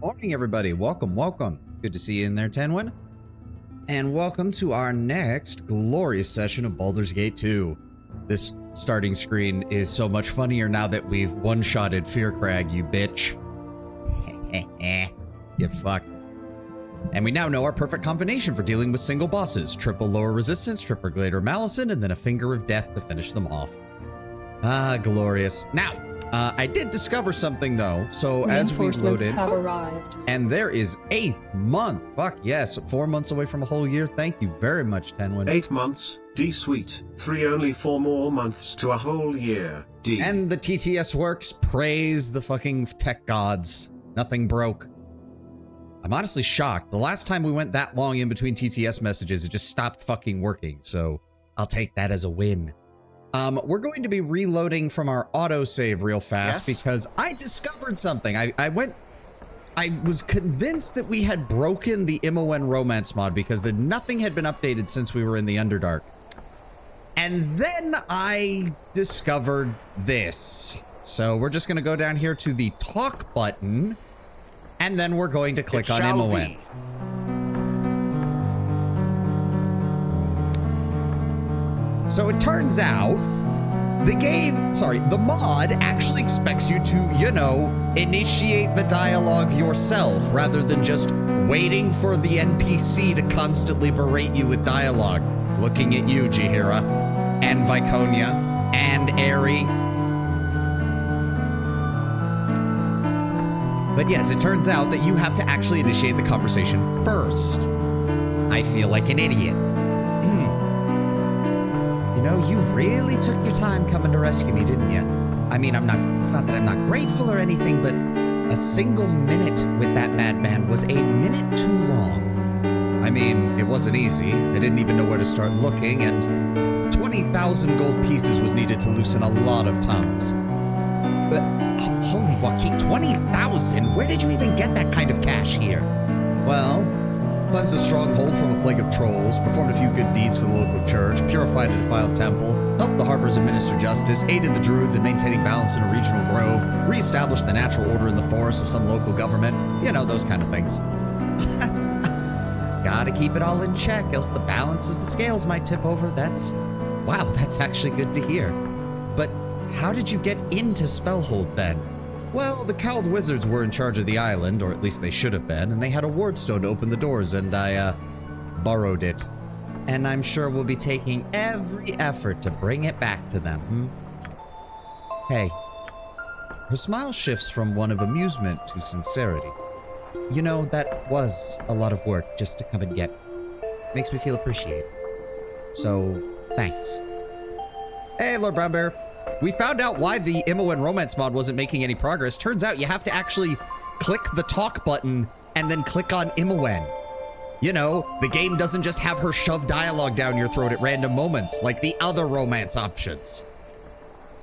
Morning, everybody. Welcome, welcome. Good to see you in there, Tenwin. And welcome to our next glorious session of Baldur's Gate 2. This starting screen is so much funnier now that we've one-shotted Fearcrag, you bitch. You fuck. And we now know our perfect combination for dealing with single bosses. Triple lower resistance, triple greater malison, and then a finger of death to finish them off. Ah, glorious. Now, I did discover something though, so as we loaded, have arrived. And there is 8th month. Fuck yes, 4 months away from a whole year. Thank you very much, Tenwin. 8 months, D sweet. 3 only 4 more months to a whole year, D. And the TTS works. Praise the fucking tech gods. Nothing broke. I'm honestly shocked. The last time we went that long in between TTS messages, it just stopped fucking working. So I'll take that as a win. We're going to be reloading from our autosave real fast because I discovered something. I was convinced that we had broken the MON romance mod because nothing had been updated since we were in the Underdark. And then I discovered this. So we're just going to go down here to the talk button, and then we're going to click on MON. So it turns out the mod actually expects you to, you know, initiate the dialogue yourself rather than just waiting for the NPC to constantly berate you with dialogue. Looking at you, Jahira, and Viconia, and Aerie. But yes, it turns out that you have to actually initiate the conversation first. I feel like an idiot. You know, you really took your time coming to rescue me, didn't you? I mean, it's not that I'm not grateful or anything, but a single minute with that madman was a minute too long. I mean, it wasn't easy. I didn't even know where to start looking, and 20,000 gold pieces was needed to loosen a lot of tongues. But, oh, holy Joaquin, 20,000? Where did you even get that kind of cash here? Well, cleansed a stronghold from a plague of trolls, performed a few good deeds for the local church, purified a defiled temple, helped the harbors administer justice, aided the druids in maintaining balance in a regional grove, reestablished the natural order in the forest of some local government, you know, those kind of things. Gotta keep it all in check, else the balance of the scales might tip over. Wow, that's actually good to hear. But how did you get into Spellhold then? Well, the cowled wizards were in charge of the island, or at least they should have been, and they had a wardstone to open the doors, and I, borrowed it. And I'm sure we'll be taking every effort to bring it back to them, Hey. Her smile shifts from one of amusement to sincerity. You know, that was a lot of work just to come and get. Makes me feel appreciated. So, thanks. Hey, Lord Brownbear. We found out why the MON romance mod wasn't making any progress. Turns out you have to actually click the talk button and then click on MON. You know, the game doesn't just have her shove dialogue down your throat at random moments like the other romance options.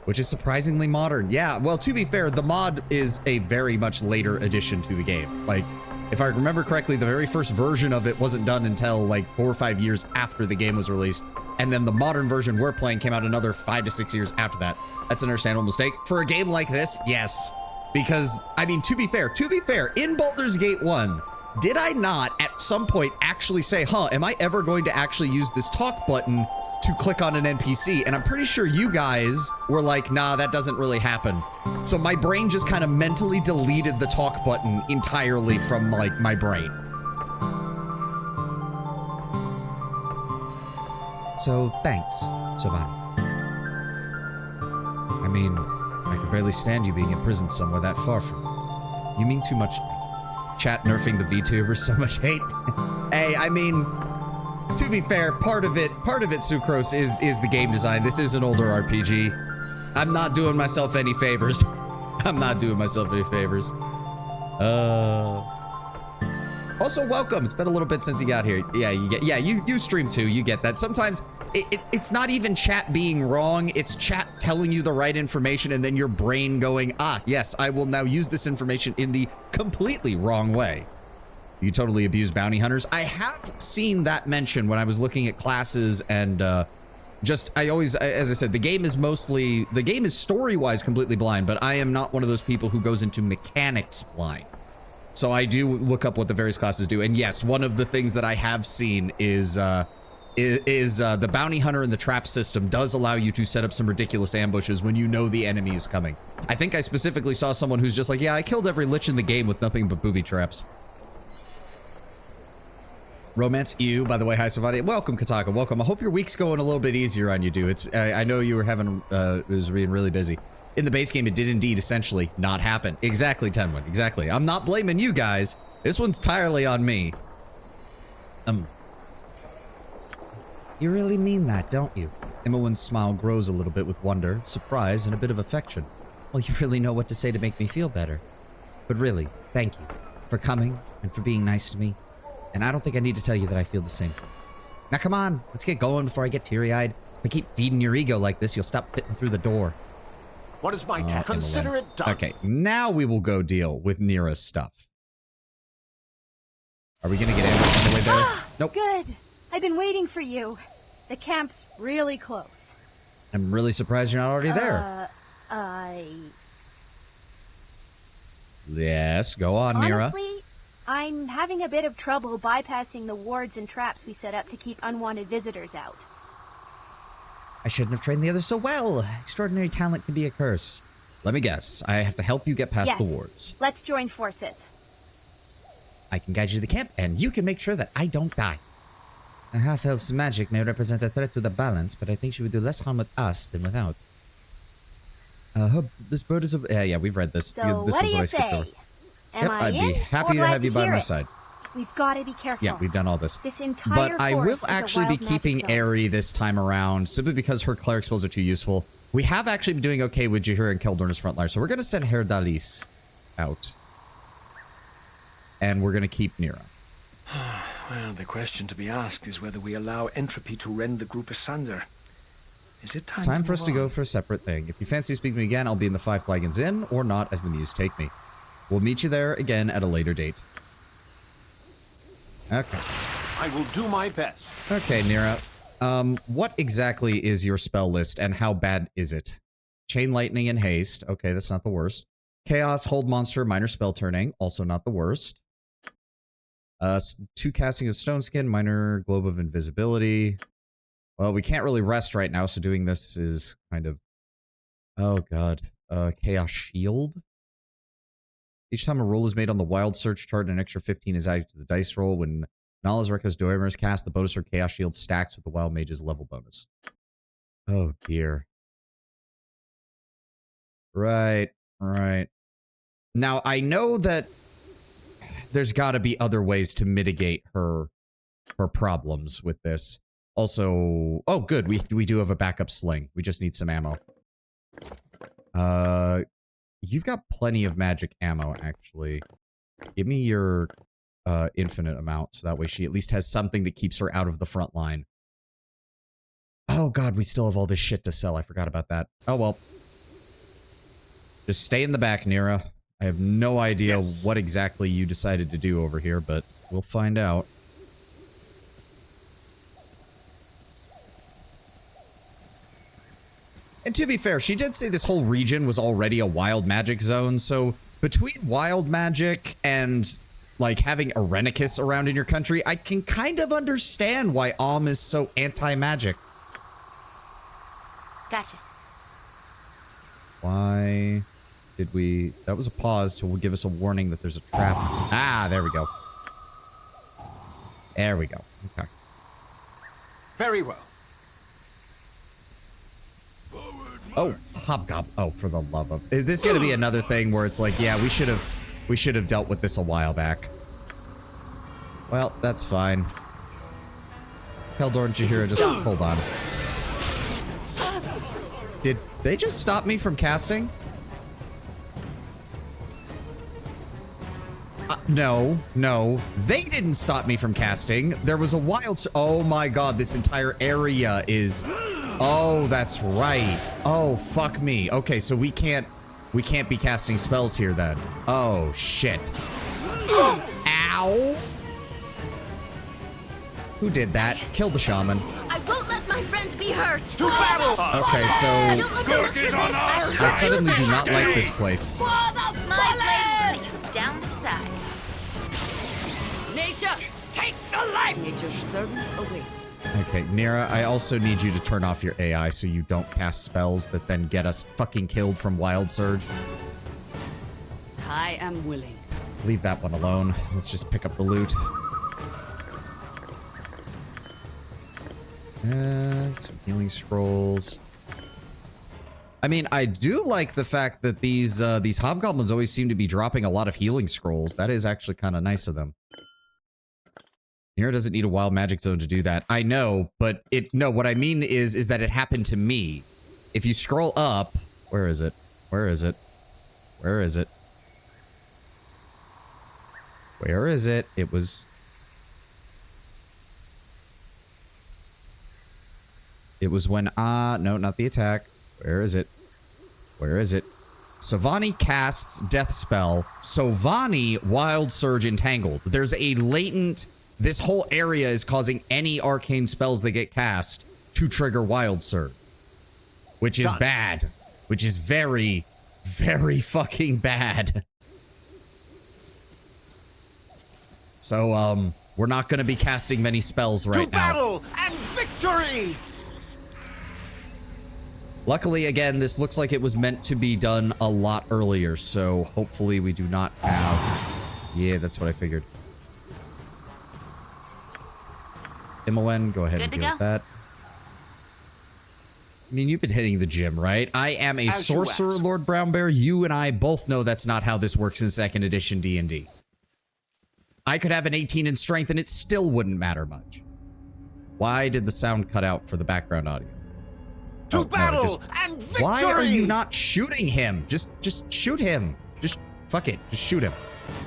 Which is surprisingly modern. Yeah, well, to be fair, the mod is a very much later addition to the game. Like, if I remember correctly, the very first version of it wasn't done until like 4 or 5 years after the game was released. And then the modern version we're playing came out another 5 to 6 years after that. That's an understandable mistake. For a game like this, yes. Because, I mean, to be fair, in Baldur's Gate 1, did I not at some point actually say, am I ever going to actually use this talk button to click on an NPC? And I'm pretty sure you guys were like, nah, that doesn't really happen. So my brain just kind of mentally deleted the talk button entirely from, like, my brain. So, thanks, Savani. I mean, I could barely stand you being imprisoned somewhere that far from me. You mean too much to me. Chat nerfing the VTubers so much hate. Hey, I mean, to be fair, part of it, Sucrose, is the game design. This is an older RPG. I'm not doing myself any favors. Also, welcome. It's been a little bit since you got here. Yeah, you stream too. You get that. Sometimes it's not even chat being wrong. It's chat telling you the right information and then your brain going, yes, I will now use this information in the completely wrong way. You totally abuse bounty hunters. I have seen that mentioned when I was looking at classes and I always, as I said, the game is story-wise completely blind, but I am not one of those people who goes into mechanics blind. So I do look up what the various classes do. And yes, one of the things that I have seen is the bounty hunter and the trap system does allow you to set up some ridiculous ambushes when you know the enemy is coming. I think I specifically saw someone who's just like, yeah, I killed every lich in the game with nothing but booby traps. Romance you, by the way. Hi, Savati. Welcome, Kataka. Welcome. I hope your week's going a little bit easier on you, dude. It's I know you were having it was being really busy. In the base game, it did indeed essentially not happen. Exactly, Tenwin. Exactly. I'm not blaming you guys. This one's entirely on me. You really mean that, don't you? Imowen's smile grows a little bit with wonder, surprise, and a bit of affection. Well, you really know what to say to make me feel better. But really, thank you for coming and for being nice to me. And I don't think I need to tell you that I feel the same. Now come on, let's get going before I get teary-eyed. If I keep feeding your ego like this, you'll stop fitting through the door. What is my task? Consider it done. Okay, now we will go deal with Nira's stuff. Are we gonna get ambushed on the way there? Nope. Good. I've been waiting for you. The camp's really close. I'm really surprised you're not already there. Yes, go on, Nira. Honestly, I'm having a bit of trouble bypassing the wards and traps we set up to keep unwanted visitors out. I shouldn't have trained the others so well. Extraordinary talent can be a curse. Let me guess. I have to help you get past the wards. Let's join forces. I can guide you to the camp, and you can make sure that I don't die. A half-elf's magic may represent a threat to the balance, but I think she would do less harm with us than without. This bird is a... Yeah, we've read this. So this what was do you I skipped say? over. Am I I'd be in, happy or to have you by hear my it? side. We've got to be careful. Yeah, we've done all this. This entire But I will forest is a actually be wild keeping magic zone. Aerie this time around, simply because her cleric spells are too useful. We have actually been doing okay with Jahir and Keldorn as frontline, so we're going to send Herdalis out. And we're going to keep Nira. Well, the question to be asked is whether we allow entropy to rend the group asunder. Is it time It's time for us to go for a separate thing. If you fancy speaking to me again, I'll be in the Five Flagons Inn, or not, as the muse take me. We'll meet you there again at a later date. Okay. I will do my best. Okay, Nira. What exactly is your spell list, and how bad is it? Chain Lightning and Haste. Okay, that's not the worst. Chaos, Hold Monster, Minor Spell Turning. Also not the worst. 2 casting of Stone Skin, Minor Globe of Invisibility. Well, we can't really rest right now, so doing this is kind of... Oh, God. Chaos Shield. Each time a roll is made on the Wild Search chart, an extra 15 is added to the dice roll. When Nala's Rekko's Doimer is cast, the bonus for Chaos Shield stacks with the Wild Mage's level bonus. Oh, dear. Right. Now, I know that there's got to be other ways to mitigate her problems with this. Also, oh, good. We do have a backup sling. We just need some ammo. You've got plenty of magic ammo, actually. Give me your infinite amount, so that way she at least has something that keeps her out of the front line. Oh, God, we still have all this shit to sell. I forgot about that. Oh, well. Just stay in the back, Nira. I have no idea what exactly you decided to do over here, but we'll find out. And to be fair, she did say this whole region was already a wild magic zone, so between wild magic and, like, having Irenicus around in your country, I can kind of understand why is so anti-magic. Gotcha. Why did we... That was a pause to give us a warning that there's a trap. Ah, there we go. There we go. Okay. Very well. Oh, Hobgob. Oh, for the love of... Is this going to be another thing where it's like, yeah, we should have dealt with this a while back. Well, that's fine. Keldor and Jahira, just hold on. Did they just stop me from casting? No. They didn't stop me from casting. There was a wild... Oh my god, this entire area is... Oh, that's right. Oh, fuck me. Okay, so we can't be casting spells here then. Oh, shit. Ow! Who did that? Kill the shaman. I won't let my friends be hurt. To battle! Okay, so... Good is on our I suddenly do not like this place. My blade will put you down to size. Nature's servant awaits. Okay, Nira, I also need you to turn off your AI so you don't cast spells that then get us fucking killed from Wild Surge. I am willing. Leave that one alone. Let's just pick up the loot. Some healing scrolls. I mean, I do like the fact that these hobgoblins always seem to be dropping a lot of healing scrolls. That is actually kind of nice of them. Nira doesn't need a wild magic zone to do that. I know, but no, what I mean is that it happened to me. If you scroll up, where is it? Where is it? Where is it? Where is it? It was... It was when, no, not the attack. Where is it? Where is it? Savani casts Death Spell. Sovani Wild Surge Entangled. There's a latent... This whole area is causing any arcane spells that get cast to trigger Wild Surge. Which is bad. Which is very, very fucking bad. So, we're not going to be casting many spells right now. To battle and victory! Luckily, again, this looks like it was meant to be done a lot earlier, so hopefully we do not have... Yeah, that's what I figured. Imowen, go ahead and deal with that. I mean, you've been hitting the gym, right? I am a sorcerer, Lord Brownbear. You and I both know that's not how this works in 2nd edition D&D. I could have an 18 in strength and it still wouldn't matter much. Why did the sound cut out for the background audio? To battle and victory! Why are you not shooting him? Just shoot him. Just fuck it. Just shoot him.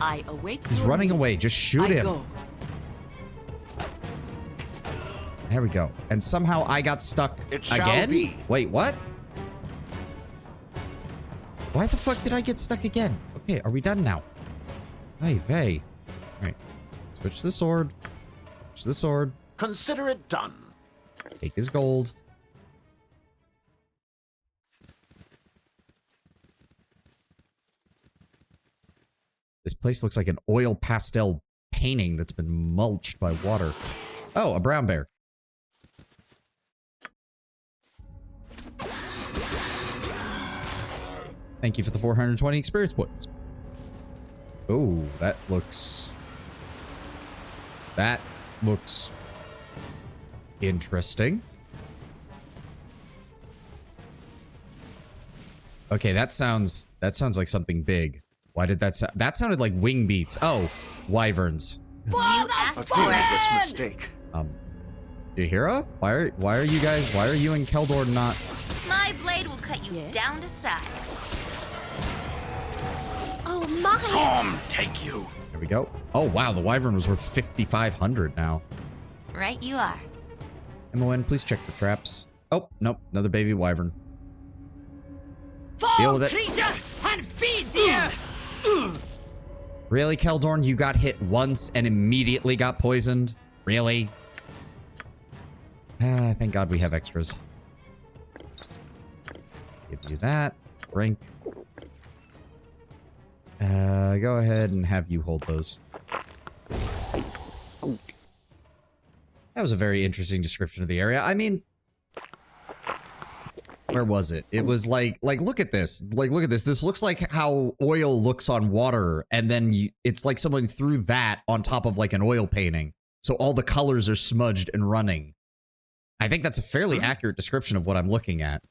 I await. He's running away. Just shoot him. Go. There we go. And somehow I got stuck again? Be. Wait, what? Why the fuck did I get stuck again? Okay, are we done now? Hey, vey. Alright. Switch the sword. Switch the sword. Consider it done. Take his gold. This place looks like an oil pastel painting that's been mulched by water. Oh, a brown bear. Thank you for the 420 experience points. Oh, that looks interesting. Okay, that sounds like something big. Why did that sound? That sounded like wing beats. Oh, wyverns. A grievous mistake. Yahira? Why are you and Keldor not? My blade will cut you down to size. Oh my! Tom, take you. There we go. Oh wow, the wyvern was worth 5,500 now. Right you are. Imowen, please check the traps. Oh, nope, another baby wyvern. Fall, Deal with it. creature, and feed the earth. Really, Keldorn? You got hit once and immediately got poisoned? Really? Thank God we have extras. Give you that. Drink. Go ahead and have you hold those. That was a very interesting description of the area. I mean... Where was it? It was like look at this. Like, look at this. This looks like how oil looks on water, and then it's like someone threw that on top of like an oil painting. So all the colors are smudged and running. I think that's a fairly accurate description of what I'm looking at.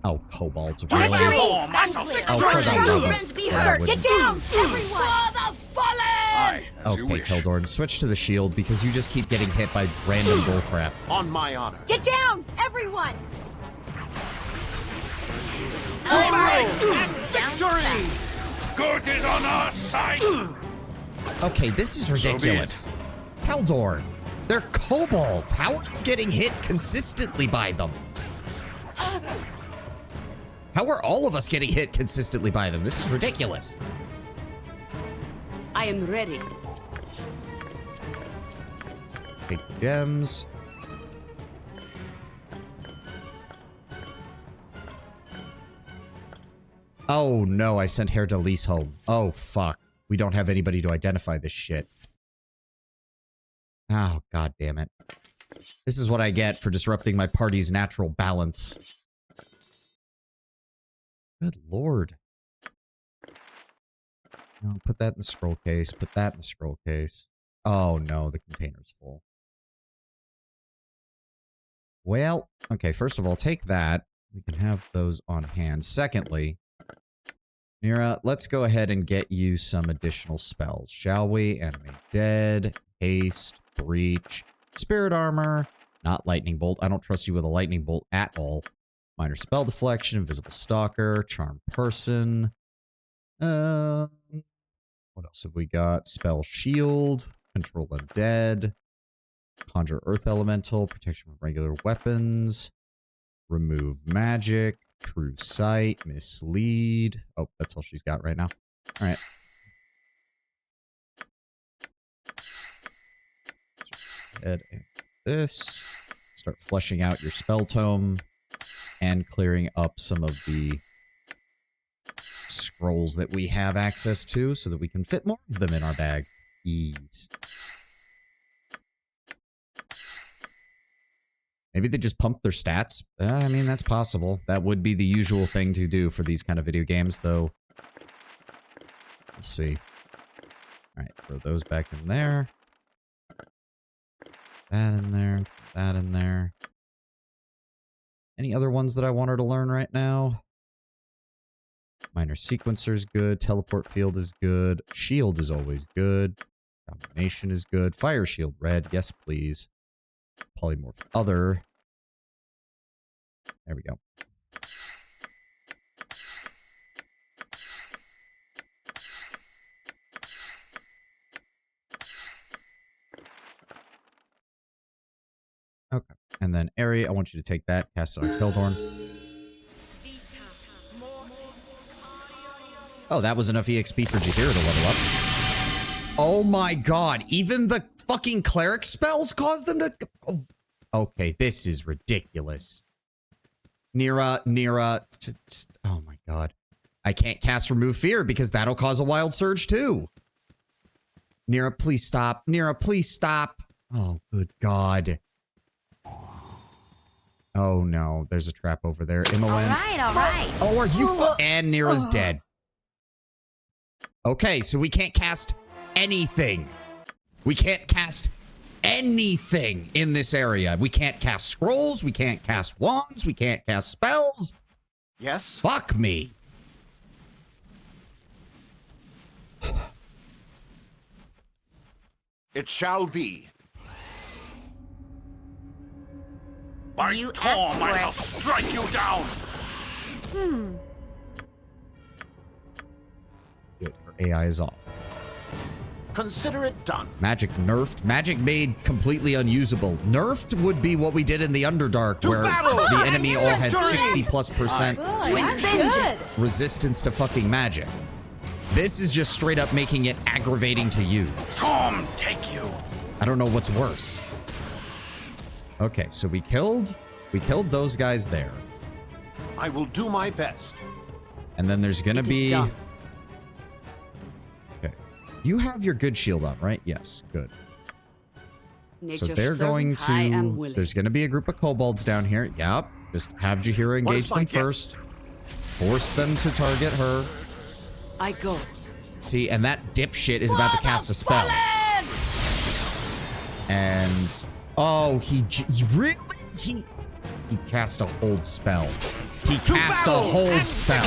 Oh, kobolds, really? Oh, for the love of... friends be hurt. Get down, everyone! Okay, Keldorn, switch to the shield because you just keep getting hit by random bullcrap. On my honor. Get down, everyone! And victory! Good is on our side. Okay, this is ridiculous. Keldorn, they're kobolds. How are you getting hit consistently by them? How are all of us getting hit consistently by them? This is ridiculous. I am ready. Take gems. Oh no, I sent Herr Delis home. Oh fuck. We don't have anybody to identify this shit. Oh, god damn it. This is what I get for disrupting my party's natural balance. Good lord. No, put that in the scroll case. Put that in the scroll case. Oh no, the container's full. Well, okay, first of all, take that. We can have those on hand. Secondly, Nira, let's go ahead and get you some additional spells, shall we? Enemy dead, haste, breach, spirit armor, not lightning bolt. I don't trust you with a lightning bolt at all. Minor spell deflection, invisible stalker, charm person. What else have we got? Spell shield, control undead, conjure earth elemental, protection from regular weapons, remove magic, true sight, mislead. Oh, that's all she's got right now. All right. Add this. Start fleshing out your spell tome and clearing up some of the scrolls that we have access to so that we can fit more of them in our bag. Ease. Maybe they just pump their stats. I mean, that's possible. That would be the usual thing to do for these kind of video games, though. Let's see. Alright, throw those back in there. That in there. That in there. Any other ones that I want her to learn right now? Minor sequencer's good. Teleport field is good. Shield is always good. Combination is good. Fire shield red. Yes, please. Polymorph other. There we go. Okay. And then Aerie, I want you to take that, cast it on Keldorn. Oh, that was enough EXP for Jaheira to level up. Oh my god, even the fucking cleric spells caused them to... Oh, okay, this is ridiculous. Nira, oh my god. I can't cast Remove Fear because that'll cause a Wild Surge too. Nira, please stop. Nira, please stop. Oh, good god. Oh no, there's a trap over there. Imoen. All right. Oh, are you and Nira's dead. Okay, so we can't cast anything. We can't cast anything in this area. We can't cast scrolls. We can't cast wands. We can't cast spells. Yes? Fuck me. It shall be. By you Tom, I shall strike you down! Good, her AI is off. Consider it done. Magic nerfed. Magic made completely unusable. Nerfed would be what we did in the Underdark, where the enemy all had 60+% resistance to fucking magic. This is just straight up making it aggravating to use. Tom, take you. I don't know what's worse. Okay, so we killed those guys there. I will do my best. And then there's gonna be... done. Okay. You have your good shield on, right? Yes, good. So Nature's they're going servant, I am to... willing. There's gonna be a group of kobolds down here. Yep. Just have Jaheira engage my them guess? first. Force them to target her. I go. See, and that dipshit is about to cast a spell. And... Oh, he really? He cast a hold spell. He cast a hold spell.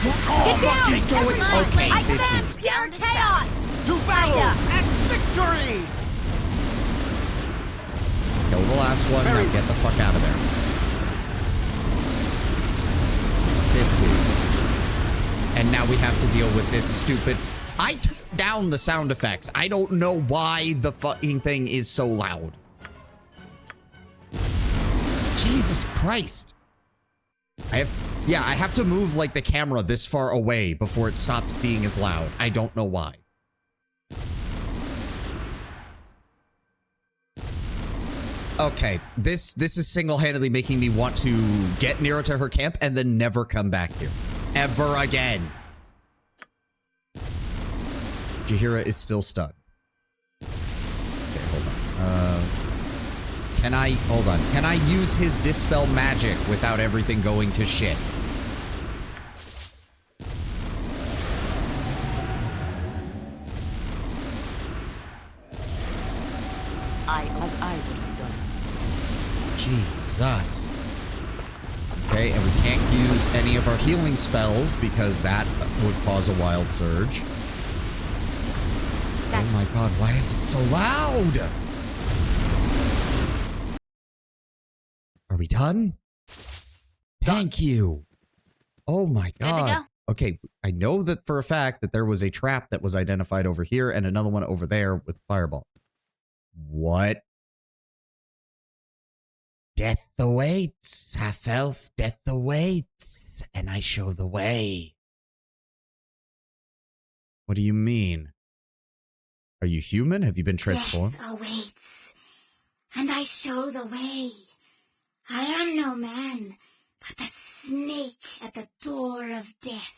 What the fuck is going on? Okay, this is... Down to chaos. To battle and victory! Kill the last one, now get the fuck out of there. This is... And now we have to deal with this stupid... I turned down the sound effects. I don't know why the fucking thing is so loud. Jesus Christ. I have to move like the camera this far away before it stops being as loud. I don't know why. Okay, this is single-handedly making me want to get Nira to her camp and then never come back here. Ever again. Jaheira is still stunned. Okay, hold on. Hold on. Can I use his Dispel magic without everything going to shit? As I would have done. Jesus. Okay, and we can't use any of our healing spells because that would cause a wild surge. Oh my god, why is it so loud? Are we done? Thank you. Oh my Good to god. go. Okay, I know that for a fact that there was a trap that was identified over here and another one over there with fireball. What? Death awaits, half-elf, death awaits, and I show the way. What do you mean? Are you human? Have you been transformed? Death awaits, and I show the way. I am no man, but the snake at the door of death.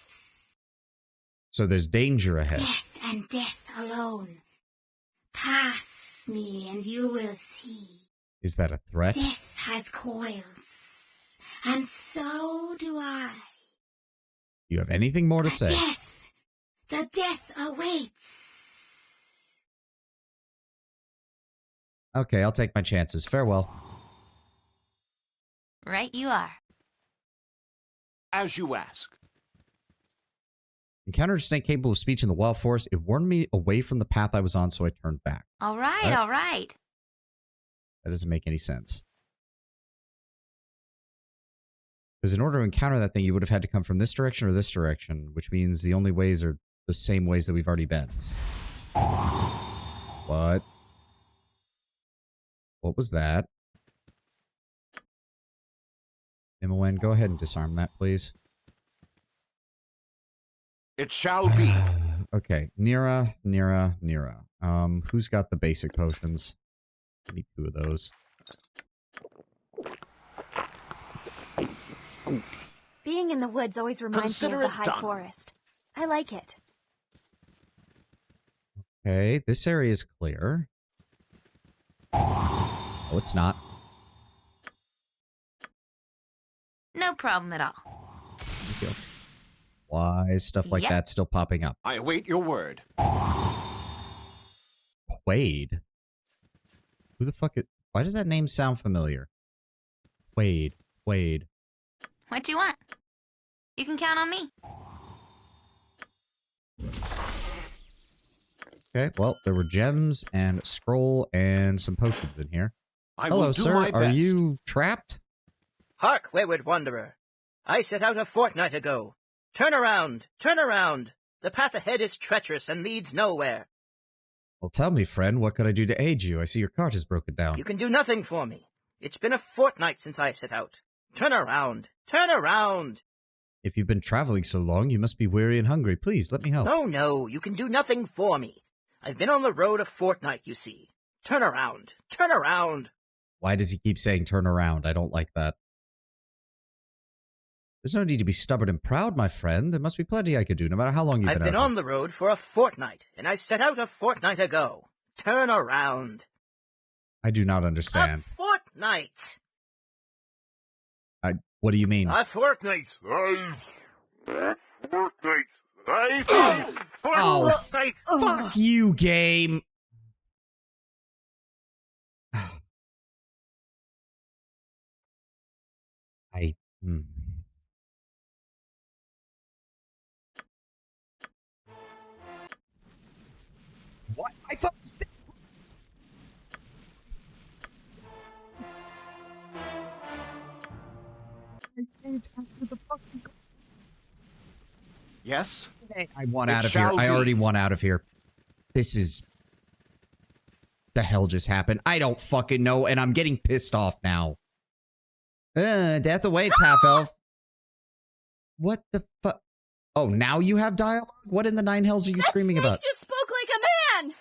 So there's danger ahead. Death and death alone. Pass me and you will see. Is that a threat? Death has coils, and so do I. You have anything more to say? Death! The death awaits! Okay, I'll take my chances. Farewell. Right you are. As you ask. Encountered a snake capable of speech in the wild forest. It warned me away from the path I was on, so I turned back. All right, What? all right. That doesn't make any sense. Because in order to encounter that thing, you would have had to come from this direction or this direction, which means the only ways are the same ways that we've already been. What? What was that? Imowen, go ahead and disarm that, please. It shall be. Okay, Nira. Who's got the basic potions? I need 2 of those. Being in the woods always reminds me of Consider the it high done. forest. I like it. Okay, this area is clear. Oh, it's not. No problem at all. Thank you. Why is stuff like Yep. that still popping up? I await your word. Quaid? Who the fuck is... Why does that name sound familiar? Quaid. What you want? You can count on me. Okay, well, there were gems and a scroll and some potions in here. I Hello, will do sir. my Are best. you trapped? Hark, wayward wanderer. I set out a fortnight ago. Turn around! Turn around! The path ahead is treacherous and leads nowhere. Well, tell me, friend, what could I do to aid you? I see your cart is broken down. You can do nothing for me. It's been a fortnight since I set out. Turn around! Turn around! If you've been traveling so long, you must be weary and hungry. Please, let me help. No, you can do nothing for me. I've been on the road a fortnight, you see. Turn around! Turn around! Why does he keep saying turn around? I don't like that. There's no need to be stubborn and proud, my friend. There must be plenty I could do, no matter how long you've I've been out on the road for a fortnight, and I set out a fortnight ago. Turn around! here. I do not A understand. fortnight! What do you mean? A fortnight! Oh, fuck you, game. Hmm. What? I thought... I saved after the fucking... Yes? I want It out of here. shall I already be. want out of here. This is... The hell just happened? I don't fucking know, and I'm getting pissed off now. Death awaits, half-elf. What the fuck? Oh, now you have dialogue? What in the nine hells are you screaming about? Just spoke like a man!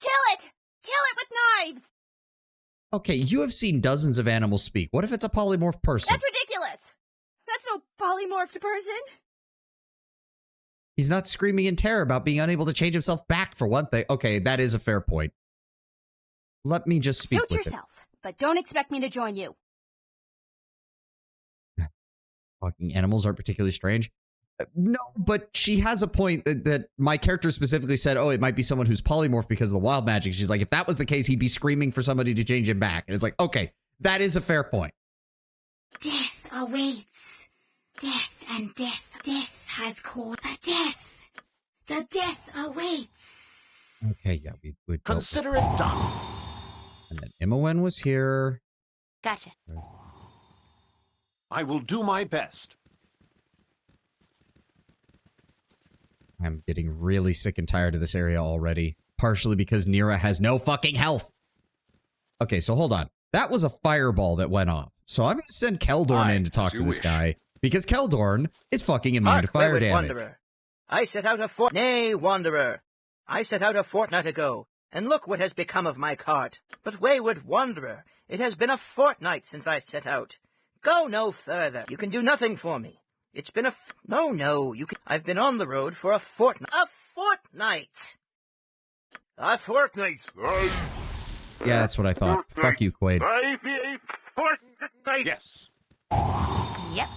Kill it! Kill it with knives! Okay, you have seen dozens of animals speak. What if it's a polymorph person? That's ridiculous! That's no polymorphed person! He's not screaming in terror about being unable to change himself back, for one thing. Okay, that is a fair point. Let me just speak Suit with yourself, but don't expect me to join you. Talking animals aren't particularly strange. No, but she has a point that my character specifically said, oh, it might be someone who's polymorphed because of the wild magic. She's like, if that was the case, he'd be screaming for somebody to change him back. And it's like, okay, that is a fair point. Death awaits. Death and death. Death has called. The death. The death awaits. Okay, yeah, we would Consider it done. And then Imowen was here. Gotcha. I will do my best. I'm getting really sick and tired of this area already. Partially because Nira has no fucking health. Okay, so hold on. That was a fireball that went off. So I'm going to send Keldorn in to talk to this guy. Because Keldorn is fucking immune to fire damage. Wanderer. I set out a Nay, Wanderer. I set out a fortnight ago, and look what has become of my cart. But wayward Wanderer, it has been a fortnight since I set out. Go no further. You can do nothing for me. It's been No, you can... I've been on the road for a fortnight. A fortnight! A fortnight! Yeah, that's what I thought. Fuck you, Quaid. Yes. Yep.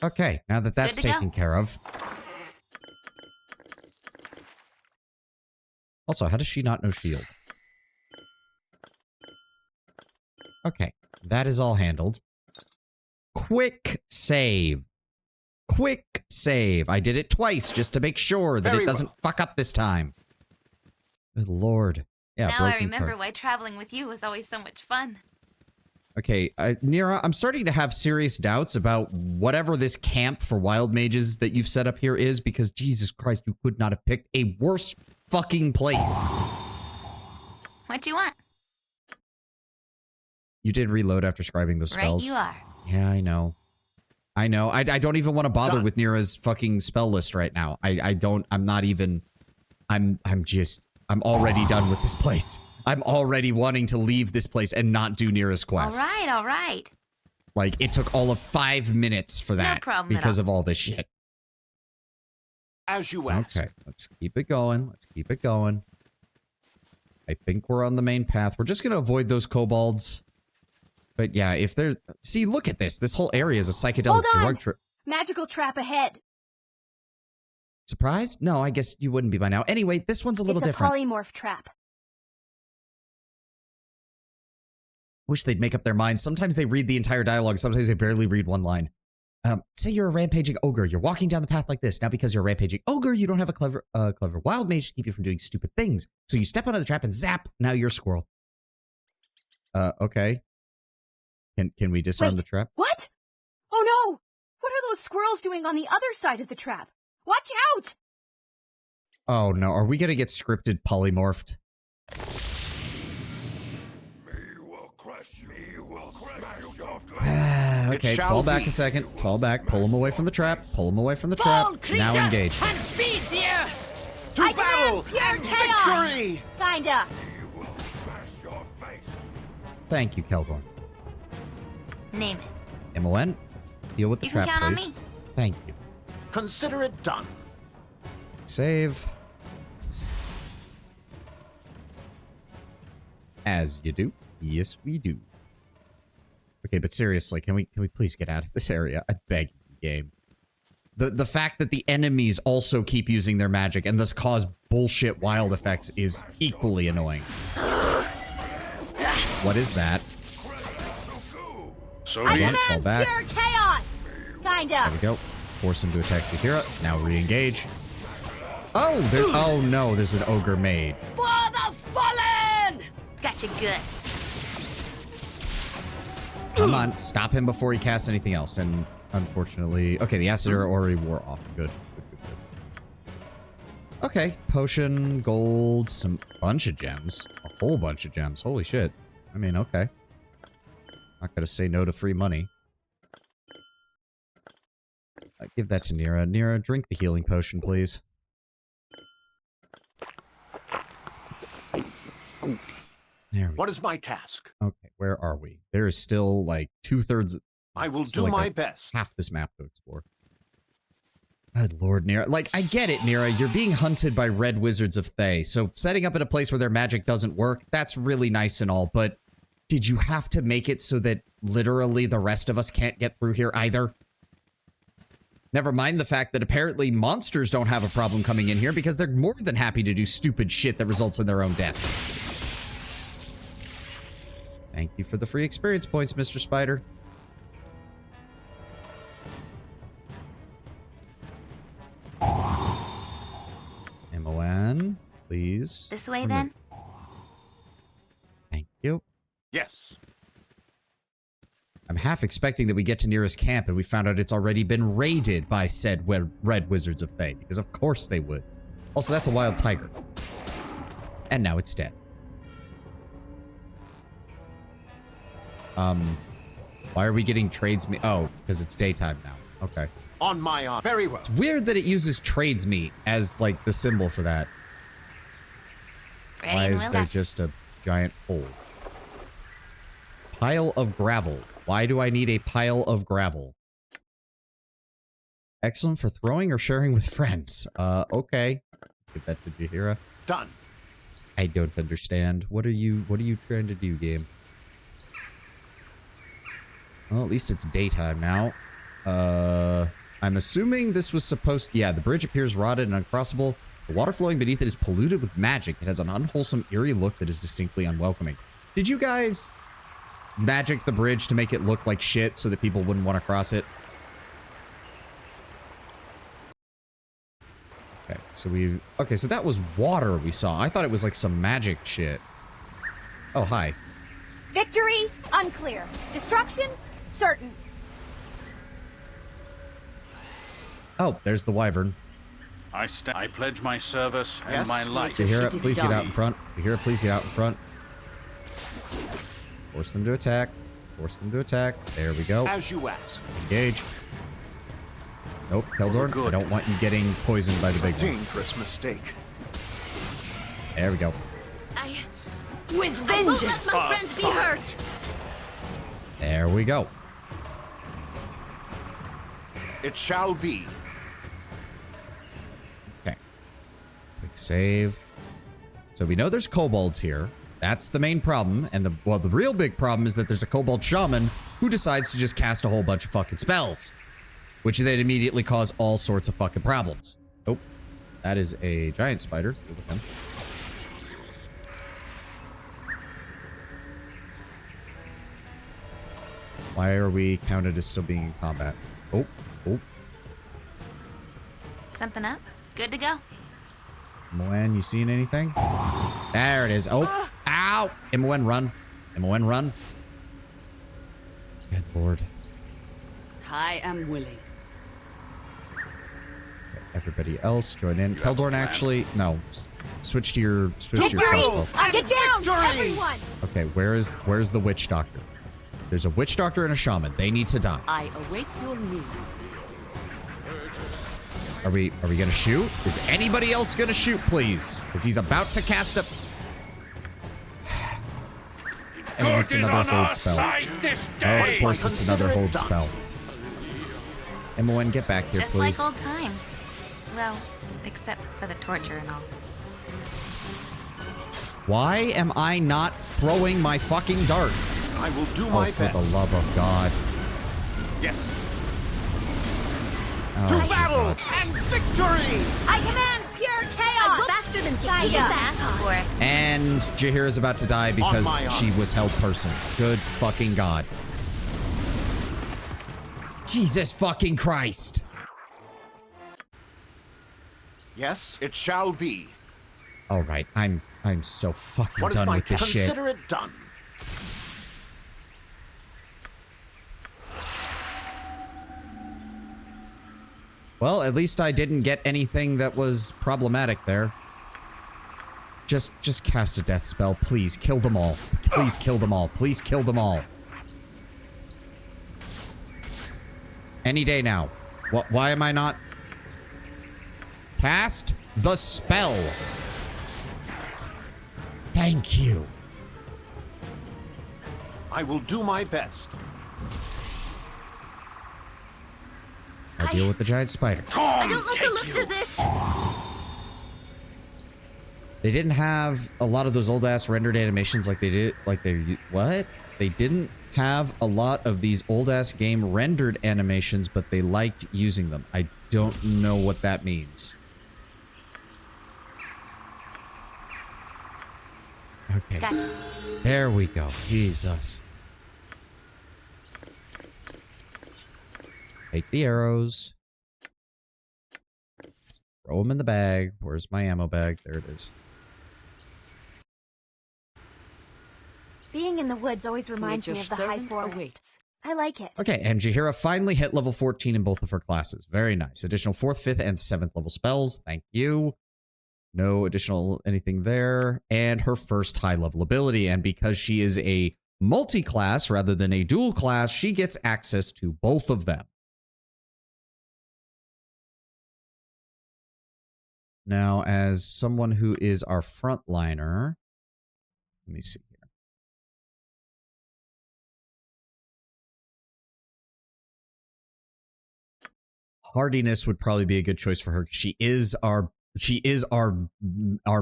Okay, now that that's taken care of. Also, how does she not know shield? Okay, that is all handled. Quick save. Quick save. I did it twice just to make sure that it doesn't fuck up this time. Good lord. Yeah, now I remember why traveling with you was always so much fun. Okay, Nira, I'm starting to have serious doubts about whatever this camp for wild mages that you've set up here is, because Jesus Christ, you could not have picked a worse fucking place. What do you want? You did reload after scribing those spells. Right, you are. Yeah, I know. I know. I don't even want to bother with Nira's fucking spell list right now. I'm not even... I'm already done with this place. I'm already wanting to leave this place and not do Nira's quests. All right. Like, it took all of 5 minutes for that. No problem because of all this shit. As you ask. Okay, let's keep it going. I think we're on the main path. We're just going to avoid those kobolds. But yeah, if there's... See, look at this. This whole area is a psychedelic drug trip. Magical trap ahead. Surprised? No, I guess you wouldn't be by now. Anyway, this one's a little different. It's a polymorph trap. Wish they'd make up their minds. Sometimes they read the entire dialogue. Sometimes they barely read one line. Say you're a rampaging ogre. You're walking down the path like this. Now, because you're a rampaging ogre, you don't have a clever wild mage to keep you from doing stupid things. So you step onto the trap and zap. Now you're a squirrel. Okay. Can we disarm the trap? What? Oh no! What are those squirrels doing on the other side of the trap? Watch out! Oh no, are we gonna get scripted polymorphed? Okay, fall back a second. Fall back. Pull him away from the trap. Now engage. To battle pure and chaos! victory! Kinda. Thank you, Keldorn. Name it. Imowen, deal with the You can trap, count on please. me. Thank you. Consider it done. Save. As you do. Yes, we do. Okay, but seriously, can we please get out of this area? I beg you, game. The fact that the enemies also keep using their magic and thus cause bullshit wild effects is equally annoying. What is that? So I be it. Fall command back. pure chaos! Kinda. There we go. Force him to attack Bahira. Now re-engage. Oh no, there's an ogre maid. For the fallen! Gotcha good. Come on, stop him before he casts anything else. And unfortunately, okay, the acid already wore off. Good. Okay, potion, gold, bunch of gems. A whole bunch of gems. Holy shit. I mean, okay. Not gonna say no to free money. Give that to Nira. Nira, drink the healing potion, please. There we What is my task? go. Okay, where are we? There is still like 2/3. I will still do like my best. half this map to explore. Good lord, Nira. Like, I get it, Nira. You're being hunted by red wizards of Thay, so setting up in a place where their magic doesn't work, that's really nice and all, but did you have to make it so that literally the rest of us can't get through here either? Never mind the fact that apparently monsters don't have a problem coming in here because they're more than happy to do stupid shit that results in their own deaths. Thank you for the free experience points, Mr. Spider. MON, please. This way, then? Thank you. Yes. I'm half expecting that we get to nearest camp and we found out it's already been raided by said red wizards of Thay, because of course they would. Also, that's a wild tiger. And now it's dead. Why are we getting trades meat? Oh, because it's daytime now. Okay. On my honor. Very well. It's weird that it uses trades meat as, like, the symbol for that. Why is there just a giant hole? Pile of gravel. Why do I need a pile of gravel? Excellent for throwing or sharing with friends. Okay. Give that to Jaheira. Done. I don't understand. What are you trying to do, game? Well, at least it's daytime now. I'm assuming this was supposed... Yeah, the bridge appears rotted and uncrossable. The water flowing beneath it is polluted with magic. It has an unwholesome, eerie look that is distinctly unwelcoming. Did you guys magic the bridge to make it look like shit so that people wouldn't want to cross it? Okay, so we've... Okay, so that was water we saw. I thought it was like some magic shit. Oh, hi. Victory? Unclear. Destruction? Certain. Oh, there's the wyvern. I pledge my service Yes? and my life. Jaheira, It is please get done. out in front. Jaheira, please get out in front. Force them to attack. Force them to attack. There we go. As you ask. Engage. Nope, Keldorn, I Good. don't want you getting poisoned by the big one. Dangerous mistake. There we go. With vengeance! I won't let my friends be hurt! There we go. It shall be. Okay. Quick save. So we know there's kobolds here. That's the main problem. And the real big problem is that there's a kobold shaman who decides to just cast a whole bunch of fucking spells, which then immediately cause all sorts of fucking problems. Oh, that is a giant spider. Good with him. Why are we counted as still being in combat? Oh, oh. Something up? Good to go. Moen, you seen anything? There it is. Oh, ow! Moen, run. Moen, run. Good lord. I am willing. Everybody else join in. Keldorn, actually, no. Switch to your Victory! crossbow. Get down, Victory! everyone! Okay, where's the witch doctor? There's a witch doctor and a shaman. They need to die. I await your need. Are we gonna shoot? Is anybody else gonna shoot, please? Because he's about to cast a... And it's another hold spell. Oh, of course it's another hold spell. Moen, get back here, Just please. like old times. Well, except for the torture and all. Why am I not throwing my fucking dart? I will do Oh, my for best. the love of God. Yes. Oh, To dear battle God. and victory! I command pure chaos! Faster than Gaia. she didn't ask for it. And Jaheira's about to die because my honor. she was held person. Good fucking God. Jesus fucking Christ. Yes, it shall be. All right, I'm so fucking What is done my with this task? shit. Consider it done. Well, at least I didn't get anything that was problematic there. Just cast a death spell, please. Kill them all. Please kill them all. Please kill them all. Any day now. What? Why am I not? Cast the spell. Thank you. I will do my best. I'll deal with the giant spider. I don't like the looks of this. They didn't have a lot of those old-ass rendered animations like they did, what? They didn't have a lot of these old-ass game rendered animations, but they liked using them. I don't know what that means. Okay. Gotcha. There we go. Jesus. Take the arrows. Just throw them in the bag. Where's my ammo bag? There it is. Being in the woods always reminds me of the high forest. I like it. Okay, and Jaheira finally hit level 14 in both of her classes. Very nice. Additional 4th, 5th, and 7th level spells. Thank you. No additional anything there. And her first high level ability. And because she is a multi-class rather than a dual class, she gets access to both of them. Now, as someone who is our frontliner, let me see here. Hardiness would probably be a good choice for her. She is our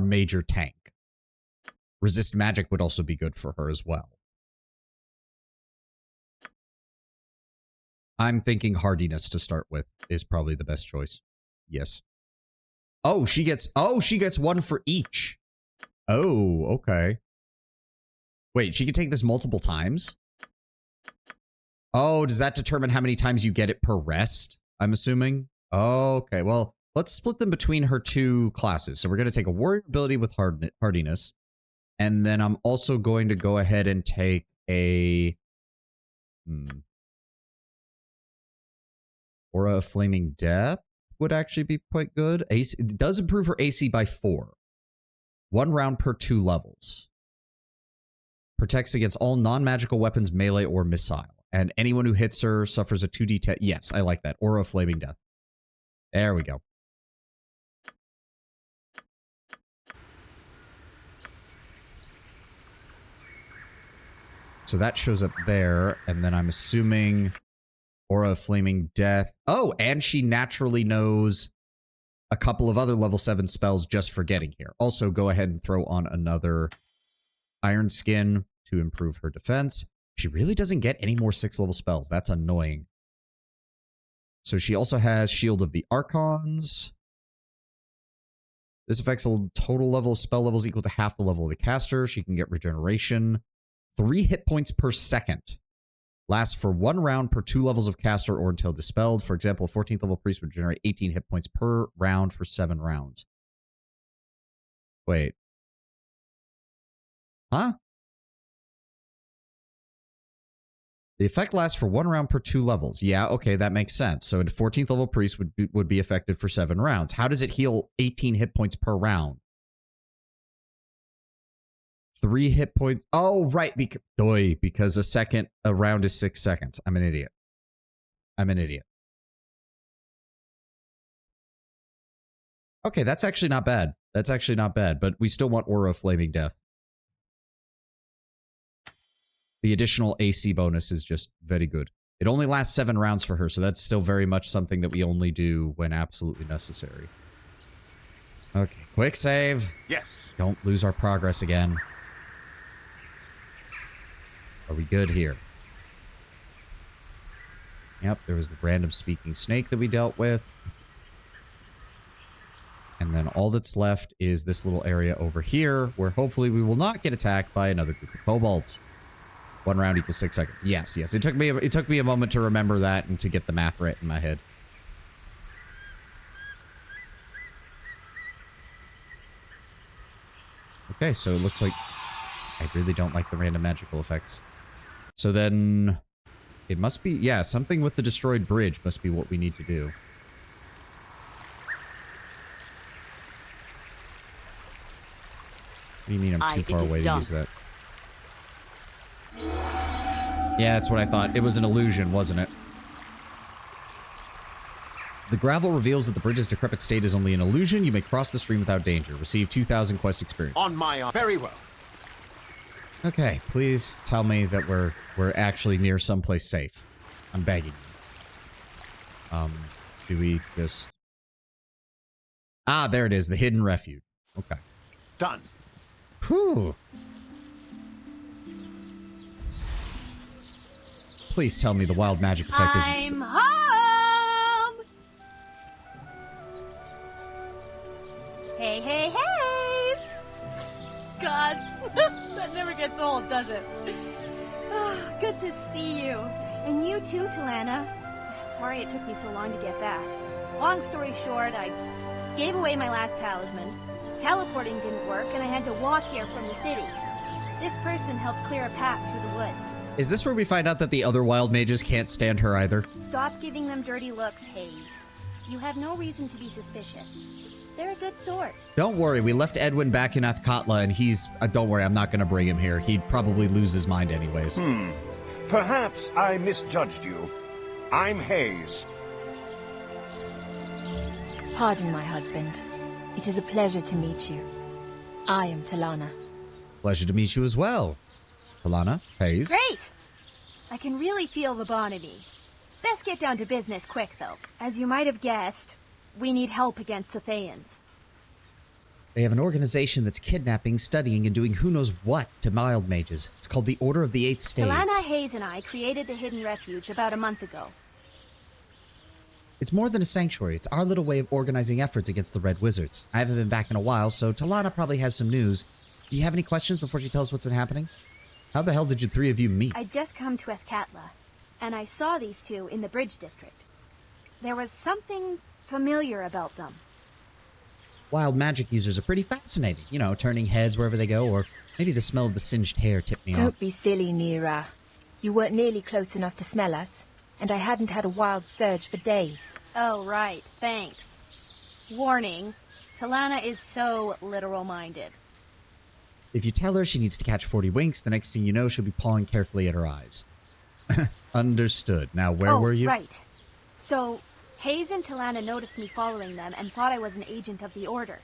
major tank. Resist magic would also be good for her as well. I'm thinking hardiness to start with is probably the best choice. Yes. Oh, she gets one for each. Oh, okay. Wait, she can take this multiple times? Oh, does that determine how many times you get it per rest? I'm assuming. Okay, well, let's split them between her two classes. So we're going to take a warrior ability with hardiness. And then I'm also going to go ahead and take a... Aura of Flaming Death would actually be quite good. AC, it does improve her AC by 4. 1 round per 2 levels. Protects against all non-magical weapons, melee or missile. And anyone who hits her suffers a 2d10. Yes, I like that. Aura of Flaming Death. There we go. So that shows up there. And then I'm assuming Aura of Flaming Death. Oh, and she naturally knows a couple of other level 7 spells just for getting here. Also, go ahead and throw on another Iron Skin to improve her defense. She really doesn't get any more 6th level spells. That's annoying. So she also has Shield of the Archons. This affects a total level of spell levels equal to half the level of the caster. She can get regeneration. 3 hit points per second. Lasts for 1 round per 2 levels of caster or until dispelled. For example, a 14th level priest would generate 18 hit points per round for 7 rounds. Wait. Huh? The effect lasts for 1 round per 2 levels. Yeah, okay, that makes sense. So a 14th level priest would be effective for 7 rounds. How does it heal 18 hit points per round? 3 hit points. Oh, right. Because a round is 6 seconds. I'm an idiot. Okay, that's actually not bad. But we still want Aura of Flaming Death. The additional AC bonus is just very good. It only lasts 7 rounds for her, so that's still very much something that we only do when absolutely necessary. Okay, quick save. Yes. Don't lose our progress again. Are we good here? Yep, there was the random speaking snake that we dealt with. And then all that's left is this little area over here, where hopefully we will not get attacked by another group of kobolds. 1 round equals 6 seconds. Yes. It took me a moment to remember that and to get the math right in my head. Okay, so it looks like I really don't like the random magical effects. So then it must be, yeah, something with the destroyed bridge must be what we need to do. What do you mean I'm too far away to use that? Yeah, that's what I thought. It was an illusion, wasn't it? The gravel reveals that the bridge's decrepit state is only an illusion. You may cross the stream without danger. Receive 2,000 quest experience. On my own. Very well. Okay, please tell me that we're actually near someplace safe. I'm begging you. Do we just... Ah, there it is, the hidden refuge. Okay. Done. Whew. Please tell me the wild magic effect isn't... I'm home! Hey, hey, hey! God, that never gets old, does it? Good to see you. And you too, Talana. Sorry it took me so long to get back. Long story short, I gave away my last talisman. Teleporting didn't work, and I had to walk here from the city. This person helped clear a path through the woods. Is this where we find out that the other wild mages can't stand her either? Stop giving them dirty looks, Hayes. You have no reason to be suspicious. They're a good sort. Don't worry, we left Edwin back in Athkatla, and he's... don't worry, I'm not going to bring him here. He'd probably lose his mind anyways. Perhaps I misjudged you. I'm Hayes. Pardon, my husband. It is a pleasure to meet you. I am Talana. Pleasure to meet you as well. Talana, Hayes. Great! I can really feel the bond in me. Best get down to business quick, though. As you might have guessed, we need help against the Thayans. They have an organization that's kidnapping, studying, and doing who knows what to wild mages. It's called the Order of the Eight Staves. Talana, Hayes, and I created the Hidden Refuge about a month ago. It's more than a sanctuary. It's our little way of organizing efforts against the Red Wizards. I haven't been back in a while, so Talana probably has some news. Do you have any questions before she tells us what's been happening? How the hell did you three of you meet? I'd just come to Athkatla, and I saw these two in the Bridge District. There was something familiar about them. Wild magic users are pretty fascinating. You know, turning heads wherever they go, or maybe the smell of the singed hair tipped me off. Don't be silly, Nira. You weren't nearly close enough to smell us, and I hadn't had a wild surge for days. Oh, right. Thanks. Warning, Talana is so literal-minded. If you tell her she needs to catch 40 winks, the next thing you know, she'll be pawing carefully at her eyes. Understood. Now, where were you? Right. So, Hayes and Talana noticed me following them and thought I was an agent of the Order.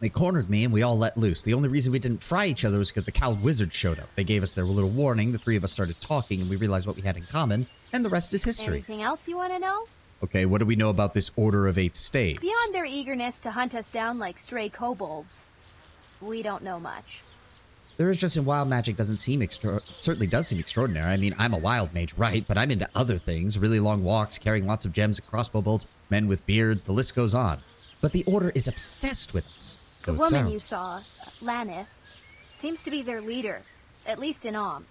They cornered me and we all let loose. The only reason we didn't fry each other was because the cowed wizards showed up. They gave us their little warning, the three of us started talking, and we realized what we had in common, and the rest is history. Anything else you want to know? Okay, what do we know about this Order of Eight Staves? Beyond their eagerness to hunt us down like stray kobolds, we don't know much. Their interest in wild magic doesn't seem certainly does seem extraordinary. I mean, I'm a wild mage, right? But I'm into other things. Really long walks, carrying lots of gems and crossbow bolts, men with beards, the list goes on. But the Order is obsessed with us. So the woman you saw, Lanith, seems to be their leader, at least in Om.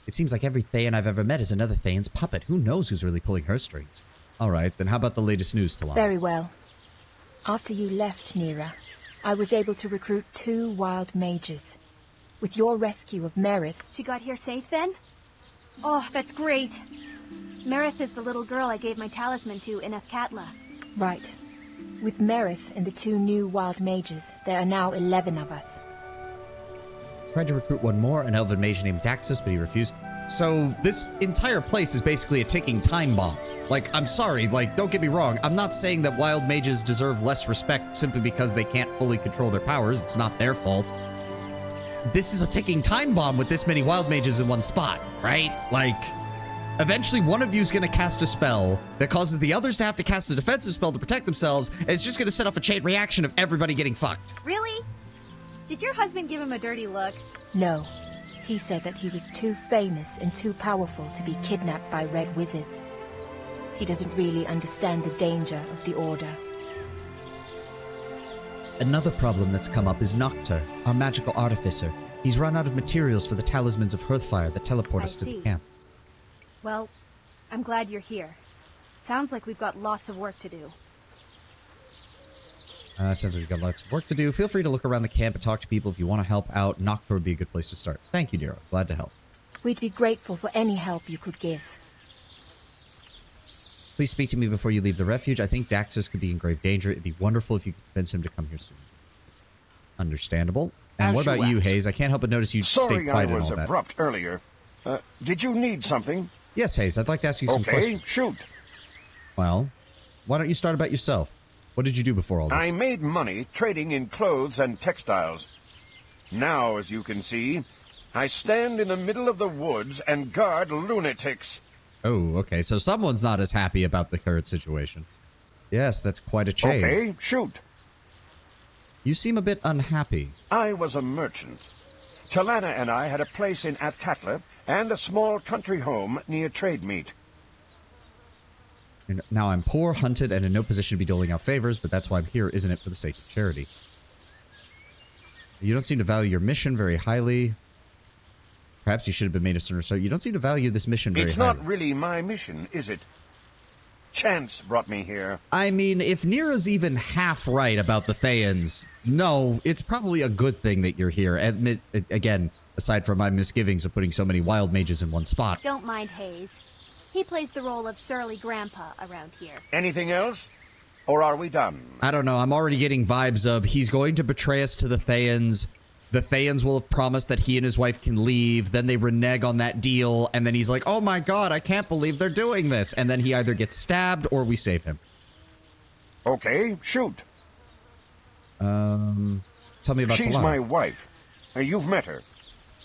It seems like every Thayan I've ever met is another Thayan's puppet. Who knows who's really pulling her strings? All right, then how about the latest news, Talana? Very well. After you left, Nira, I was able to recruit 2 wild mages. With your rescue of Merith... She got here safe, then? Oh, that's great. Merith is the little girl I gave my talisman to in Athkatla. Right. With Merith and the 2 new wild mages, there are now 11 of us. Tried to recruit one more, an elven mage named Daxus, but he refused. So this entire place is basically a ticking time bomb. Like, I'm sorry, like, don't get me wrong. I'm not saying that wild mages deserve less respect simply because they can't fully control their powers. It's not their fault. This is a ticking time bomb with this many wild mages in one spot, right? Like, eventually one of you is going to cast a spell that causes the others to have to cast a defensive spell to protect themselves, and it's just going to set off a chain reaction of everybody getting fucked. Really? Did your husband give him a dirty look? No. He said that he was too famous and too powerful to be kidnapped by Red Wizards. He doesn't really understand the danger of the Order. Another problem that's come up is Noctur, our magical artificer. He's run out of materials for the talismans of Hearthfire that teleport us to the camp. Well, I'm glad you're here. Sounds like we've got lots of work to do. Sounds like we've got lots of work to do. Feel free to look around the camp and talk to people if you want to help out. Noctur would be a good place to start. Thank you, Nero. Glad to help. We'd be grateful for any help you could give. Please speak to me before you leave the refuge. I think Daxus could be in grave danger. It'd be wonderful if you could convince him to come here soon. Understandable. And what about you, Hayes? I can't help but notice you stayed quiet and all that. Sorry I was abrupt earlier. Did you need something? Yes, Hayes. I'd like to ask you some questions. Okay, shoot. Well, why don't you start about yourself? What did you do before all this? I made money trading in clothes and textiles. Now, as you can see, I stand in the middle of the woods and guard lunatics. Oh, okay. So someone's not as happy about the current situation. Yes, that's quite a change. Okay, shoot. You seem a bit unhappy. I was a merchant. Talana and I had a place in Athkatla and a small country home near trade meet. And now I'm poor, hunted, and in no position to be doling out favors, but that's why I'm here, isn't it, for the sake of charity? You don't seem to value your mission very highly. Perhaps you should have been made a certain... So you don't seem to value this mission very highly. It's not really my mission, is it? Chance brought me here. I mean, if Nira's even half right about the Thayans, no, it's probably a good thing that you're here. And again, aside from my misgivings of putting so many wild mages in one spot. Don't mind Hayes. He plays the role of surly grandpa around here. Anything else? Or are we done? I don't know. I'm already getting vibes of he's going to betray us to the Thayans. The Thayans will have promised that he and his wife can leave. Then they renege on that deal. And then he's like, oh my god, I can't believe they're doing this. And then he either gets stabbed or we save him. Okay, shoot. Tell me about She's Talana. my wife. You've met her.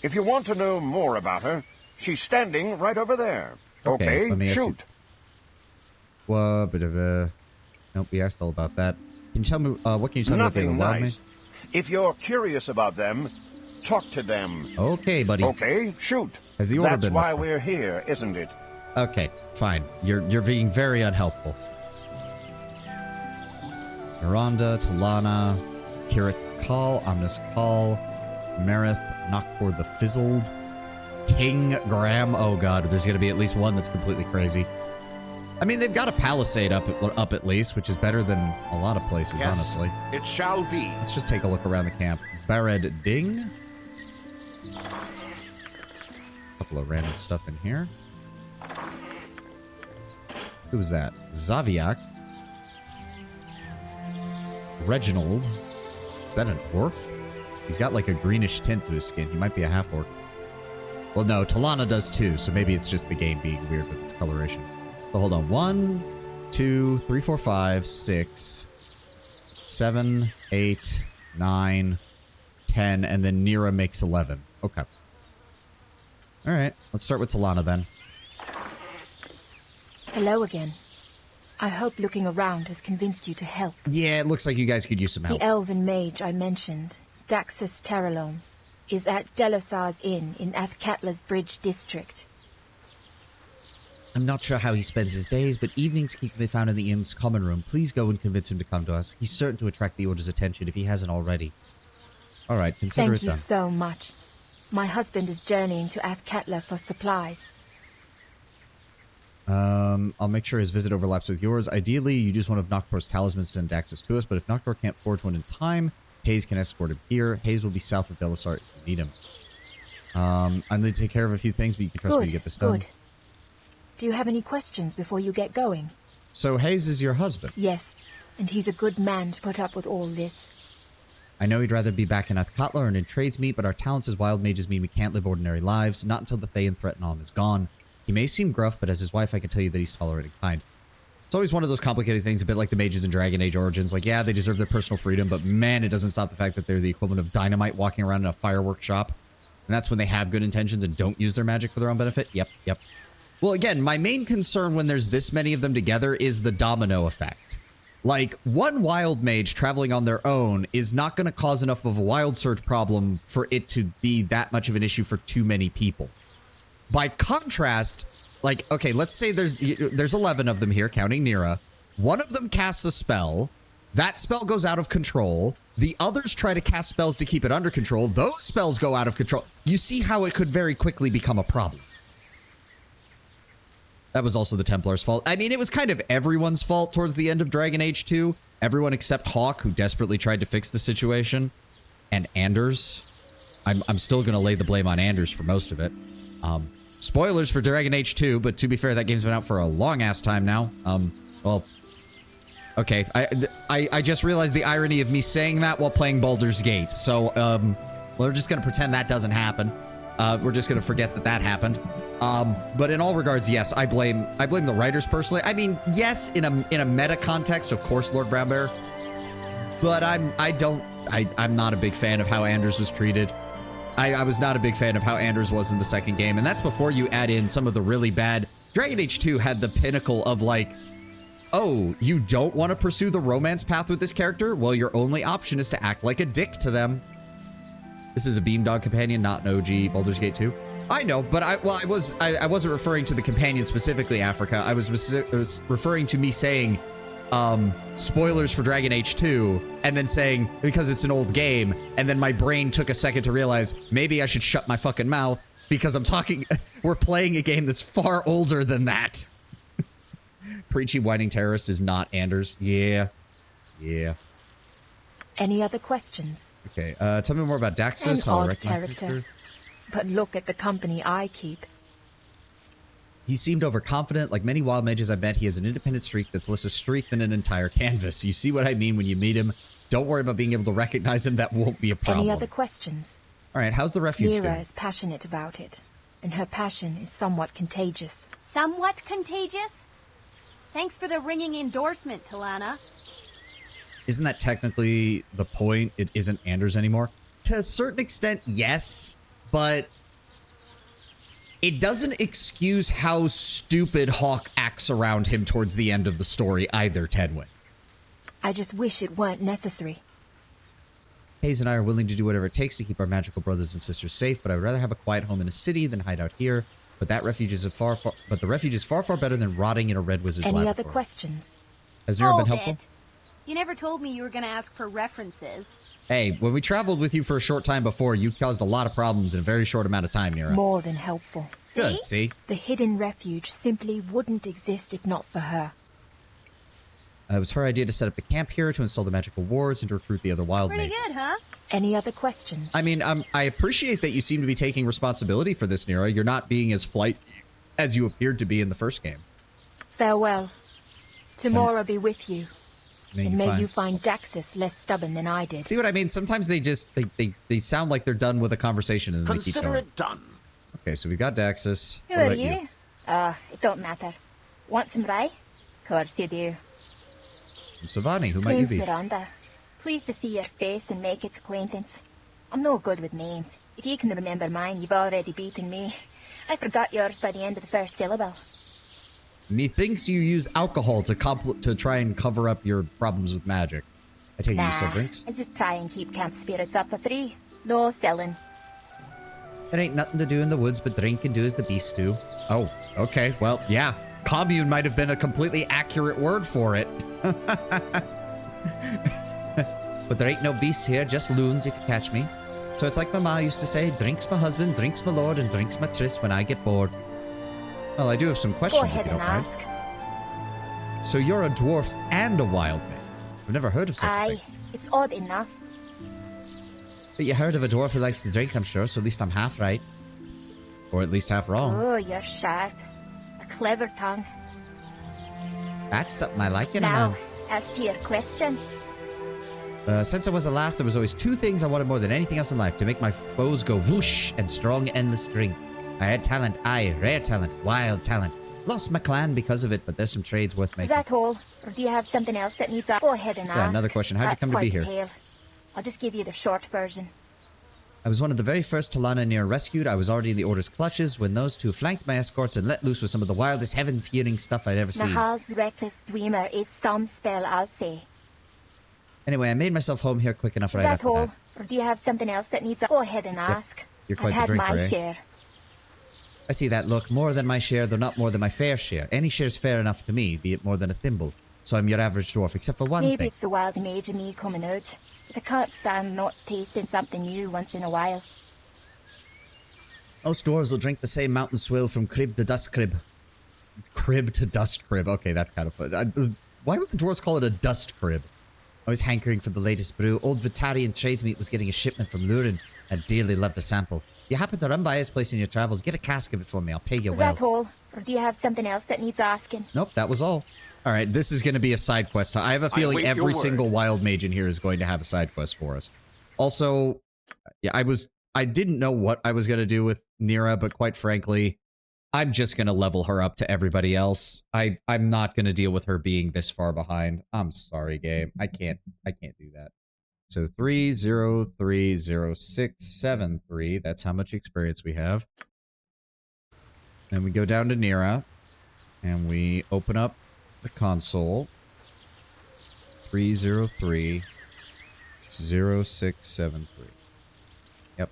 If you want to know more about her, she's standing right over there. Okay, let me shoot. Nope, we asked all about that. Can you tell me, what can you tell me about the Nothing wild nice. If you're curious about them, talk to them. Okay, buddy. Okay, shoot. Has the order That's been why referred? we're here, isn't it? Okay, fine. You're being very unhelpful. Miranda, Talana, Kirith Kal, Omnis Kal, Merith, Nokpor the Fizzled, King Graham. Oh god, there's gonna be at least one that's completely crazy. I mean, they've got a palisade up at least, which is better than a lot of places, Yes, honestly. it shall be. Let's just take a look around the camp. Bared Ding. Couple of random stuff in here. Who was that? Zaviak. Reginald. Is that an orc? He's got like a greenish tint to his skin. He might be a half-orc. Well, no, Talana does too, so maybe it's just the game being weird with its coloration. So hold on. 1, 2, 3, 4, 5, 6, 7, 8, 9, 10, and then Nira makes 11. Okay. Alright, let's start with Talana then. Hello again. I hope looking around has convinced you to help. Yeah, it looks like you guys could use some help. The elven mage I mentioned, Daxus Terralome, is at Delasar's Inn in Athkatla's Bridge district. I'm not sure how he spends his days, but evenings he can be found in the inn's common room. Please go and convince him to come to us. He's certain to attract the Order's attention if he hasn't already. Alright, consider Thank it you done. so much. My husband is journeying to Athkatla for supplies. I'll make sure his visit overlaps with yours. Ideally, you use one of Nokpor's talismans to send access to us, but if Noktor can't forge one in time, Hayes can escort him here. Hayes will be south of Delasar if you need him. I need to take care of a few things, but you can trust me to get this done. Good. Do you have any questions before you get going? So Hayes is your husband? Yes, and he's a good man to put up with all this. I know he'd rather be back in Athkatla and in trades meet, but our talents as wild mages mean we can't live ordinary lives, not until the Thayan threat on him is gone. He may seem gruff, but as his wife, I can tell you that he's tolerant and kind. It's always one of those complicated things, a bit like the mages in Dragon Age Origins. Like, yeah, they deserve their personal freedom, but man, it doesn't stop the fact that they're the equivalent of dynamite walking around in a fireworks shop. And that's when they have good intentions and don't use their magic for their own benefit. Yep. Well, again, my main concern when there's this many of them together is the domino effect. Like, one wild mage traveling on their own is not going to cause enough of a wild surge problem for it to be that much of an issue for too many people. By contrast, like, okay, let's say there's 11 of them here, counting Nira. One of them casts a spell. That spell goes out of control. The others try to cast spells to keep it under control. Those spells go out of control. You see how it could very quickly become a problem. That was also the Templar's fault. I mean, it was kind of everyone's fault towards the end of Dragon Age 2. Everyone except Hawk, who desperately tried to fix the situation. And Anders. I'm still going to lay the blame on Anders for most of it. Spoilers for Dragon Age 2, but to be fair, that game's been out for a long-ass time now. Well, okay. I just realized the irony of me saying that while playing Baldur's Gate. So, we're just going to pretend that doesn't happen. We're just going to forget that that happened. But in all regards, yes, I blame the writers personally. I mean, yes, in a meta context, of course, Lord Brownbear. But I'm not a big fan of how Anders was treated. I was not a big fan of how Anders was in the second game, and that's before you add in some of the really bad Dragon Age 2 had the pinnacle of like, oh, you don't want to pursue the romance path with this character? Well, your only option is to act like a dick to them. This is a Beamdog companion, not an OG Baldur's Gate 2. I know, but I wasn't referring to the companion specifically, Africa. I was referring to me saying, spoilers for Dragon Age 2, and then saying, because it's an old game, and then my brain took a second to realize, maybe I should shut my fucking mouth, because we're playing a game that's far older than that. Preachy whining terrorist is not Anders. Yeah. Yeah. Any other questions? Okay, tell me more about Daxus. An How I odd recognize character. But look at the company I keep. He seemed overconfident. Like many wild mages I met, he has an independent streak that's less a streak than an entire canvas. You see what I mean when you meet him? Don't worry about being able to recognize him. That won't be a problem. Any other questions? All right, how's the refuge Mira doing? is passionate about it, and her passion is somewhat contagious. Somewhat contagious? Thanks for the ringing endorsement, Talana. Isn't that technically the point? It isn't Anders anymore? To a certain extent, yes, but it doesn't excuse how stupid Hawk acts around him towards the end of the story either, Tedwin. I just wish it weren't necessary. Hayes and I are willing to do whatever it takes to keep our magical brothers and sisters safe, but I would rather have a quiet home in a city than hide out here. But the refuge is far, far better than rotting in a red wizard's Any laboratory. other questions? Has Nero been helpful? You never told me you were going to ask for references. Hey, when we traveled with you for a short time before, you caused a lot of problems in a very short amount of time, Nero. More than helpful. Good, see? The hidden refuge simply wouldn't exist if not for her. It was her idea to set up the camp here, to install the magical wards, and to recruit the other wild Pretty mages. good, huh? Any other questions? I mean, I appreciate that you seem to be taking responsibility for this, Nero. You're not being as flighty as you appeared to be in the first game. Farewell. Tomorrow be with you. And may find- you find Daxus less stubborn than I did. See what I mean? Sometimes they just, they sound like they're done with a conversation and then they keep Consider going. it done. Okay, so we've got Daxus. Who What are about you? It don't matter. Want some rye? Course you do. I'm Savani. Who might you Name's be? Miranda. Pleased to see your face and make its acquaintance. I'm no good with names. If you can remember mine, you've already beaten me. I forgot yours by the end of the first syllable. Methinks you use alcohol to try and cover up your problems with magic. I take it you sell drinks? I just try and keep camp spirits up for free. No selling. There ain't nothing to do in the woods but drink and do as the beasts do. Oh, okay. Well, yeah. Commune might have been a completely accurate word for it. But there ain't no beasts here, just loons if you catch me. So it's like my ma used to say, drinks my husband, drinks my lord, and drinks my tris when I get bored. Well, I do have some questions if you don't mind. So you're a dwarf and a wild man. I've never heard of such a thing. It's odd enough. But you heard of a dwarf who likes to drink, I'm sure, so at least I'm half right. Or at least half wrong. Oh, you're sharp. A clever tongue. That's something I like in a Now, man. as to your question. Since I was the last, there was always two things I wanted more than anything else in life. To make my foes go whoosh and strong endless string. I had talent, aye, rare talent, wild talent. Lost my clan because of it, but there's some trades worth Is making. that all? Or do you have something else that needs a... Go ahead and ask. Yeah, another question. How'd you That's come to be quite a here? tale. I'll just give you the short version. I was one of the very first Talana near rescued. I was already in the Order's clutches when those two flanked my escorts and let loose with some of the wildest heaven-fearing stuff I'd ever seen. Nahal's reckless dreamer is some spell, I'll say. Anyway, I made myself home here quick enough Is right that after all? that. Or do you have something else that needs a... Go ahead and ask. You're quite I've the had drinker, my eh? share. I see that look. More than my share, though not more than my fair share. Any share's fair enough to me, be it more than a thimble. So I'm your average dwarf, except for one Maybe thing. it's the wild mage in me coming out. But I can't stand not tasting something new once in a while. Most dwarves will drink the same mountain swill from crib to dust crib. Crib to dust crib. Okay, that's kind of fun. Why would the dwarves call it a dust crib? I was hankering for the latest brew. Old Vitarian tradesmeet was getting a shipment from Lurin. I'd dearly love to sample. If you happen to run by his place in your travels, get a cask of it for me. I'll pay you Is well. that all? Or do you have something else that needs asking? Nope, that was all. All right, this is going to be a side quest. I have a feeling await your every word. single wild mage in here is going to have a side quest for us. Also, yeah, I didn't know what I was going to do with Nira, but quite frankly, I'm just going to level her up to everybody else. I'm not going to deal with her being this far behind. I'm sorry, game. I can't do that. So 303063, that's how much experience we have. Then we go down to Nira. And we open up the console. 303-0673. Yep.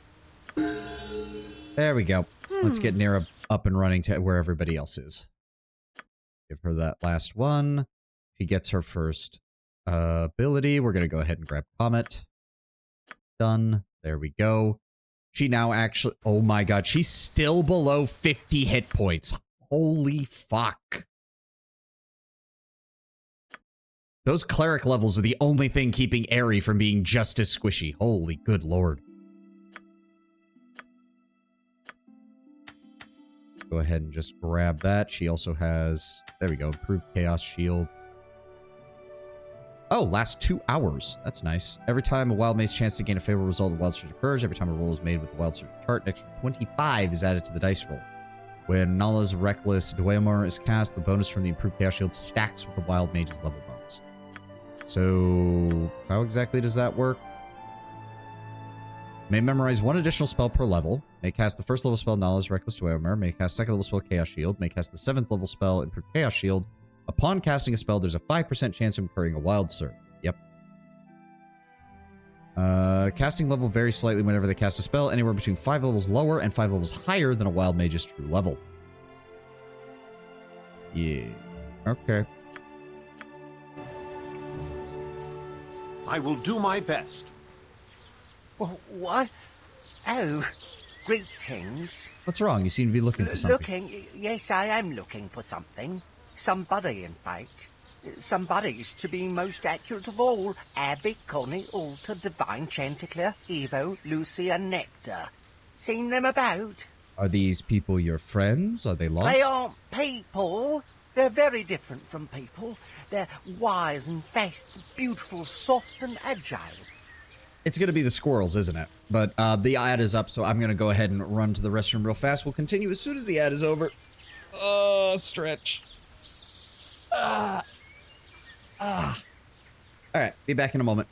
There we go. Let's get Nira up and running to where everybody else is. Give her that last one. She gets her first ability. We're going to go ahead and grab Comet. Done. There we go. She now actually... Oh my god, she's still below 50 hit points. Holy fuck. Those cleric levels are the only thing keeping Aerie from being just as squishy. Holy good lord. Let's go ahead and just grab that. She also has... There we go. Improved Chaos Shield. Oh, last 2 hours. That's nice. Every time a Wild Maze chance to gain a favorable result of Wild Surge occurs, every time a roll is made with the Wild Surge chart, an extra 25 is added to the dice roll. When Nala's Reckless Dwemer is cast, the bonus from the Improved Chaos Shield stacks with the Wild Mage's level bonus. So, how exactly does that work? May memorize 1 additional spell per level. May cast the first level spell Nala's Reckless Dwemer. May cast second level spell Chaos Shield. May cast the 7th level spell Improved Chaos Shield. Upon casting a spell, there's a 5% chance of incurring a Wild Surge. Yep. Casting level varies slightly whenever they cast a spell, anywhere between 5 levels lower and 5 levels higher than a Wild Mage's true level. Yeah. Okay. I will do my best. What? Oh, greetings. What's wrong? You seem to be looking for something. Looking? Yes, I am looking for something. Somebody, in fact. Somebody's to be most accurate of all. Abby, Connie, Alta, Divine, Chanticleer, Evo, Lucy, and Nectar. Seen them about? Are these people your friends? Are they lost? They aren't people. They're very different from people. They're wise and fast, beautiful, soft, and agile. It's going to be the squirrels, isn't it? But the ad is up, so I'm going to go ahead and run to the restroom real fast. We'll continue as soon as the ad is over. Stretch. Alright, be back in a moment.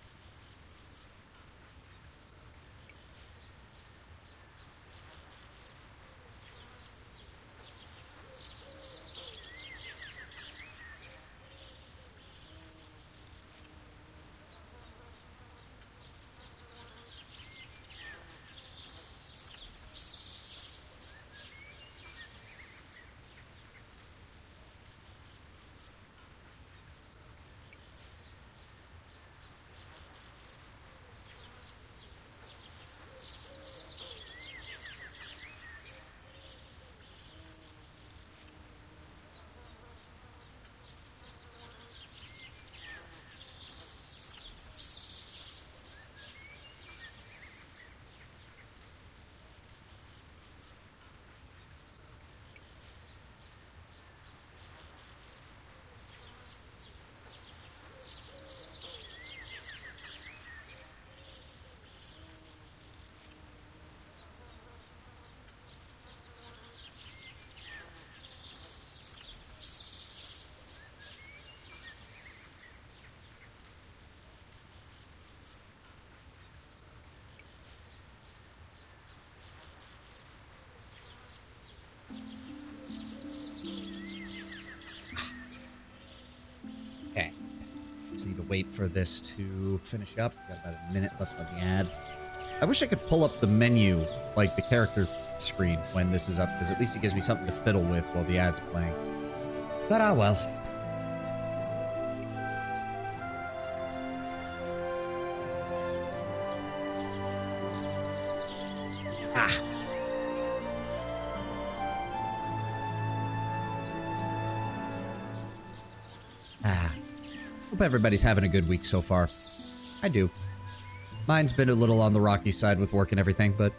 Need to wait for this to finish up. Got about a minute left on the ad. I wish I could pull up the menu, like the character screen, when this is up, because at least it gives me something to fiddle with while the ad's playing. But ah well. Hope everybody's having a good week so far. I do. Mine's been a little on the rocky side with work and everything, but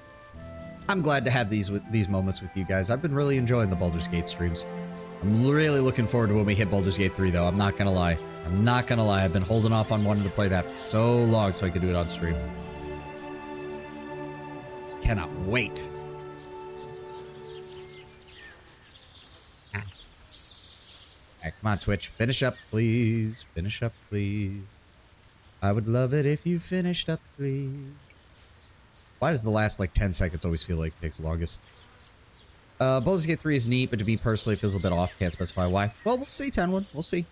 I'm glad to have these moments with you guys. I've been really enjoying the Baldur's Gate streams. I'm really looking forward to when we hit Baldur's Gate 3, though. I'm not gonna lie. I'm not gonna lie. I've been holding off on wanting to play that for so long so I could do it on stream. Cannot wait. Alright, come on, Twitch. Finish up, please. Finish up, please. I would love it if you finished up, please. Why does the last, like, 10 seconds always feel like it takes the longest? Baldur's Gate 3 is neat, but to me personally, it feels a bit off. Can't specify why. Well, we'll see, Tenwood. We'll see.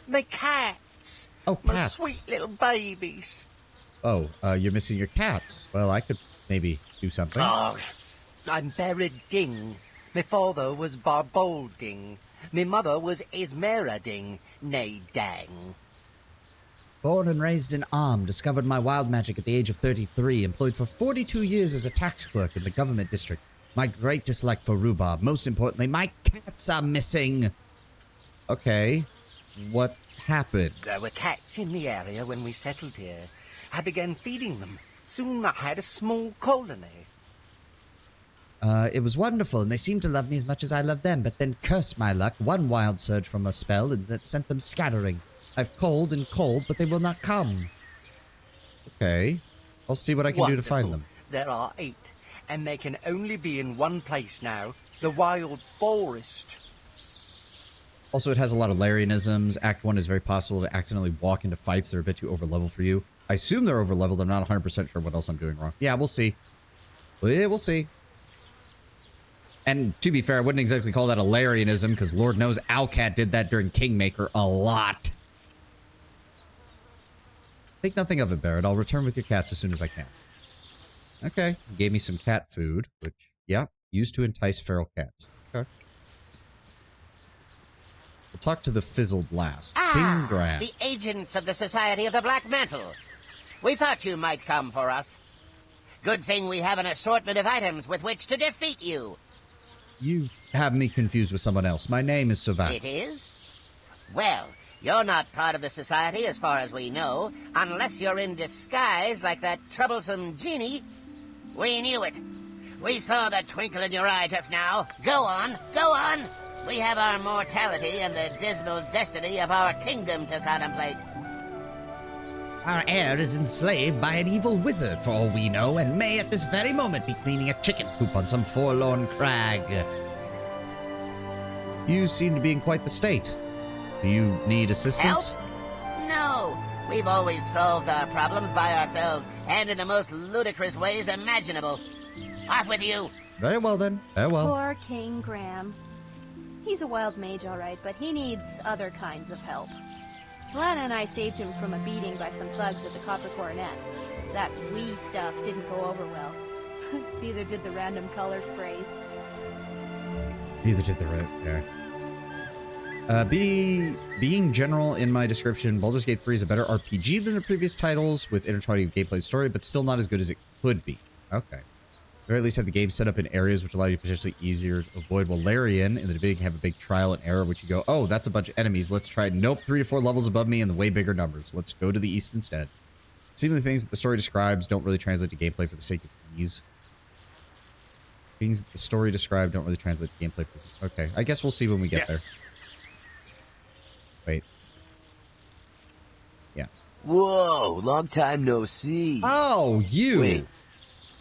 My cats. Oh, My cats. sweet little babies. Oh, you're missing your cats. Well, I could maybe do something. Oh, I'm Bereding. My father was Barbolding. My mother was Esmerading. Nay, dang. Born and raised in Arm, discovered my wild magic at the age of 33, employed for 42 years as a tax clerk in the government district. My great dislike for rhubarb. Most importantly, my cats are missing. Okay, what happened? There were cats in the area when we settled here. I began feeding them. Soon I had a small colony. It was wonderful, and they seemed to love me as much as I loved them, but then, curse my luck, one wild surge from a spell and that sent them scattering. I've called and called, but they will not come. Okay, I'll see what I can do to find them. There are 8, and they can only be in one place now, the wild forest. Also, it has a lot of Larianisms. Act 1 is very possible to accidentally walk into fights that are a bit too overleveled for you. I assume they're overleveled. I'm not 100% sure what else I'm doing wrong. Yeah, we'll see. We'll see. And to be fair, I wouldn't exactly call that a Larianism, because Lord knows Owlcat did that during Kingmaker a lot. Think nothing of it, Barrett. I'll return with your cats as soon as I can. Okay. You gave me some cat food, which, yeah, used to entice feral cats. Okay. We'll talk to the Fizzled Blast. King Grant. The agents of the Society of the Black Mantle. We thought you might come for us. Good thing we have an assortment of items with which to defeat you. You have me confused with someone else. My name is Savant. It is? Well, you're not part of the Society as far as we know, unless you're in disguise like that troublesome genie. We knew it. We saw the twinkle in your eye just now. Go on, go on. We have our mortality and the dismal destiny of our kingdom to contemplate. Our heir is enslaved by an evil wizard, for all we know, and may at this very moment be cleaning a chicken coop on some forlorn crag. You seem to be in quite the state. Do you need assistance? Help? No. We've always solved our problems by ourselves, and in the most ludicrous ways imaginable. Off with you. Very well, then. Very well. Poor King Graham. He's a wild mage, all right, but he needs other kinds of help. Lana and I saved him from a beating by some thugs at the Copper Coronet. That "we" stuff didn't go over well. Neither did the random color sprays. Neither did the red. Yeah. Being general in my description, Baldur's Gate 3 is a better RPG than the previous titles, with intertwining of gameplay story, but still not as good as it could be. Okay. Or at least have the game set up in areas which allow you potentially easier to avoid. While Larian in the beginning can have a big trial and error, which you go, oh, that's a bunch of enemies. Let's try it. Nope, 3 to 4 levels above me and the way bigger numbers. Let's go to the east instead. Seemingly things that the story describes don't really translate to gameplay for the sake of ease. Things that the story described don't really translate to gameplay for the sake. Okay, I guess we'll see when we get there. Wait. Yeah. Whoa, long time no see. Oh, you! Wait.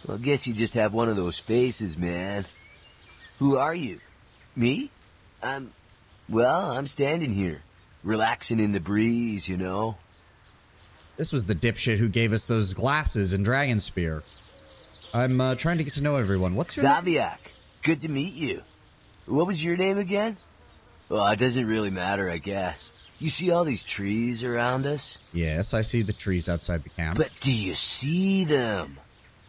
Well, I guess you just have one of those faces, man. Who are you? Me? Well, I'm standing here, relaxing in the breeze, you know. This was the dipshit who gave us those glasses and Dragon Spear. I'm trying to get to know everyone. What's your name? Zaviak. Good to meet you. What was your name again? Well, it doesn't really matter, I guess. You see all these trees around us? Yes, I see the trees outside the camp. But do you see them?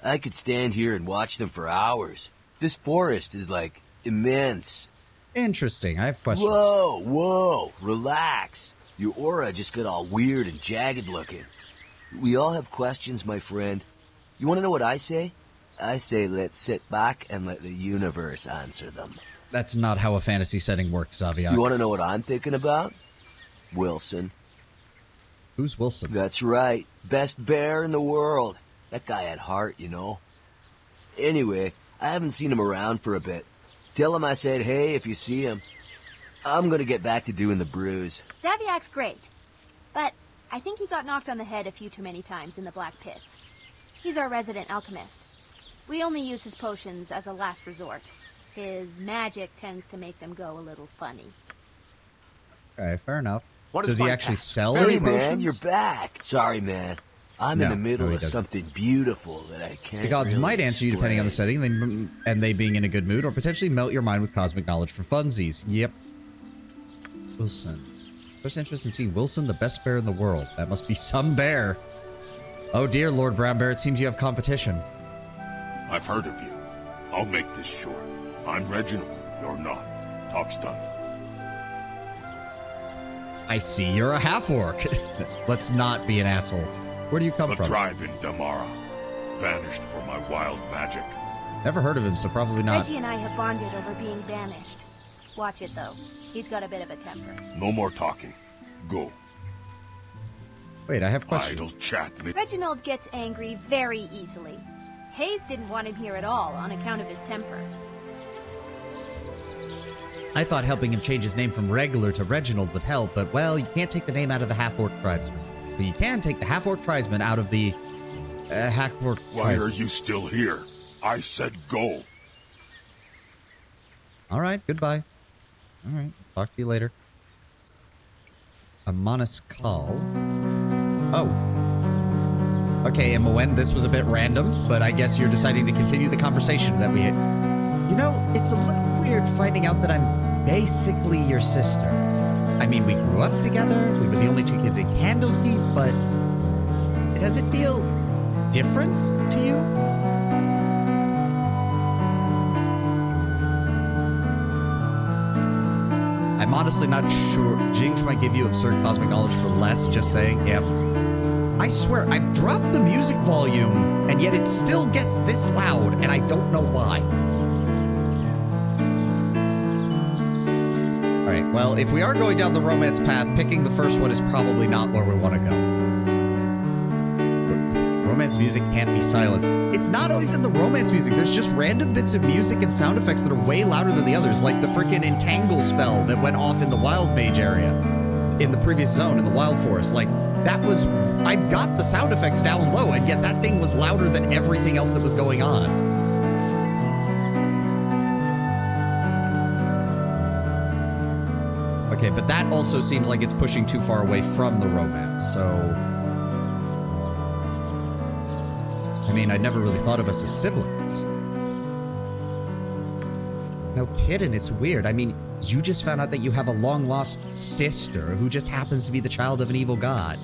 I could stand here and watch them for hours. This forest is, like, immense. Interesting. I have questions. Whoa, relax. Your aura just got all weird and jagged looking. We all have questions, my friend. You want to know what I say? I say let's sit back and let the universe answer them. That's not how a fantasy setting works, Zaviak. You want to know what I'm thinking about? Wilson. Who's Wilson? That's right. Best bear in the world. That guy had heart, you know. Anyway, I haven't seen him around for a bit. Tell him I said hey if you see him. I'm gonna get back to doing the brews. Zaviak's great, but I think he got knocked on the head a few too many times in the Black Pits. He's our resident alchemist. We only use his potions as a last resort. His magic tends to make them go a little funny. Okay, fair enough. What Does is he my actually task? sell Hey any man, potions? you're back. Sorry man. I'm No, in the middle no, he of doesn't. something beautiful that I can't. The gods really might answer you depending on the explain. setting, and they being in a good mood, or potentially melt your mind with cosmic knowledge for funsies. Yep. Wilson. First interest in seeing Wilson, the best bear in the world. That must be some bear. Oh dear, Lord Brown Bear, it seems you have competition. I've heard of you. I'll make this short. I'm Reginald. You're not. Talk's done. I see you're a half-orc. Let's not be an asshole. Where do you come A from? tribe in Damara. Vanished for my wild magic. Never heard of him, so probably not. Reggie and I have bonded over being banished. Watch it, though. He's got a bit of a temper. No more talking. Go. Wait, I have questions. Idle chat. Reginald gets angry very easily. Hayes didn't want him here at all on account of his temper. I thought helping him change his name from Regular to Reginald would help, but well, you can't take the name out of the half-orc tribesman. But you can take the half-orc tribesman out of the half-orc Why tribesman. are you still here? I said go. All right, goodbye. All right, talk to you later. Amonis Call. Oh. Okay, Imoen, this was a bit random, but I guess you're deciding to continue the conversation that we had. You know, it's a little weird finding out that I'm basically your sister. I mean, we grew up together, we were the only two kids in Candlekeep, but does it feel different to you? I'm honestly not sure. Jinx might give you absurd cosmic knowledge for less, just saying. Yep. I swear, I've dropped the music volume, and yet it still gets this loud, and I don't know why. Alright, well, if we are going down the romance path, picking the first one is probably not where we want to go. Romance music can't be silenced. It's not even the romance music. There's just random bits of music and sound effects that are way louder than the others, like the freaking entangle spell that went off in the wild mage area, in the previous zone, in the wild forest. Like, that was... I've got the sound effects down low, and yet that thing was louder than everything else that was going on. Okay, but that also seems like it's pushing too far away from the romance, so... I mean, I'd never really thought of us as siblings. No kidding, it's weird. I mean, you just found out that you have a long-lost sister who just happens to be the child of an evil god.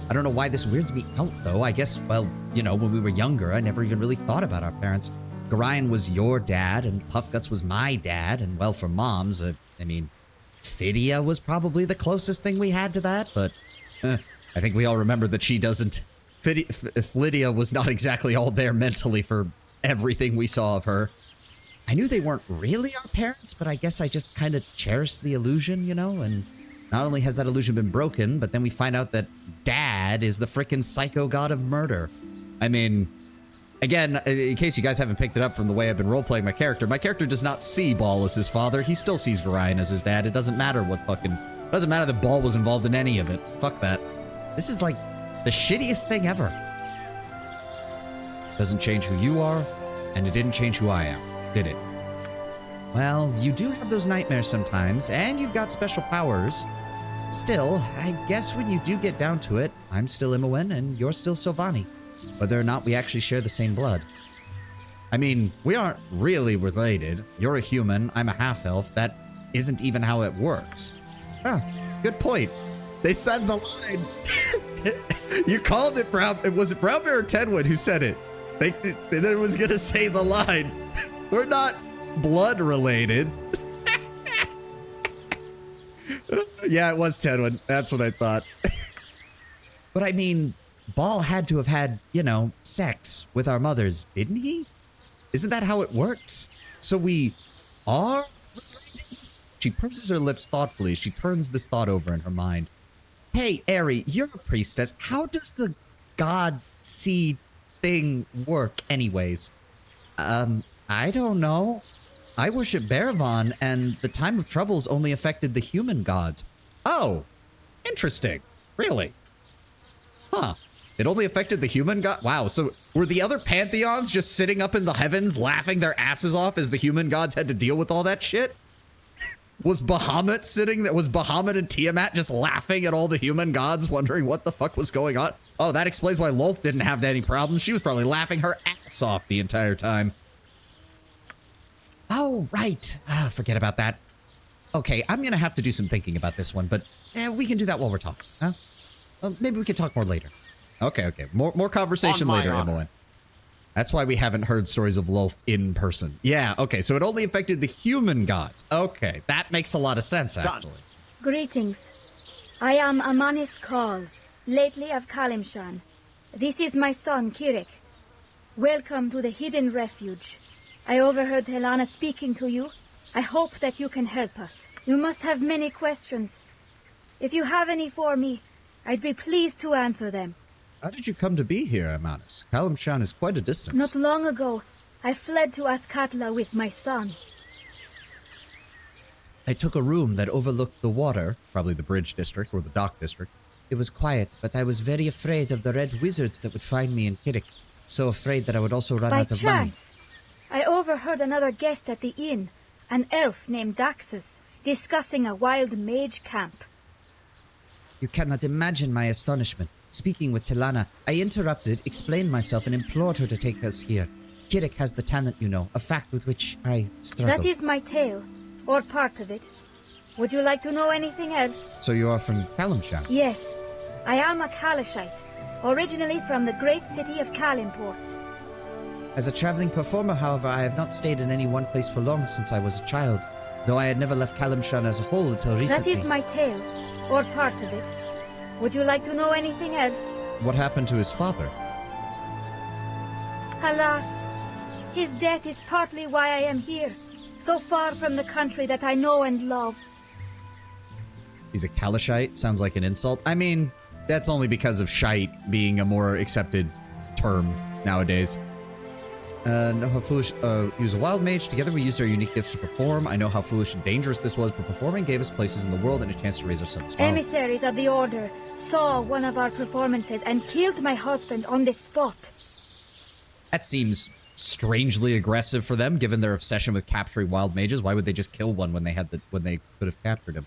I don't know why this weirds me out, though. I guess, well, you know, when we were younger, I never even really thought about our parents. Gorion was your dad, and Puffguts was my dad, and, well, for moms, I mean, Phidia was probably the closest thing we had to that, but I think we all remember that she doesn't... Phidia was not exactly all there mentally for everything we saw of her. I knew they weren't really our parents, but I guess I just kind of cherished the illusion, you know? And not only has that illusion been broken, but then we find out that Dad is the frickin' psycho god of murder. I mean, again, in case you guys haven't picked it up from the way I've been role-playing my character does not see Ball as his father. He still sees Gorion as his dad. It doesn't matter what fucking... It doesn't matter that Ball was involved in any of it. Fuck that. This is like the shittiest thing ever. Doesn't change who you are, and it didn't change who I am, did it? Well, you do have those nightmares sometimes, and you've got special powers. Still, I guess when you do get down to it, I'm still Imoen, and you're still Sylvani. Whether or not we actually share the same blood. I mean, we aren't really related. You're a human, I'm a half-elf. That isn't even how it works. Huh, good point. They said the line. You called it Brown. Was it Brown Bear or Tenwood who said it? They was gonna say the line. We're not blood related. Yeah, it was Tenwood. That's what I thought. But I mean, Ball had to have had, you know, sex with our mothers, didn't he? Isn't that how it works? So we are related? She purses her lips thoughtfully. She turns this thought over in her mind. Hey, Aerie, you're a priestess. How does the god seed thing work anyways? I don't know. I worship Baravan, and the time of troubles only affected the human gods. Oh, interesting. Really? Huh. It only affected the human god? Wow, so were the other pantheons just sitting up in the heavens laughing their asses off as the human gods had to deal with all that shit? Was Bahamut sitting there? Was Bahamut and Tiamat just laughing at all the human gods, wondering what the fuck was going on? Oh, that explains why Lolth didn't have any problems. She was probably laughing her ass off the entire time. Oh, right. Forget about that. Okay, I'm going to have to do some thinking about this one, but we can do that while we're talking, huh? Maybe we can talk more later. Okay. More conversation later, Imoen. That's why we haven't heard stories of Lolth in person. Yeah, okay, so it only affected the human gods. Okay, that makes a lot of sense, actually. Greetings. I am Amanis Kal, lately of Kalimshan. This is my son, Kirik. Welcome to the Hidden Refuge. I overheard Helana speaking to you. I hope that you can help us. You must have many questions. If you have any for me, I'd be pleased to answer them. How did you come to be here, Amanis? Kalimshan is quite a distance. Not long ago, I fled to Athkatla with my son. I took a room that overlooked the water, probably the bridge district or the dock district. It was quiet, but I was very afraid of the red wizards that would find me in Kirik. So afraid that I would also run out of money. By chance, I overheard another guest at the inn, an elf named Daxus, discussing a wild mage camp. You cannot imagine my astonishment. Speaking with Tilana, I interrupted, explained myself, and implored her to take us here. Kirik has the talent, you know, a fact with which I struggle. That is my tale, or part of it. Would you like to know anything else? So you are from Kalimshan? Yes. I am a Kalashite, originally from the great city of Kalimport. As a traveling performer, however, I have not stayed in any one place for long since I was a child, though I had never left Kalimshan as a whole until recently. That is my tale, or part of it. Would you like to know anything else? What happened to his father? Alas, his death is partly why I am here, so far from the country that I know and love. He's a Kalashite? Sounds like an insult. I mean, that's only because of shite being a more accepted term nowadays. Know how foolish, he was a wild mage. Together we used our unique gifts to perform. I know how foolish and dangerous this was, but performing gave us places in the world and a chance to raise ourselves well. Emissaries of the Order saw one of our performances and killed my husband on the spot. That seems strangely aggressive for them, given their obsession with capturing wild mages. Why would they just kill one when they could have captured him?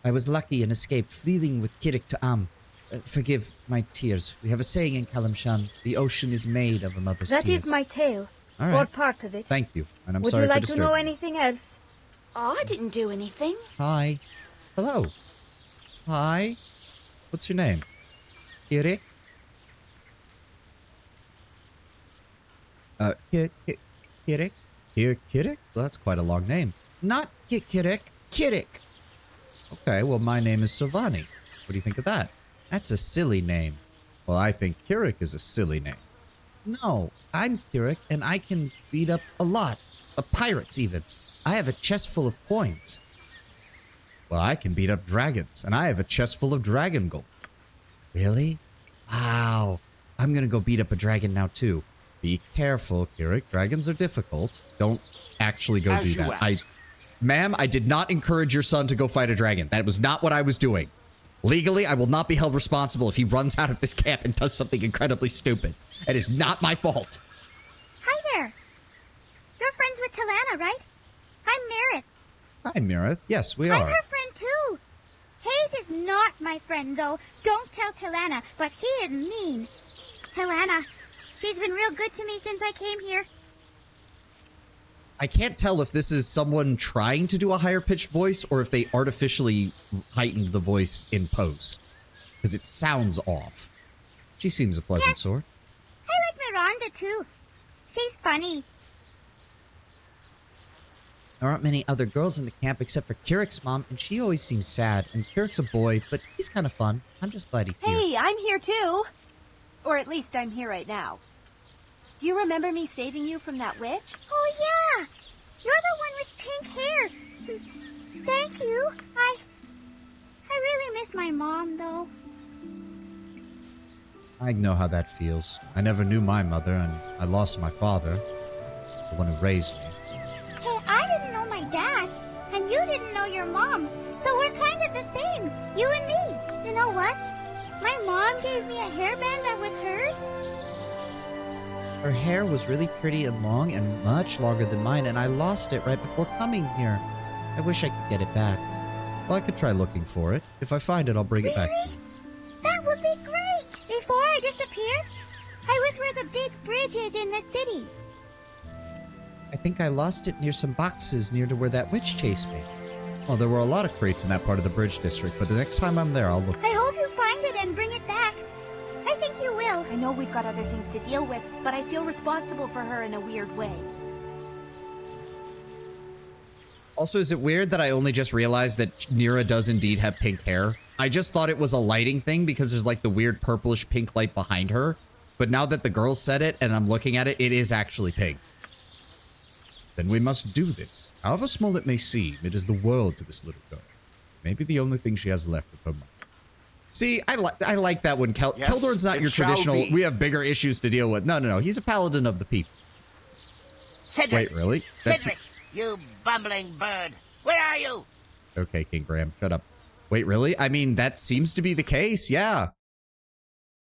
I was lucky and escaped, fleeing with Kirik to Am. Forgive my tears. We have a saying in Kalimshan, the ocean is made of a mother's tears. That is my tale, all right. or part of it. Thank you, and I'm Would sorry you for like to disturbing. know anything else? Oh, I didn't do anything. Hi. Hello. Hi. What's your name? Kirik? Kirik? Kirik? Well, that's quite a long name. Not Kirik. Kirik. Okay, well, my name is Sovani. What do you think of that? That's a silly name. Well, I think Kirik is a silly name. No, I'm Kirik, and I can beat up a lot. Pirates, even. I have a chest full of coins. Well, I can beat up dragons, and I have a chest full of dragon gold. Really? Wow. I'm gonna go beat up a dragon now, too. Be careful, Kirik. Dragons are difficult. Don't actually go do that. Ma'am, I did not encourage your son to go fight a dragon. That was not what I was doing. Legally, I will not be held responsible if he runs out of this camp and does something incredibly stupid. It is not my fault. Hi there. You're friends with Talana, right? I'm Merith. Hi, Mirith. Yes, we I'm are. her friend, too. Hayes is not my friend, though. Don't tell Talana, but he is mean. Talana, she's been real good to me since I came here. I can't tell if this is someone trying to do a higher pitched voice or if they artificially heightened the voice in post. Because it sounds off. She seems a pleasant sort. I like Miranda, too. She's funny. There aren't many other girls in the camp except for Kirik's mom, and she always seems sad. And Kirik's a boy, but he's kind of fun. I'm just glad he's here. Hey, I'm here too. Or at least I'm here right now. Do you remember me saving you from that witch? Oh, yeah. You're the one with pink hair. Thank you. I really miss my mom, though. I know how that feels. I never knew my mother, and I lost my father, the one who raised me. Hey, I didn't know my dad, and you didn't know your mom. So we're kind of the same, you and me. You know what? My mom gave me a hairband that was hers. Her hair was really pretty and long and much longer than mine, and I lost it right before coming here. I wish I could get it back. Well, I could try looking for it. If I find it, I'll bring it back to you. That would be great! Before I disappeared, I was where the big bridge is in the city. I think I lost it near some boxes near to where that witch chased me. Well, there were a lot of crates in that part of the bridge district, but the next time I'm there, I'll look. I hope you find it and bring it back. I think you will. I know we've got other things to deal with, but I feel responsible for her in a weird way. Also, is it weird that I only just realized that Nira does indeed have pink hair? I just thought it was a lighting thing because there's like the weird purplish pink light behind her. But now that the girl said it and I'm looking at it, it is actually pink. Then we must do this. However small it may seem, it is the world to this little girl. Maybe the only thing she has left of her mind. See, I like that one. Yes, Keldorn's not it your shall traditional, be. we have bigger issues to deal with. No. He's a paladin of the people. Cedric! Wait, really? Cedric, you bumbling bird. Where are you? Okay, King Graham, shut up. Wait, really? I mean, that seems to be the case, yeah.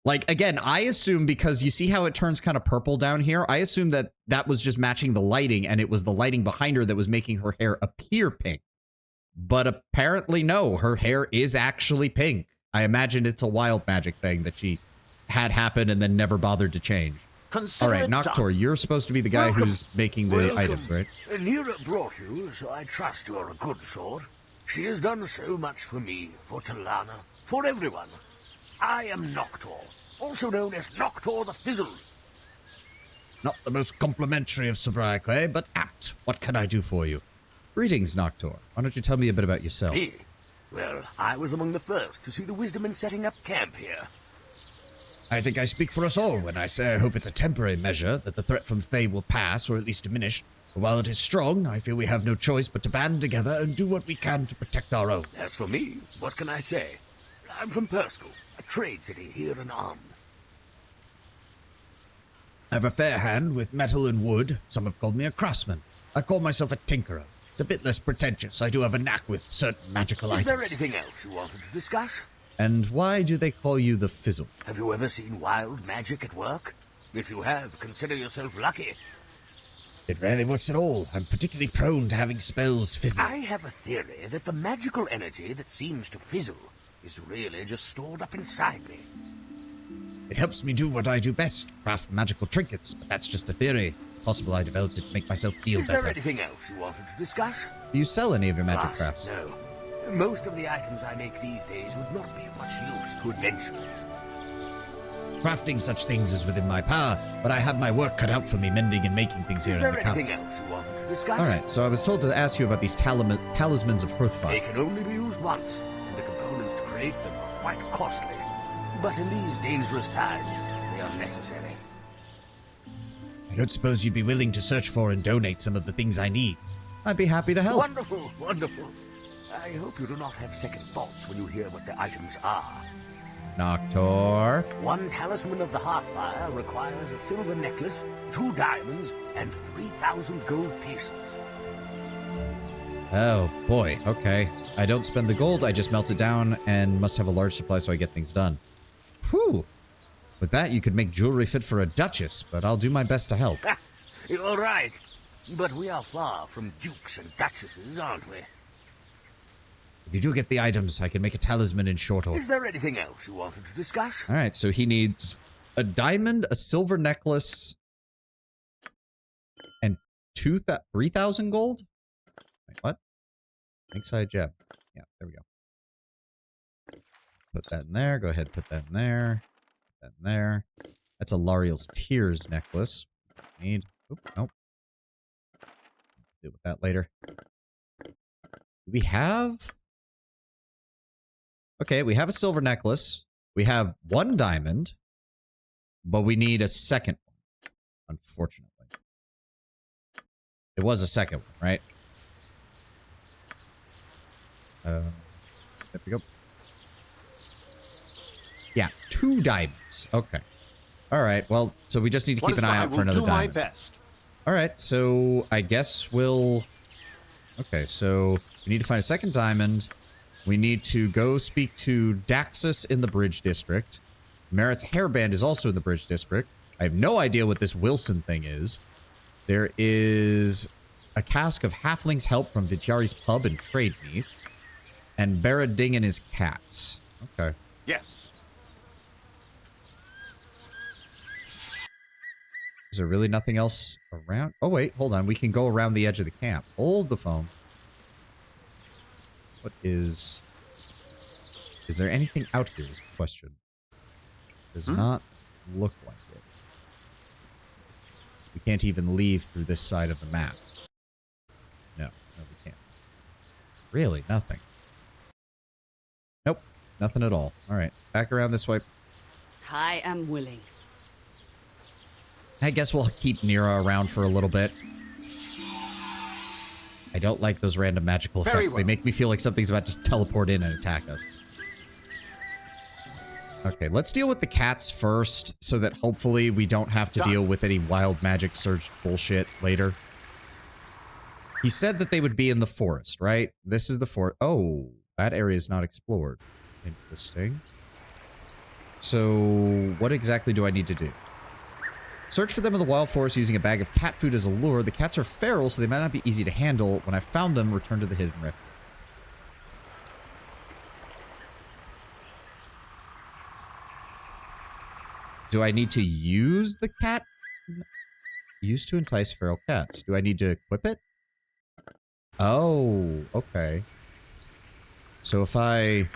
Like, again, I assume because you see how it turns kind of purple down here? I assume that that was just matching the lighting, and it was the lighting behind her that was making her hair appear pink. But apparently, no, her hair is actually pink. I imagine it's a wild magic thing that she had happen and then never bothered to change. All right, Noctor, you're supposed to be the guy who's making the items, right? Nira brought you, so I trust you're a good sort. She has done so much for me, for Talana, for everyone. I am Noctor, also known as Noctor the Fizzle. Not the most complimentary of sobriquet, but apt. What can I do for you? Greetings, Noctor. Why don't you tell me a bit about yourself? Me? Well, I was among the first to see the wisdom in setting up camp here. I think I speak for us all when I say I hope it's a temporary measure, that the threat from Thay will pass, or at least diminish. But while it is strong, I feel we have no choice but to band together and do what we can to protect our own. As for me, what can I say? I'm from Perskal, a trade city here in Arm. I have a fair hand with metal and wood. Some have called me a craftsman. I call myself a tinkerer. It's a bit less pretentious. I do have a knack with certain magical items. Is there anything else you wanted to discuss? And why do they call you the Fizzle? Have you ever seen wild magic at work? If you have, consider yourself lucky. It rarely works at all. I'm particularly prone to having spells fizzle. I have a theory that the magical energy that seems to fizzle is really just stored up inside me. It helps me do what I do best, craft magical trinkets, but that's just a theory. It's possible I developed it to make myself feel better. Is there anything else you wanted to discuss? Do you sell any of your magic crafts? No. Most of the items I make these days would not be of much use to adventurers. Crafting such things is within my power, but I have my work cut out for me mending and making things here in the camp. Is there anything else you wanted to discuss? Alright, so I was told to ask you about these talismans of Hearthfire. They can only be used once, and the components to create them are quite costly. But in these dangerous times, they are necessary. I don't suppose you'd be willing to search for and donate some of the things I need. I'd be happy to help. Wonderful, wonderful. I hope you do not have second thoughts when you hear what the items are. Noctor. One talisman of the Hearthfire requires a silver necklace, 2 diamonds, and 3,000 gold pieces. Oh, boy. Okay. I don't spend the gold, I just melt it down and must have a large supply so I get things done. Whew. With that, you could make jewelry fit for a duchess, but I'll do my best to help. You're right. But we are far from dukes and duchesses, aren't we? If you do get the items, I can make a talisman in short order. Is there anything else you wanted to discuss? Alright, so he needs a diamond, a silver necklace, and 3,000 gold? Wait, what? Lakeside gem. Yeah, there we go. Put that in there. Go ahead, put that in there. Put that in there. That's a Lariel's Tears necklace. Need. Oop, nope. Deal with that later. Do we have... Okay, we have a silver necklace. We have 1 diamond. But we need a second one. Unfortunately. It was a second one, right? There we go. Yeah, 2 diamonds. Okay. Alright, well, so we just need to keep an eye out for another diamond. I will do my best. Alright, so I guess we'll... Okay, so we need to find a second diamond. We need to go speak to Daxus in the Bridge District. Merritt's hairband is also in the Bridge District. I have no idea what this Wilson thing is. There is a cask of halfling's help from Vityari's pub and trade meat. And Barading and his cats. Okay. Yes. Is there really nothing else around? Oh, wait. Hold on. We can go around the edge of the camp. Hold the phone. What is... Is there anything out here is the question. Does not look like it. We can't even leave through this side of the map. No, we can't. Really, nothing. Nope, nothing at all. All right, back around this way. I am willing. I guess we'll keep Nira around for a little bit. I don't like those random magical effects. They make me feel like something's about to teleport in and attack us. Okay, let's deal with the cats first, so that hopefully we don't have to deal with any wild magic surge bullshit later. He said that they would be in the forest, right? This is the forest. Oh, that area is not explored. Interesting. So, what exactly do I need to do? Search for them in the wild forest using a bag of cat food as a lure. The cats are feral, so they might not be easy to handle. When I found them, return to the hidden refuge. Do I need to use the cat? Use to entice feral cats. Do I need to equip it? Oh, okay. So if I...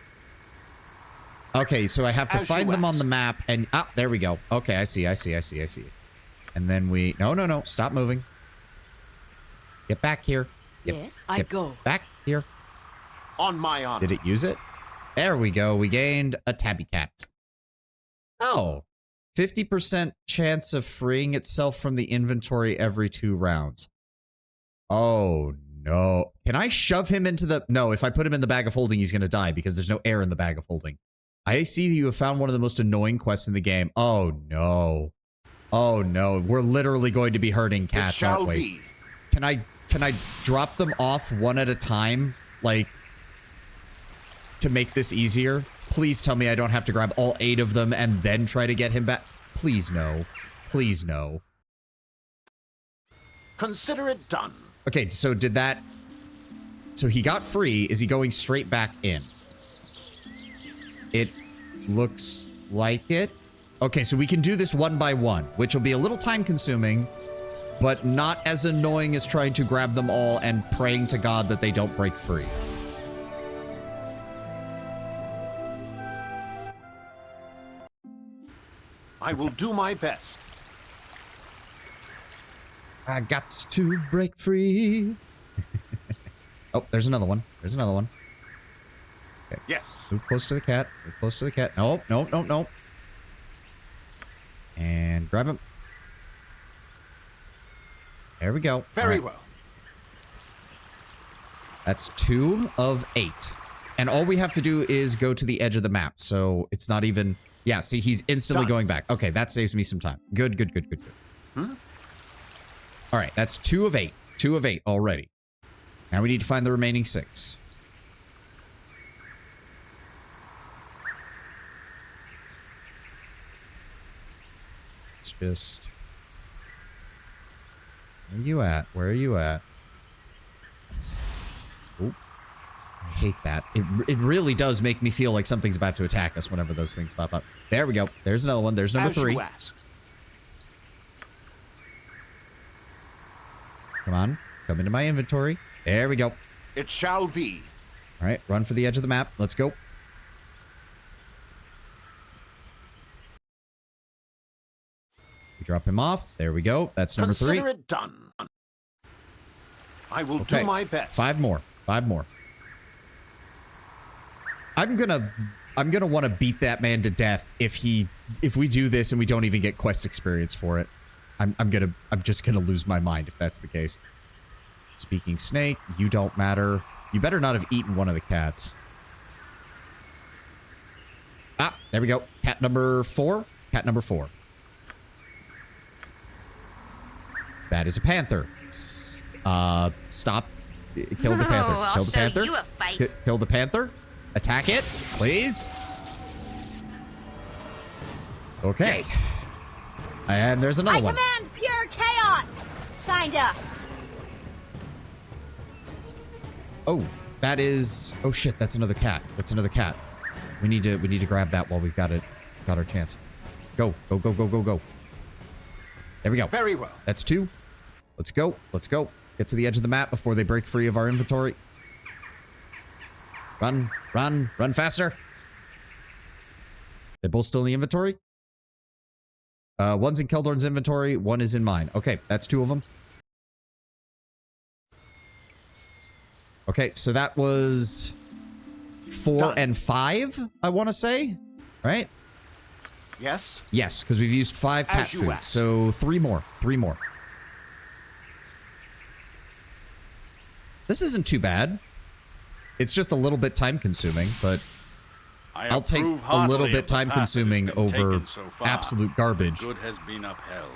Okay, so I have to find them on the map and... Ah, there we go. Okay, I see. And then we... No. Stop moving. Get back here. Yes, I go. Back here. On my honor. Did it use it? There we go. We gained a tabby cat. Oh. 50% chance of freeing itself from the inventory every 2 rounds. Oh, no. Can I shove him into the... No, if I put him in the bag of holding, he's going to die because there's no air in the bag of holding. I see that you have found one of the most annoying quests in the game. Oh, no. Oh, no. We're literally going to be hurting cats, aren't we? Can I drop them off one at a time? Like, to make this easier? Please tell me I don't have to grab all 8 of them and then try to get him back. Please no. Please no. Consider it done. Okay, so did that... So he got free. Is he going straight back in? It looks like it. Okay, so we can do this one by one, which will be a little time consuming, but not as annoying as trying to grab them all and praying to God that they don't break free. I will do my best. I got to break free. Oh, there's another one. There's another one. Okay. Yes. Move close to the cat. Move close to the cat. No. And grab him. There we go. Very well. That's 2 of 8. And all we have to do is go to the edge of the map. So it's not even... Yeah, see, he's instantly going back. Okay, that saves me some time. Good. All right, that's 2 of 8. 2 of 8 already. Now we need to find the remaining 6. It's just... Where are you at? Where are you at? Oop. I hate that. It really does make me feel like something's about to attack us whenever those things pop up. There we go. There's another one. There's number 3. Come on. Come into my inventory. There we go. It shall be. All right. Run for the edge of the map. Let's go. We drop him off. There we go. That's number 3. Consider it done. I will do my best. 5 more. 5 more. I'm gonna want to beat that man to death if we do this and we don't even get quest experience for it. I'm just gonna lose my mind if that's the case. Speaking snake, you don't matter. You better not have eaten one of the cats. Ah, there we go. Cat number 4. Cat number 4. That is a panther. Stop. Kill the panther. Kill the panther. I'll show you a fight. Kill the panther. Attack it, please. Okay. And there's another one. I command pure chaos. Kinda. Oh, that is... Oh shit, that's another cat. That's another cat. We need to grab that while we've got our chance. Go, go, go, go, go, go. There we go. Very well. That's 2. Let's go. Let's go. Get to the edge of the map before they break free of our inventory. Run, run, run faster. They're both still in the inventory? One's in Keldorn's inventory, one is in mine. Okay, that's 2 of them. Okay, so that was 4 and 5, I want to say. Right? Yes? Yes, because we've used 5 cat food. asked. So 3 more. 3 more. This isn't too bad. It's just a little bit time consuming, but I'll take a little bit time consuming over absolute garbage. Good has been upheld.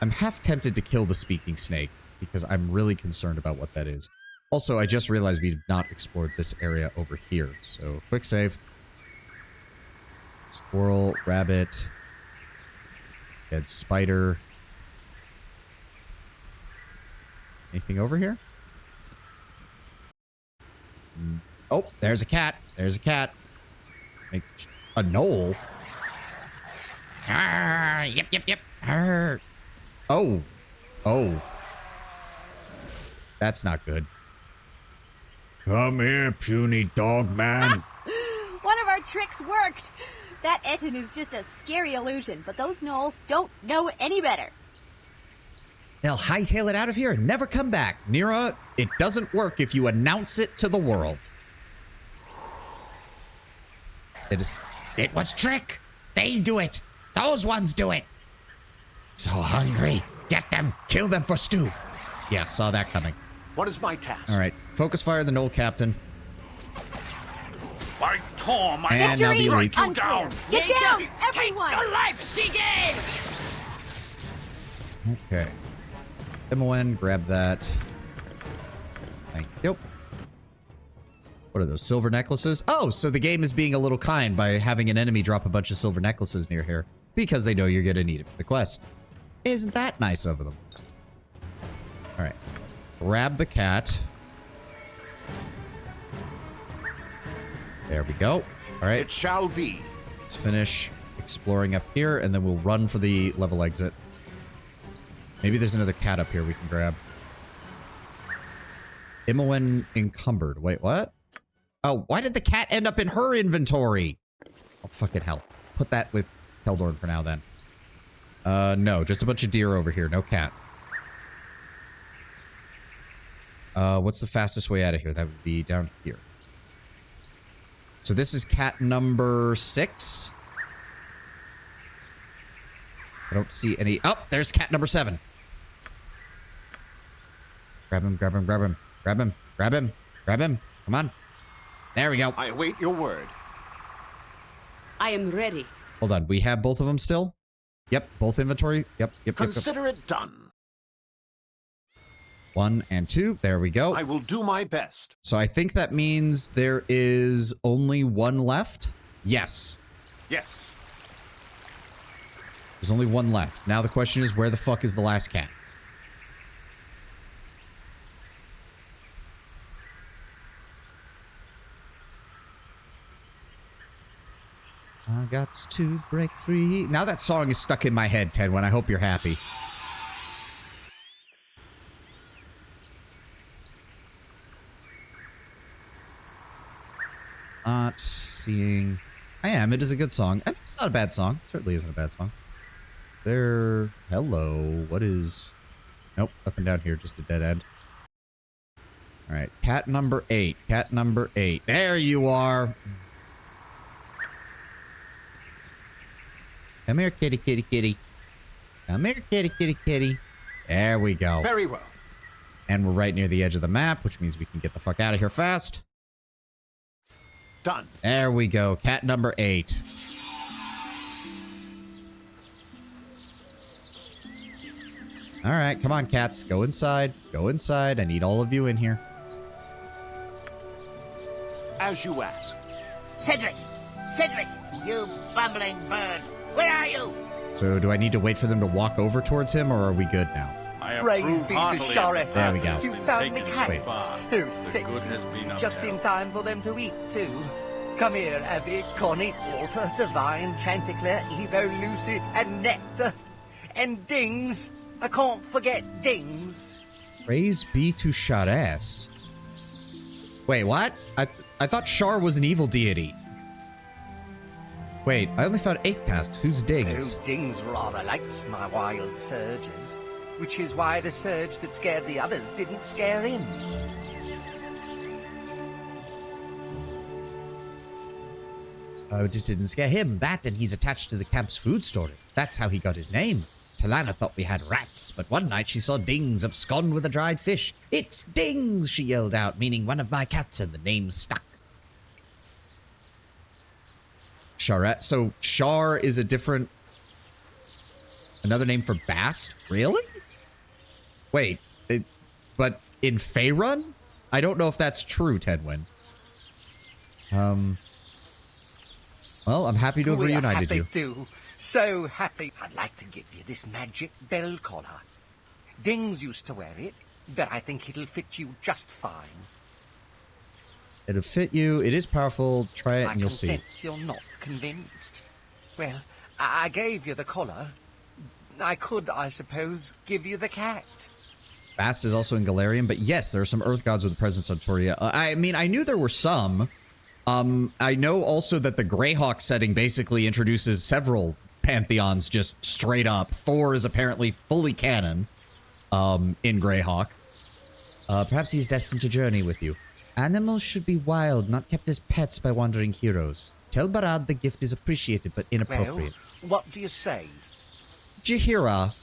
I'm half tempted to kill the speaking snake because I'm really concerned about what that is. Also, I just realized we've not explored this area over here. So, quick save. Squirrel, rabbit, dead spider. Anything over here? Oh, there's a cat. There's a cat. A knoll? Yep, yep, yep. Arr. Oh. Oh. That's not good. Come here, puny dog man. One of our tricks worked. That Etten is just a scary illusion, but those gnolls don't know any better. They'll hightail it out of here and never come back. Nira, it doesn't work if you announce it to the world. It was trick. They do it. Those ones do it. So hungry. Get them. Kill them for stew. Yeah, saw that coming. What is my task? All right. Focus fire the Knoll Captain. I tore my... And now the elites. Down. Get down, everyone. Take the life she gave. Okay. MON, grab that. Thank you. What are those, silver necklaces? Oh, so the game is being a little kind by having an enemy drop a bunch of silver necklaces near here because they know you're going to need it for the quest. Isn't that nice of them? All right. Grab the cat. There we go. All right. It shall be. Let's finish exploring up here, and then we'll run for the level exit. Maybe there's another cat up here we can grab. Imoen encumbered. Wait, what? Oh, why did the cat end up in her inventory? Oh, fucking hell. Put that with Keldorn for now, then. No, just a bunch of deer over here. No cat. What's the fastest way out of here? That would be down here. So this is cat number 6. I don't see any... Oh, there's cat number 7. Grab him, grab him, grab him. Grab him, grab him, grab him. Come on. There we go. I await your word. I am ready. Hold on, we have both of them still? Yep, both inventory. Yep. Consider it done. 1 and 2. There we go. I will do my best. So I think that means there is only 1 left? Yes. Yes. There's only 1 left. Now the question is, where the fuck is the last cat? I got to break free. Now that song is stuck in my head, Ted, I hope you're happy. Not seeing... I am. It is a good song. I mean, it's not a bad song. It certainly isn't a bad song. There... Hello. What is... Nope. Nothing down here. Just a dead end. Alright. Cat number 8. Cat number 8. There you are. Come here, kitty, kitty, kitty. Come here, kitty, kitty, kitty. There we go. Very well. And we're right near the edge of the map, which means we can get the fuck out of here fast. Done. There we go. Cat number 8. All right, come on, cats. Go inside. Go inside. I need all of you in here. As you ask. Cedric! Cedric! You bumbling bird! Where are you? So do I need to wait for them to walk over towards him, or are we good now? I Praise approve be to heartily of the Shores. There we path go. You that's been found me taken so cats. far. Oh, The sick. good has been Just in upheld. time for them to eat, too. Come here, Abby, Connie, Walter, Divine, Chanticleer, Evo, Lucy, and Nectar. And Dings. I can't forget Dings. Praise be to Shares. Wait, what? I thought Shar was an evil deity. Wait, I only found 8 casts. Who's Dings? Oh, Dings rather likes my wild surges, which is why the surge that scared the others didn't scare him. Oh, it just didn't scare him. That, and he's attached to the camp's food storage. That's how he got his name. Talana thought we had rats, but one night she saw Dings abscond with a dried fish. It's Dings, she yelled out, meaning one of my cats, and the name stuck. Charette. So Char is a different... Another name for Bast? Really? Wait, but in Faerun? I don't know if that's true, Tedwin. Well, I'm happy to have reunited you. Too. So happy. I'd like to give you this magic bell collar. Dings used to wear it, but I think it'll fit you just fine. It'll fit you. It is powerful. Try it and you'll see. I can sense you're not convinced. Well, I gave you the collar. I could, I suppose, give you the cat. Bast is also in Galarian, but yes, there are some Earth gods with a presence on Toria. I mean, I knew there were some. I know also that the Greyhawk setting basically introduces several pantheons just straight up. Thor is apparently fully canon in Greyhawk. Perhaps he's destined to journey with you. Animals should be wild, not kept as pets by wandering heroes. Tell Barad the gift is appreciated but inappropriate. Well, what do you say? Jaheira,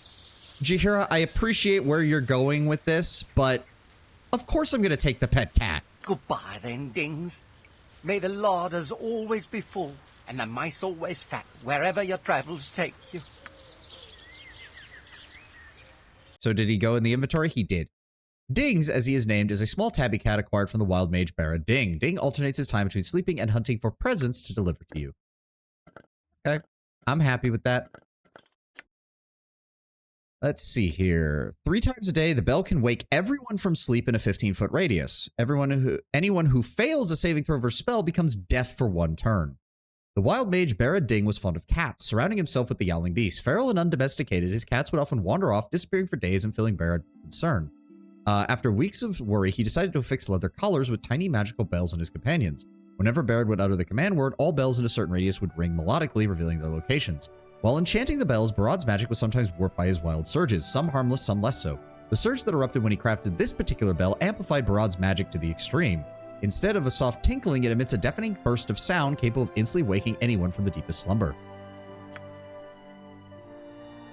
I appreciate where you're going with this, but of course I'm going to take the pet cat. Goodbye then, Dings. May the larders always be full, and the mice always fat, wherever your travels take you. So did he go in the inventory? He did. Dings, as he is named, is a small tabby cat acquired from the wild mage Barad Ding. Ding alternates his time between sleeping and hunting for presents to deliver to you. Okay, I'm happy with that. Let's see here. 3 times a day, the bell can wake everyone from sleep in a 15-foot radius. Anyone who fails a saving throw or spell becomes deaf for 1 turn. The wild mage Barad Ding was fond of cats, surrounding himself with the yowling beast. Feral and undomesticated, his cats would often wander off, disappearing for days and filling Barad with concern. After weeks of worry, he decided to affix leather collars with tiny magical bells on his companions. Whenever Barad would utter the command word, all bells in a certain radius would ring melodically, revealing their locations. While enchanting the bells, Barad's magic was sometimes warped by his wild surges, some harmless, some less so. The surge that erupted when he crafted this particular bell amplified Barad's magic to the extreme. Instead of a soft tinkling, it emits a deafening burst of sound capable of instantly waking anyone from the deepest slumber.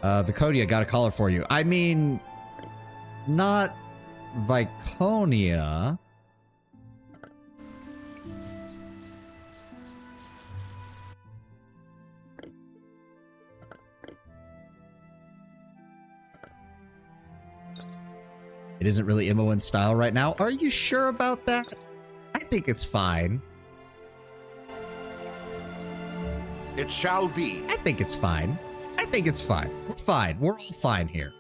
Viconia, got a collar for you. I mean, not Viconia. It isn't really Imoen's style right now. Are you sure about that? I think it's fine. It shall be. I think it's fine. I think it's fine. We're fine. We're all fine here.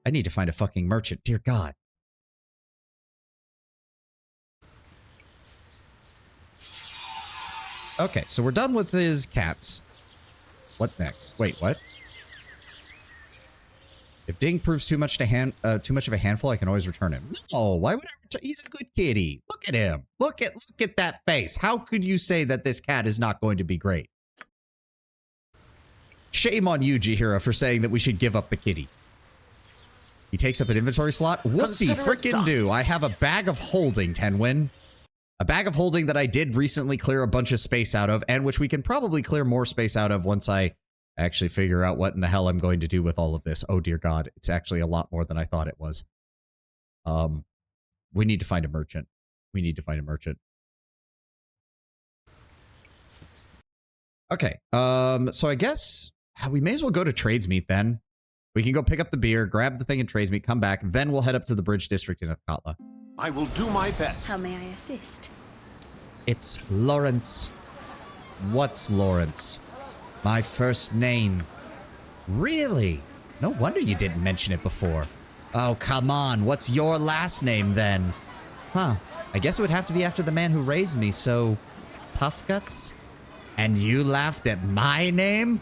I need to find a fucking merchant. Dear God. Okay, so we're done with his cats. What next? Wait, what? If Ding proves too much of a handful, I can always return him. No, why would I return? He's a good kitty. Look at him. Look at that face. How could you say that this cat is not going to be great? Shame on you, Jaheira, for saying that we should give up the kitty. He takes up an inventory slot. Whoop-de-frickin' do. I have a bag of holding, Tenwin. A bag of holding that I did recently clear a bunch of space out of, and which we can probably clear more space out of once I actually figure out what in the hell I'm going to do with all of this. Oh, dear God. It's actually a lot more than I thought it was. We need to find a merchant. We need to find a merchant. Okay. So I guess we may as well go to Tradesmeet then. We can go pick up the beer, grab the thing in Tradesmeet, come back, then we'll head up to the Bridge District in Athkatla. I will do my best. How may I assist? It's Lawrence. What's Lawrence? My first name. Really? No wonder you didn't mention it before. Oh, come on. What's your last name, then? Huh. I guess it would have to be after the man who raised me, so... Puff Guts? And you laughed at my name?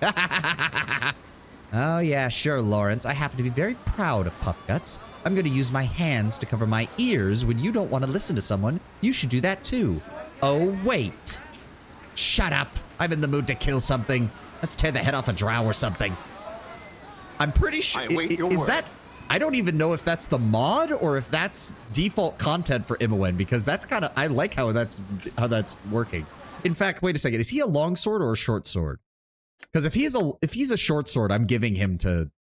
Oh, yeah, sure, Lawrence. I happen to be very proud of Puff Guts. I'm going to use my hands to cover my ears when you don't want to listen to someone. You should do that, too. Oh, wait. Shut up. I'm in the mood to kill something. Let's tear the head off a drow or something. I'm pretty sure... Is that... I don't even know if that's the mod or if that's default content for Imoen, because that's kind of... I like how that's working. In fact, wait a second. Is he a long sword or a short sword? Because if he's a short sword, I'm giving him to...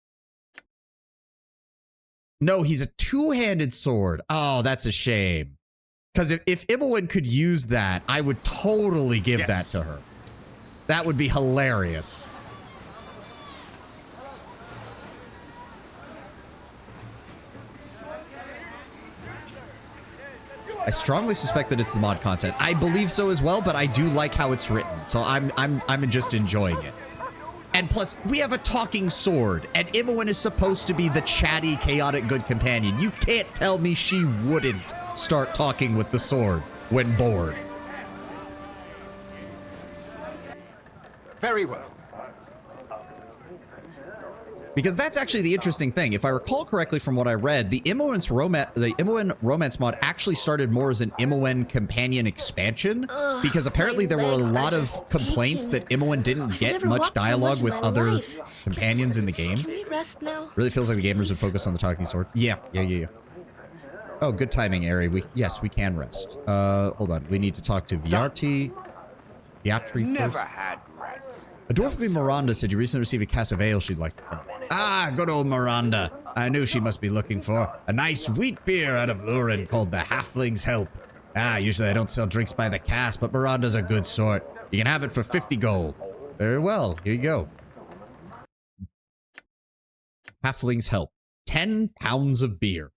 No, he's a two-handed sword. Oh, that's a shame. Because if Imoen could use that, I would totally give that to her. That would be hilarious. I strongly suspect that it's the mod content. I believe so as well, but I do like how it's written, so I'm just enjoying it. And plus, we have a talking sword, and Imoen is supposed to be the chatty, chaotic good companion. You can't tell me she wouldn't start talking with the sword when bored. Very well. Because that's actually the interesting thing. If I recall correctly from what I read, the Imoen romance mod actually started more as an Imoen companion expansion, because apparently there were a lot of complaints that Imoen didn't get much dialogue with other companions in the game. Can we rest now? Really feels like the gamers would focus on the talking sword. Yeah. Oh, good timing, Ari. Yes, we can rest. Hold on. We need to talk to Viatri first. Never had rats. A dwarf named Miranda said you recently received a cask of ale she'd like to drink. Ah, good old Miranda. I knew she must be looking for a nice wheat beer out of Lurin called the Halfling's Help. Ah, usually I don't sell drinks by the cask, but Miranda's a good sort. You can have it for 50 gold. Very well, here you go. Halfling's Help. 10 pounds of beer.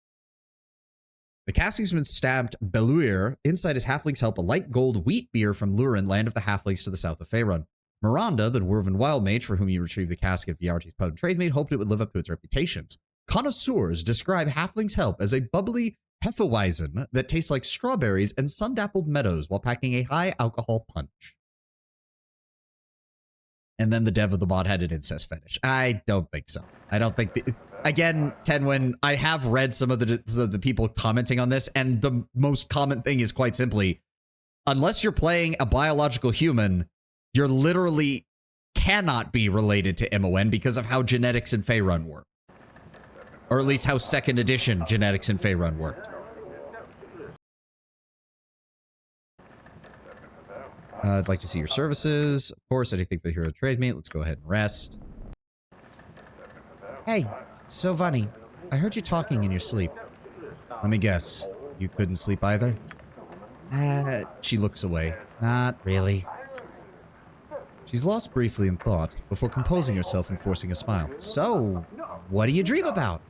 The castingman stabbed Beluir. Inside his Halfling's Help, a light gold wheat beer from Lurin, land of the Halflings to the south of Faerun. Miranda, the dwarven wild mage for whom you retrieved the cask at Viarti's pub and trade mate, hoped it would live up to its reputations. Connoisseurs describe Halfling's Help as a bubbly Hefeweizen that tastes like strawberries and sun-dappled meadows while packing a high-alcohol punch. And then the dev of the mod had an incest fetish. I don't think so. I don't think... Again, Tenwin, I have read some of the people commenting on this, and the most common thing is quite simply, unless you're playing a biological human, you're literally cannot be related to Imoen because of how genetics in Faerun work. Or at least how 2nd edition genetics in Faerun worked. I'd like to see your services. Of course, anything for the hero trade mate. Let's go ahead and rest. Hey, Sovani, I heard you talking in your sleep. Let me guess, you couldn't sleep either? She looks away. Not really. She's lost briefly in thought, before composing herself and forcing a smile. So, what do you dream about?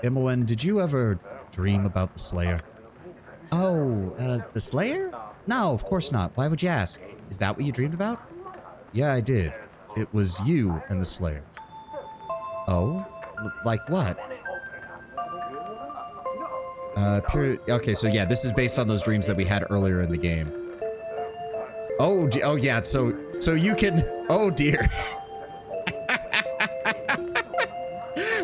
Imoen, did you ever dream about the Slayer? Oh, the Slayer? No, of course not. Why would you ask? Is that what you dreamed about? Yeah, I did. It was you and the Slayer. Oh? Like what? Okay, so yeah, this is based on those dreams that we had earlier in the game. Oh yeah, so you can... Oh, dear.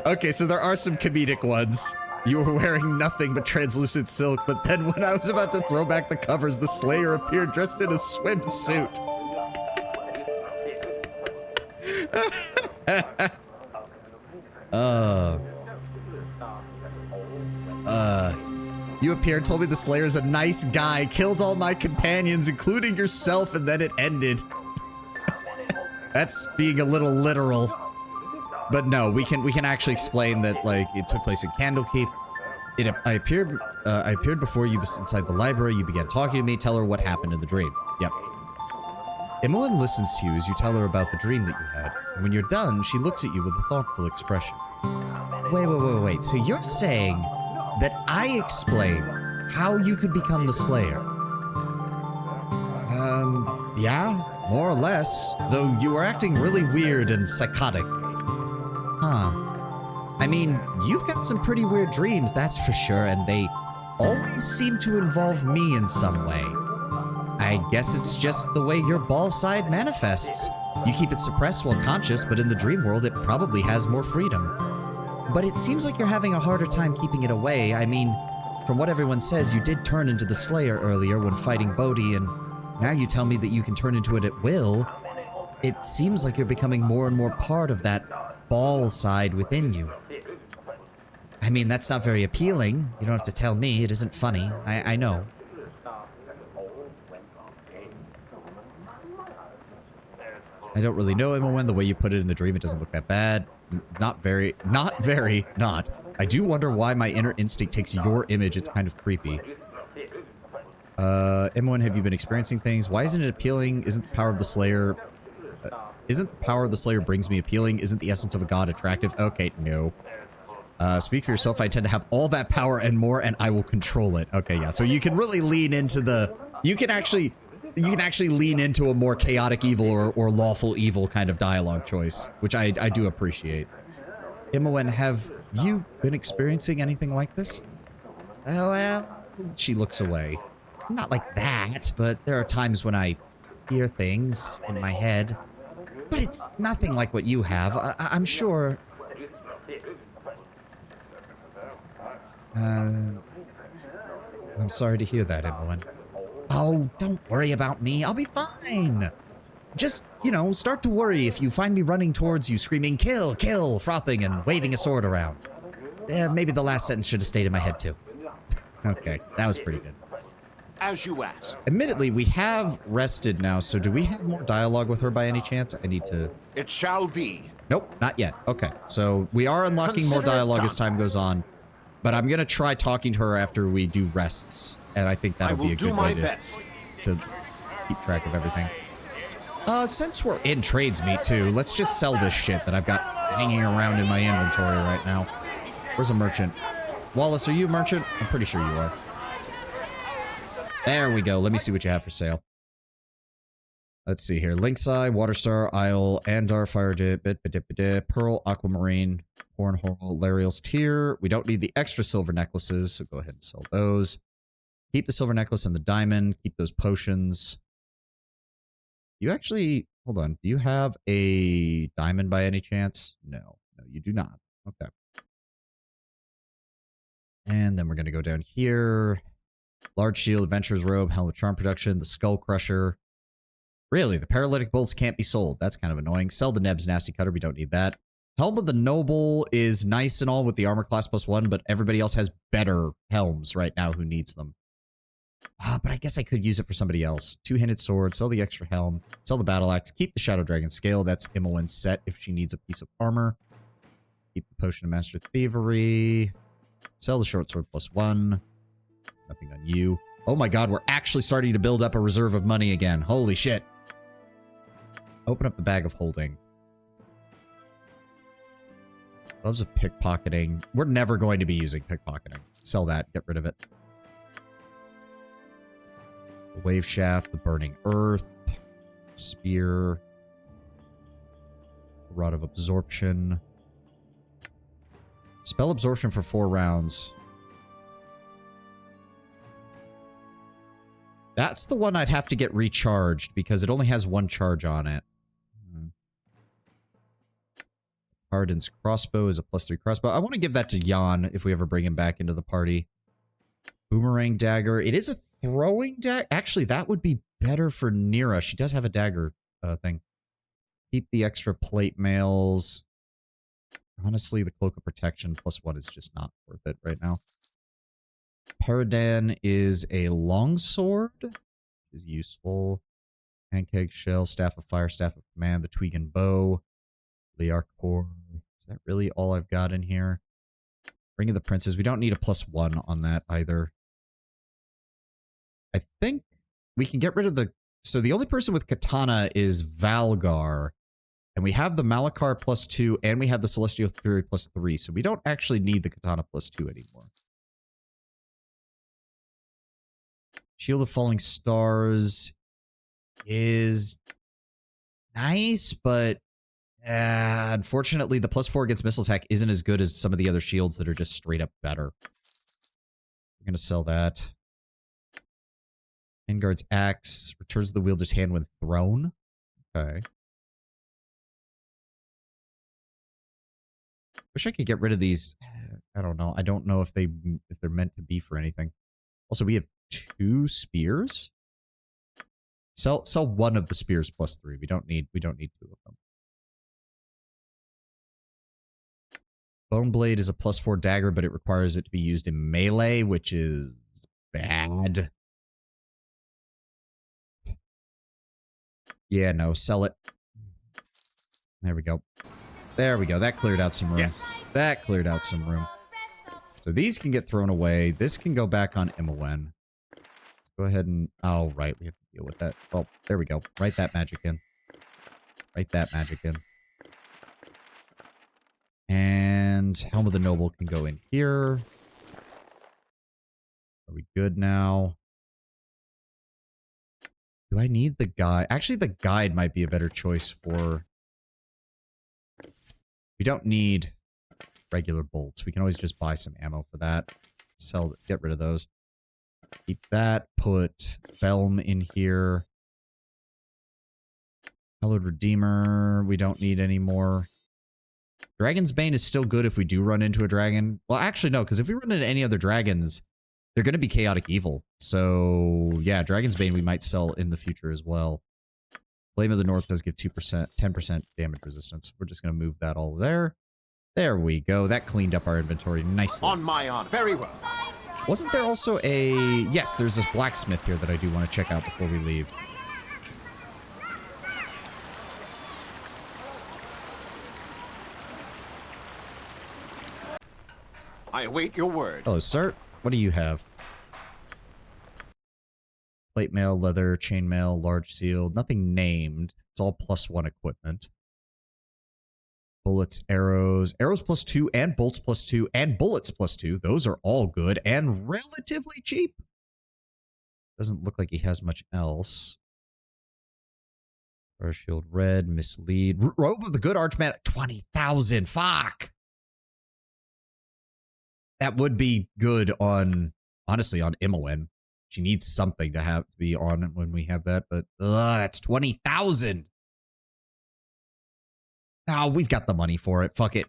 Okay, so there are some comedic ones. You were wearing nothing but translucent silk, but then when I was about to throw back the covers, the Slayer appeared dressed in a swimsuit. You appeared, told me the Slayer's a nice guy, killed all my companions, including yourself, and then it ended. That's being a little literal. But no, we can actually explain that, like, it took place in Candlekeep. I appeared before you inside the library. You began talking to me. Tell her what happened in the dream. Yep. Imoen listens to you as you tell her about the dream that you had. And when you're done, she looks at you with a thoughtful expression. Wait. So you're saying that I explain how you could become the Slayer? Yeah, more or less. Though you are acting really weird and psychotic. Huh. I mean, you've got some pretty weird dreams, that's for sure, and they always seem to involve me in some way. I guess it's just the way your ball side manifests. You keep it suppressed while conscious, but in the dream world, it probably has more freedom. But it seems like you're having a harder time keeping it away. I mean, from what everyone says, you did turn into the Slayer earlier when fighting Bodhi, and now you tell me that you can turn into it at will. It seems like you're becoming more and more part of that ball side within you. I mean, that's not very appealing. You don't have to tell me. It isn't funny. I know. I don't really know, Emma, when the way you put it in the dream, it doesn't look that bad. Not very. I do wonder why my inner instinct takes your image. It's kind of creepy. Emma, have you been experiencing things? Why isn't it appealing? Isn't the power of the Slayer... isn't the power of the Slayer brings me appealing? Isn't the essence of a god attractive? Okay, no. Speak for yourself. I tend to have all that power and more, and I will control it. Okay, yeah. So you can really lean into the... You can actually lean into a more chaotic evil or lawful evil kind of dialogue choice, which I do appreciate. Imoen, have you been experiencing anything like this? Well, she looks away. Not like that, but there are times when I hear things in my head. But it's nothing like what you have. I'm sure... I'm sorry to hear that, Imoen. Oh, don't worry about me. I'll be fine. Just, you know, start to worry if you find me running towards you screaming, kill, kill, frothing and waving a sword around. Maybe the last sentence should have stayed in my head, too. Okay, that was pretty good. As you ask. Admittedly, we have rested now, so do we have more dialogue with her by any chance? I need to... It shall be. Nope, not yet. Okay, so we are unlocking more dialogue as time goes on. But I'm going to try talking to her after we do rests. And I think that'll be a good way to keep track of everything. Since we're in trades meet too, let's just sell this shit that I've got hanging around in my inventory right now. Where's a merchant? Wallace, are you a merchant? I'm pretty sure you are. There we go. Let me see what you have for sale. Let's see here. Lynx Eye, Waterstar, Isle, Andar, Fire Dip, Pearl, Aquamarine, Hornhole, Lariel's Tear. We don't need the extra silver necklaces, so go ahead and sell those. Keep the silver necklace and the diamond. Keep those potions. You actually... Hold on. Do you have a diamond by any chance? No. No, you do not. Okay. And then we're going to go down here. Large Shield, Adventurer's Robe, Helm of Charm Production, the Skull Crusher. Really, the Paralytic Bolts can't be sold. That's kind of annoying. Sell the Neb's Nasty Cutter. We don't need that. Helm of the Noble is nice and all with the armor class +1, but everybody else has better helms right now who needs them. But I guess I could use it for somebody else. Two-handed sword, sell the extra helm, sell the battle axe, keep the Shadow Dragon scale. That's Imoen's set if she needs a piece of armor. Keep the Potion of Master Thievery. Sell the short sword +1. Nothing on you. Oh my god, we're actually starting to build up a reserve of money again. Holy shit. Open up the bag of holding. Gloves of pickpocketing. We're never going to be using pickpocketing. Sell that. Get rid of it. The wave shaft. The burning earth. Spear. The rod of absorption. Spell absorption for 4 rounds. That's the one I'd have to get recharged because it only has 1 charge on it. Harden's crossbow is a +3 crossbow. I want to give that to Jan if we ever bring him back into the party. Boomerang dagger. It is a throwing dagger. Actually, that would be better for Nira. She does have a dagger thing. Keep the extra plate mails. Honestly, the cloak of protection +1 is just not worth it right now. Paradan is a longsword, which is useful. Pancake shell, staff of fire, staff of command, the twig and bow, Liarcor. Is that really all I've got in here? Ring of the Princes. We don't need a +1 on that either. I think we can get rid of the... So the only person with katana is Valgar. And we have the Malachar +2, and we have the Celestial Fury +3. So we don't actually need the katana +2 anymore. Shield of Falling Stars is nice, but Unfortunately, the +4 against missile attack isn't as good as some of the other shields that are just straight up better. We're going to sell that. Vanguard's axe returns the wielder's hand when thrown. Okay. Wish I could get rid of these. I don't know. I don't know if they're meant to be for anything. Also, we have 2 spears. Sell one of the spears +3. We don't need 2 of them. Bone Blade is a +4 dagger, but it requires it to be used in melee, which is bad. Yeah, no, sell it. There we go. There we go. That cleared out some room. Yes. That cleared out some room. So these can get thrown away. This can go back on Imowen. Let's go ahead and... Oh, right. We have to deal with that. Oh, there we go. Write that magic in. Write that magic in. And Helm of the Noble can go in here. Are we good now? Do I need the guide? Actually, the guide might be a better choice for... We don't need regular bolts. We can always just buy some ammo for that. Sell, get rid of those. Keep that. Put Velm in here. Hallowed Redeemer. We don't need any more. Dragon's Bane is still good if we do run into a dragon. Well, actually, no, because if we run into any other dragons, they're going to be chaotic evil. So, yeah, Dragon's Bane we might sell in the future as well. Flame of the North does give 2%, 10% damage resistance. We're just going to move that all there. There we go. That cleaned up our inventory nicely. On my honor. Very well. Wasn't there also a... Yes, there's this blacksmith here that I do want to check out before we leave. I await your word. Hello, sir. What do you have? Plate mail, leather, chainmail, large seal. Nothing named. It's all +1 equipment. Bullets, arrows. Arrows +2 and bolts +2 and bullets +2. Those are all good and relatively cheap. Doesn't look like he has much else. Fire shield red, mislead. Robe of the Good Archman. 20,000. Fuck. That would be good on, honestly, on Imowen. She needs something to have to be on when we have that, but that's 20,000. Oh, we've got the money for it. Fuck it.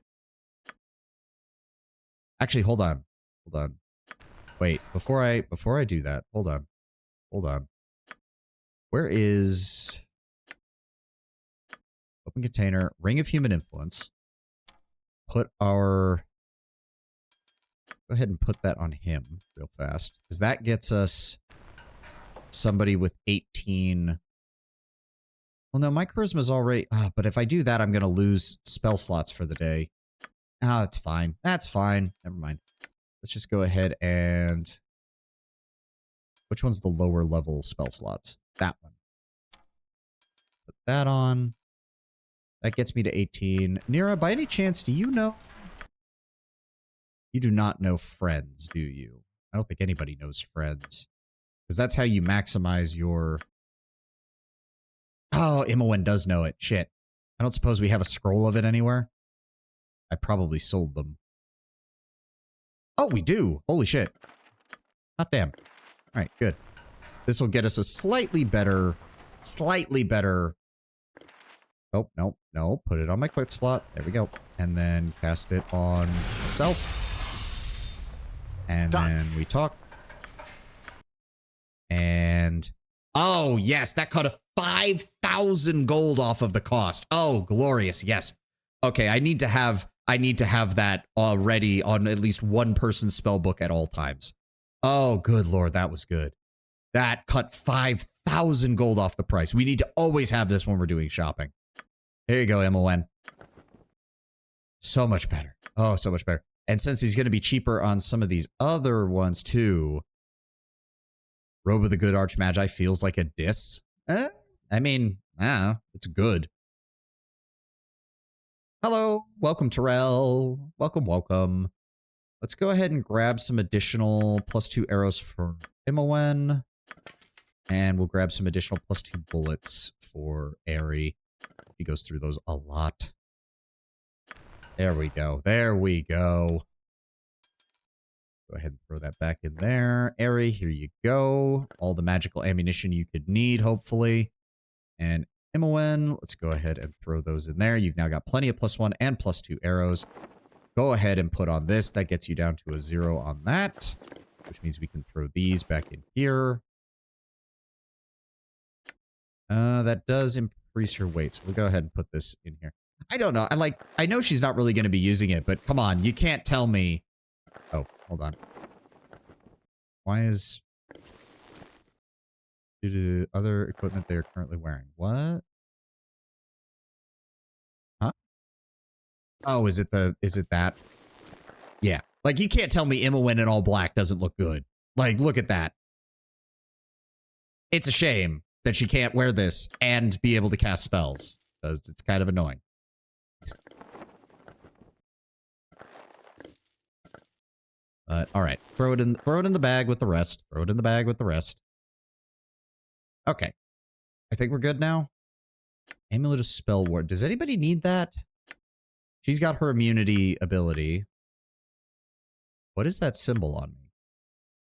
Actually, hold on. Hold on. Wait, before I do that, hold on. Hold on. Where is open container, Ring of Human Influence. Put our... Go ahead and put that on him real fast. Because that gets us somebody with 18. Well, no, my charisma's already... but if I do that, I'm going to lose spell slots for the day. Ah, that's fine. That's fine. Never mind. Let's just go ahead and... Which one's the lower level spell slots? That one. Put that on. That gets me to 18. Nira, by any chance, do you know... You do not know friends, do you? I don't think anybody knows friends. Because that's how you maximize your... Oh, Imowen does know it. Shit. I don't suppose we have a scroll of it anywhere? I probably sold them. Oh, we do. Holy shit. Hot damn. Alright, good. This will get us a slightly better... Oh, no. Put it on my quick slot. There we go. And then cast it on myself. And then we talk. And... Oh, yes, that cut a 5,000 gold off of the cost. Oh, glorious, yes. Okay, I need to have that already on at least one person's spell book at all times. Oh, good lord, that was good. That cut 5,000 gold off the price. We need to always have this when we're doing shopping. Here you go, Imowen. So much better. Oh, so much better. And since he's going to be cheaper on some of these other ones too, Robe of the Good Archmagi feels like a diss. I mean, it's good. Hello, welcome Terrell. Welcome. Let's go ahead and grab some additional +2 arrows for Imowen. And we'll grab some additional +2 bullets for Aerie. He goes through those a lot. There we go. There we go. Go ahead and throw that back in there. Airy, here you go. All the magical ammunition you could need, hopefully. And Imoen, let's go ahead and throw those in there. You've now got plenty of +1 and +2 arrows. Go ahead and put on this. That gets you down to a 0 on that, which means we can throw these back in here. That does increase her weight, so we'll go ahead and put this in here. I don't know. I know she's not really going to be using it, but come on, you can't tell me. Oh, hold on. Why is due to other equipment they are currently wearing? What? Huh? Oh, is it that? Yeah. Like, you can't tell me Imoen in all black doesn't look good. Like, look at that. It's a shame that she can't wear this and be able to cast spells, because it's kind of annoying. All right, throw it in the bag with the rest. Throw it in the bag with the rest. Okay, I think we're good now. Amulet of Spell Ward. Does anybody need that? She's got her immunity ability. What is that symbol on me?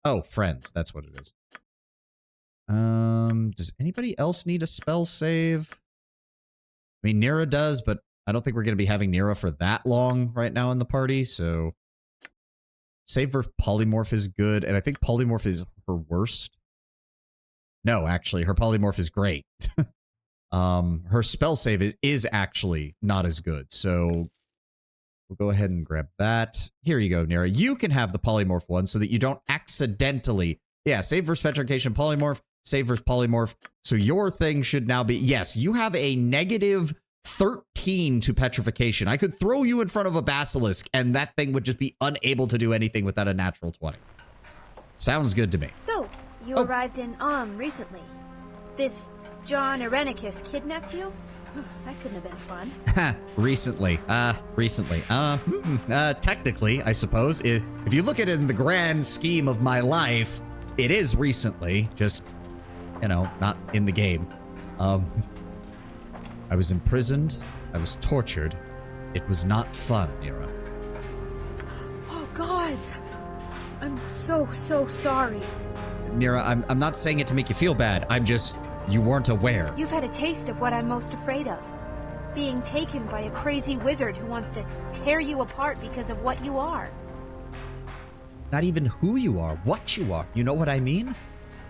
Oh, friends. That's what it is. Does anybody else need a spell save? I mean, Nira does, but I don't think we're going to be having Nira for that long right now in the party, so... Save for Polymorph is good, and I think Polymorph is her worst. No, actually, her Polymorph is great. Her spell save is actually not as good, so... We'll go ahead and grab that. Here you go, Nira. You can have the Polymorph one so that you don't accidentally... Yeah, save versus Petrification Polymorph, save versus Polymorph. So your thing should now be... Yes, you have a negative 13 to Petrification. I could throw you in front of a Basilisk, and that thing would just be unable to do anything without a natural 20. Sounds good to me. So, you arrived in recently. This John Irenicus kidnapped you? That couldn't have been fun. Recently. Technically, I suppose. If you look at it in the grand scheme of my life, it is recently. Just, you know, not in the game. I was imprisoned. I was tortured. It was not fun, Nira. Oh, God. I'm so sorry. Nira, I'm not saying it to make you feel bad. I'm just... You weren't aware. You've had a taste of what I'm most afraid of. Being taken by a crazy wizard who wants to tear you apart because of what you are. Not even who you are, what you are. You know what I mean?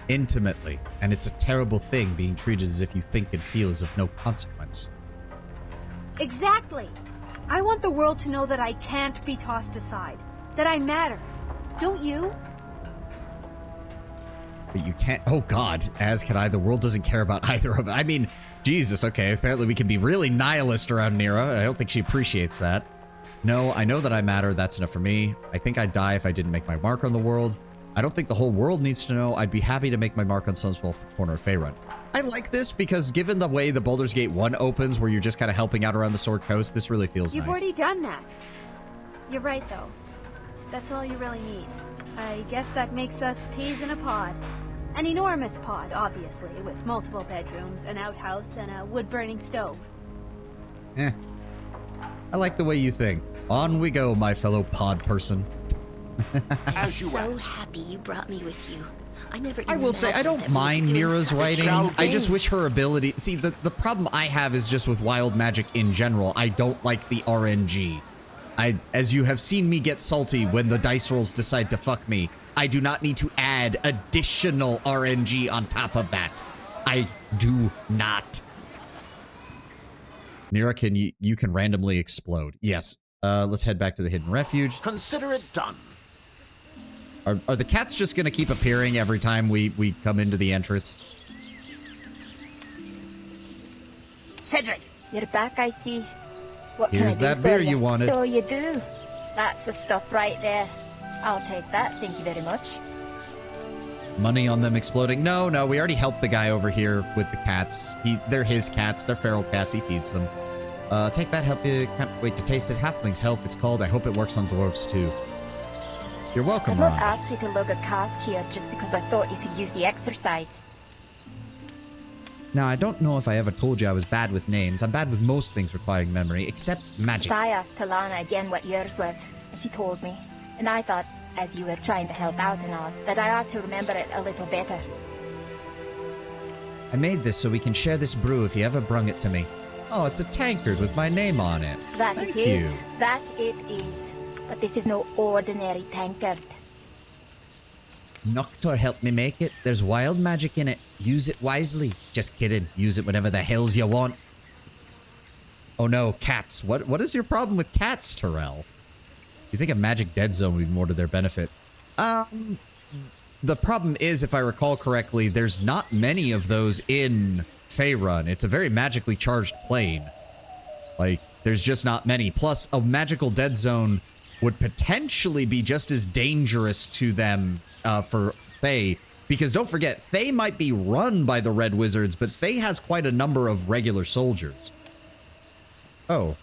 Intimately. And it's a terrible thing being treated as if you think and feel is of no consequence. Exactly. I want the world to know that I can't be tossed aside. That I matter. Don't you? But you can't... Oh, God. As can I. The world doesn't care about either of... I mean, Jesus, okay. Apparently we can be really nihilist around Nira, and I don't think she appreciates that. No, I know that I matter. That's enough for me. I think I'd die if I didn't make my mark on the world. I don't think the whole world needs to know. I'd be happy to make my mark on Sunswell corner of Faerun. I like this because given the way the Baldur's Gate 1 opens, where you're just kind of helping out around the Sword Coast, this really feels You've nice. already done that. You're right, though. That's all you really need. I guess that makes us peas in a pod. An enormous pod, obviously, with multiple bedrooms, an outhouse, and a wood-burning stove. I like the way you think. On we go, my fellow pod person. I'm so happy you brought me with you. I will say, I don't mind Nira's writing. I just wish her ability... See, the problem I have is just with wild magic in general. I don't like the RNG. As you have seen me get salty when the dice rolls decide to fuck me, I do not need to add additional RNG on top of that. I do not. Nira, you can randomly explode. Yes. Let's head back to the Hidden Refuge. Consider it done. Are the cats just going to keep appearing every time we come into the entrance? Cedric! You're back, I see. What Here's can I do that beer for you wanted. So you do. That's the stuff right there. I'll take that, thank you very much. Money on them exploding? No, we already helped the guy over here with the cats. They're his cats. They're feral cats. He feeds them. Take that, help you. Can't wait to taste it. Halflings help. It's called. I hope it works on dwarves too. You're welcome, I'd not Ron. ask you to lug a cask here just because I thought you could use the exercise. Now, I don't know if I ever told you I was bad with names. I'm bad with most things requiring memory, except magic. I asked Talana again what yours was, and she told me. And I thought, as you were trying to help out and all, that I ought to remember it a little better. I made this so we can share this brew if you ever brung it to me. Oh, it's a tankard with my name on it. That Thank it is. you. That it is. But this is no ordinary tankard. Noctor helped me make it. There's wild magic in it. Use it wisely. Just kidding. Use it whatever the hells you want. Oh no, cats. What is your problem with cats, Terrell? You think a magic dead zone would be more to their benefit? The problem is, if I recall correctly, there's not many of those in Faerun. It's a very magically charged plane. Like, there's just not many. Plus, a magical dead zone would potentially be just as dangerous to them for Thay. Because don't forget, Thay might be run by the Red Wizards, but Thay has quite a number of regular soldiers. Oh.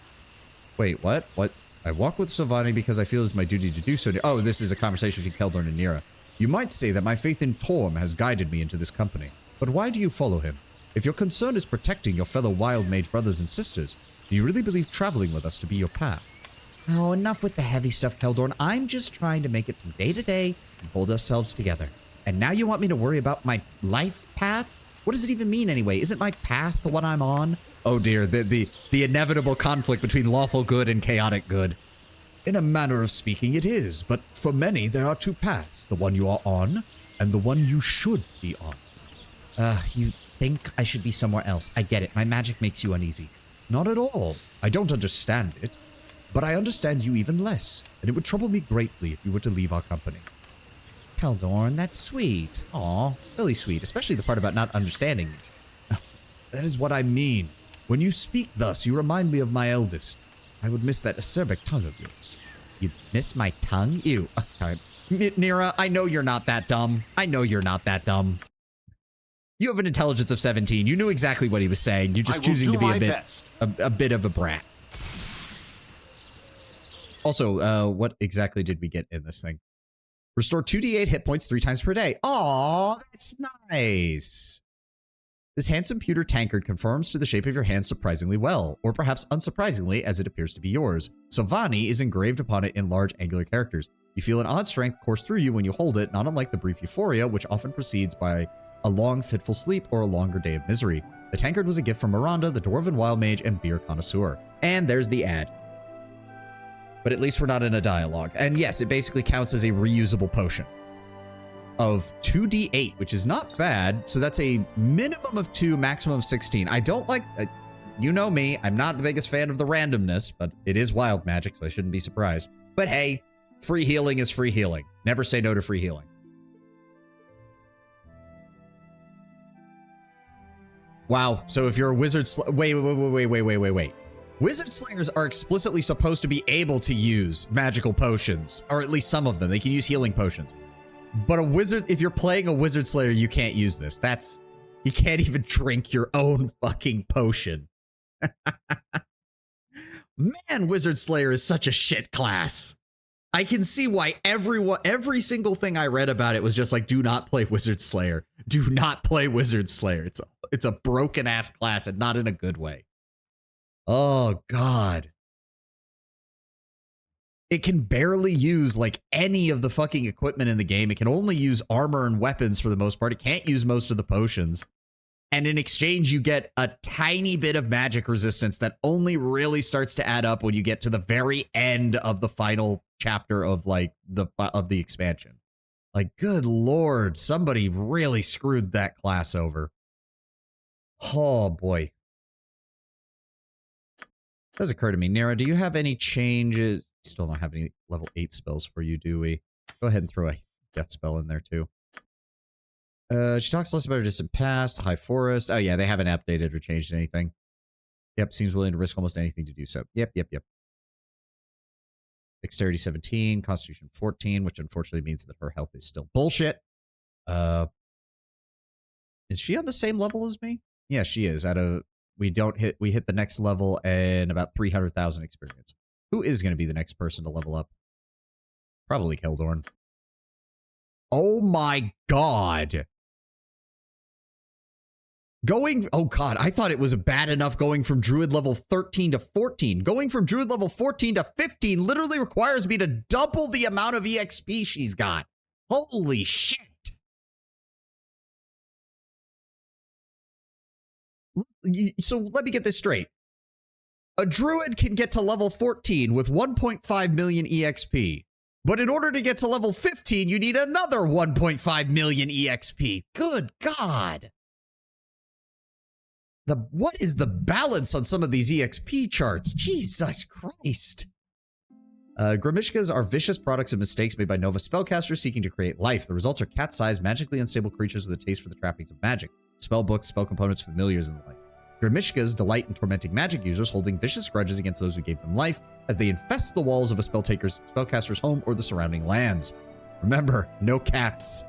Wait, what? What? I walk with Silvani because I feel it's my duty to do so. Oh, this is a conversation between Keldorn and Nira. You might say that my faith in Torm has guided me into this company. But why do you follow him? If your concern is protecting your fellow wild mage brothers and sisters, do you really believe traveling with us to be your path? Oh, enough with the heavy stuff, Keldorn. I'm just trying to make it from day to day and hold ourselves together. And now you want me to worry about my life path? What does it even mean anyway? Isn't my path the one I'm on? Oh dear, the inevitable conflict between lawful good and chaotic good. In a manner of speaking, it is, but for many there are two paths, the one you are on and the one you should be on. You think I should be somewhere else. I get it. My magic makes you uneasy. Not at all. I don't understand it, but I understand you even less, and it would trouble me greatly if you were to leave our company. Keldorn, that's sweet. Aw, really sweet, especially the part about not understanding me. That is what I mean. When you speak thus, you remind me of my eldest. I would miss that acerbic tongue of yours. You'd miss my tongue? Ew. Nira, I know you're not that dumb. I know you're not that dumb. You have an intelligence of 17. You knew exactly what he was saying. You're just choosing to be a bit of a brat. Also, what exactly did we get in this thing? Restore 2d8 hit points 3 times per day. Aw, that's nice. This handsome pewter tankard conforms to the shape of your hand surprisingly well, or perhaps unsurprisingly, as it appears to be yours. Silvani is engraved upon it in large angular characters. You feel an odd strength course through you when you hold it, not unlike the brief euphoria, which often precedes by a long, fitful sleep or a longer day of misery. The tankard was a gift from Miranda, the Dwarven Wild Mage, and beer connoisseur. And there's the ad. But at least we're not in a dialogue. And yes, it basically counts as a reusable potion of 2d8, which is not bad. So that's a minimum of 2, maximum of 16. I don't like, you know me, I'm not the biggest fan of the randomness, but it is wild magic, so I shouldn't be surprised. But hey, free healing is free healing. Never say no to free healing. Wow, so if you're a wizard, wait. Wizard Slayers are explicitly supposed to be able to use magical potions, or at least some of them. They can use healing potions. But a wizard, if you're playing a Wizard Slayer, you can't use this. You can't even drink your own fucking potion. Man, Wizard Slayer is such a shit class. I can see why every single thing I read about it was just like, do not play Wizard Slayer. Do not play Wizard Slayer. It's a broken ass class and not in a good way. Oh, God. It can barely use, like, any of the fucking equipment in the game. It can only use armor and weapons for the most part. It can't use most of the potions. And in exchange, you get a tiny bit of magic resistance that only really starts to add up when you get to the very end of the final chapter of, like, the expansion. Like, good lord, somebody really screwed that class over. Oh, boy. It does occur to me, Nira, do you have any changes? We still don't have any level 8 spells for you, do we? Go ahead and throw a death spell in there, too. She talks less about her distant past, High Forest. Oh, yeah, they haven't updated or changed anything. Yep, seems willing to risk almost anything to do so. Yep. Dexterity 17, Constitution 14, which unfortunately means that her health is still bullshit. Is she on the same level as me? Yeah, she is. We hit the next level and about 300,000 experience. Who is going to be the next person to level up? Probably Keldorn. Oh my god. Oh god, I thought it was bad enough going from druid level 13 to 14. Going from druid level 14 to 15 literally requires me to double the amount of EXP she's got. Holy shit. So let me get this straight. A druid can get to level 14 with 1.5 million EXP. But in order to get to level 15, you need another 1.5 million EXP. Good God. What is the balance on some of these EXP charts? Jesus Christ. Grimishkas are vicious products of mistakes made by Nova spellcasters seeking to create life. The results are cat-sized, magically unstable creatures with a taste for the trappings of magic. Spell books, spell components, familiars, and the like. Grimishkas delight in tormenting magic users, holding vicious grudges against those who gave them life, as they infest the walls of a spellcaster's home or the surrounding lands. Remember, no cats.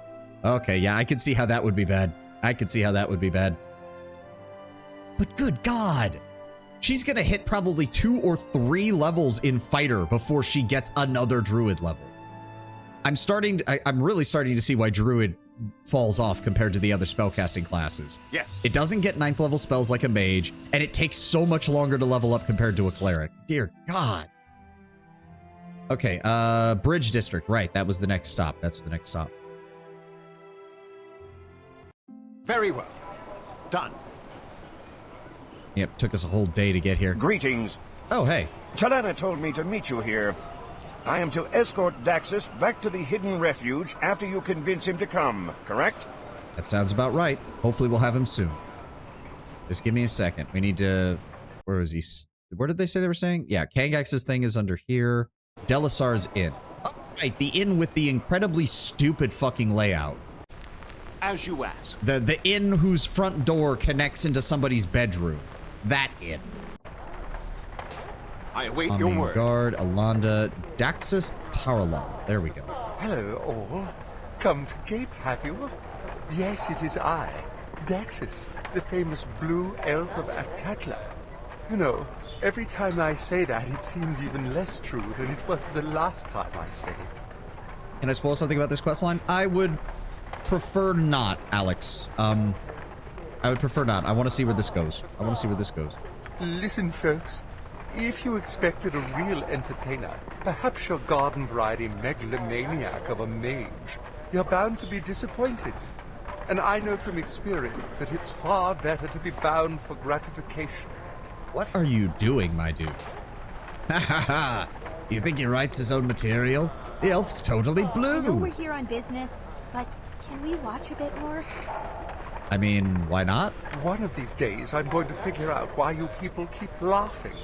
Okay, yeah, I can see how that would be bad. But good God, she's gonna hit probably 2 or 3 levels in Fighter before she gets another Druid level. I'm really starting to see why Druid falls off compared to the other spellcasting classes. Yes. It doesn't get 9th level spells like a mage, and it takes so much longer to level up compared to a cleric. Dear God. Okay, Bridge District, right, that was the next stop. That's the next stop. Very well. Done. Yep, took us a whole day to get here. Greetings. Oh, hey. Talana told me to meet you here. I am to escort Daxus back to the hidden refuge after you convince him to come, correct? That sounds about right. Hopefully we'll have him soon. Just give me a second. We need to... Where is he? Where did they say they were staying? Yeah, Kangax's thing is under here. Delisar's Inn. Oh, right, the inn with the incredibly stupid fucking layout. As you ask. The inn whose front door connects into somebody's bedroom. That inn. I await your word. Guard, Alanda, Daxus Taralon. There we go. Hello, all. Come to gape, have you? Yes, it is I, Daxus, the famous blue elf of Atkatla. You know, every time I say that, it seems even less true than it was the last time I said it. Can I spoil something about this questline? I would prefer not, Alex. I would prefer not. I want to see where this goes. Listen, folks. If you expected a real entertainer, perhaps your garden variety megalomaniac of a mage, you're bound to be disappointed. And I know from experience that it's far better to be bound for gratification. What are you doing, my dude? Ha ha ha! You think he writes his own material? The elf's totally blue! I know we're here on business, but can we watch a bit more? I mean, why not? One of these days, I'm going to figure out why you people keep laughing.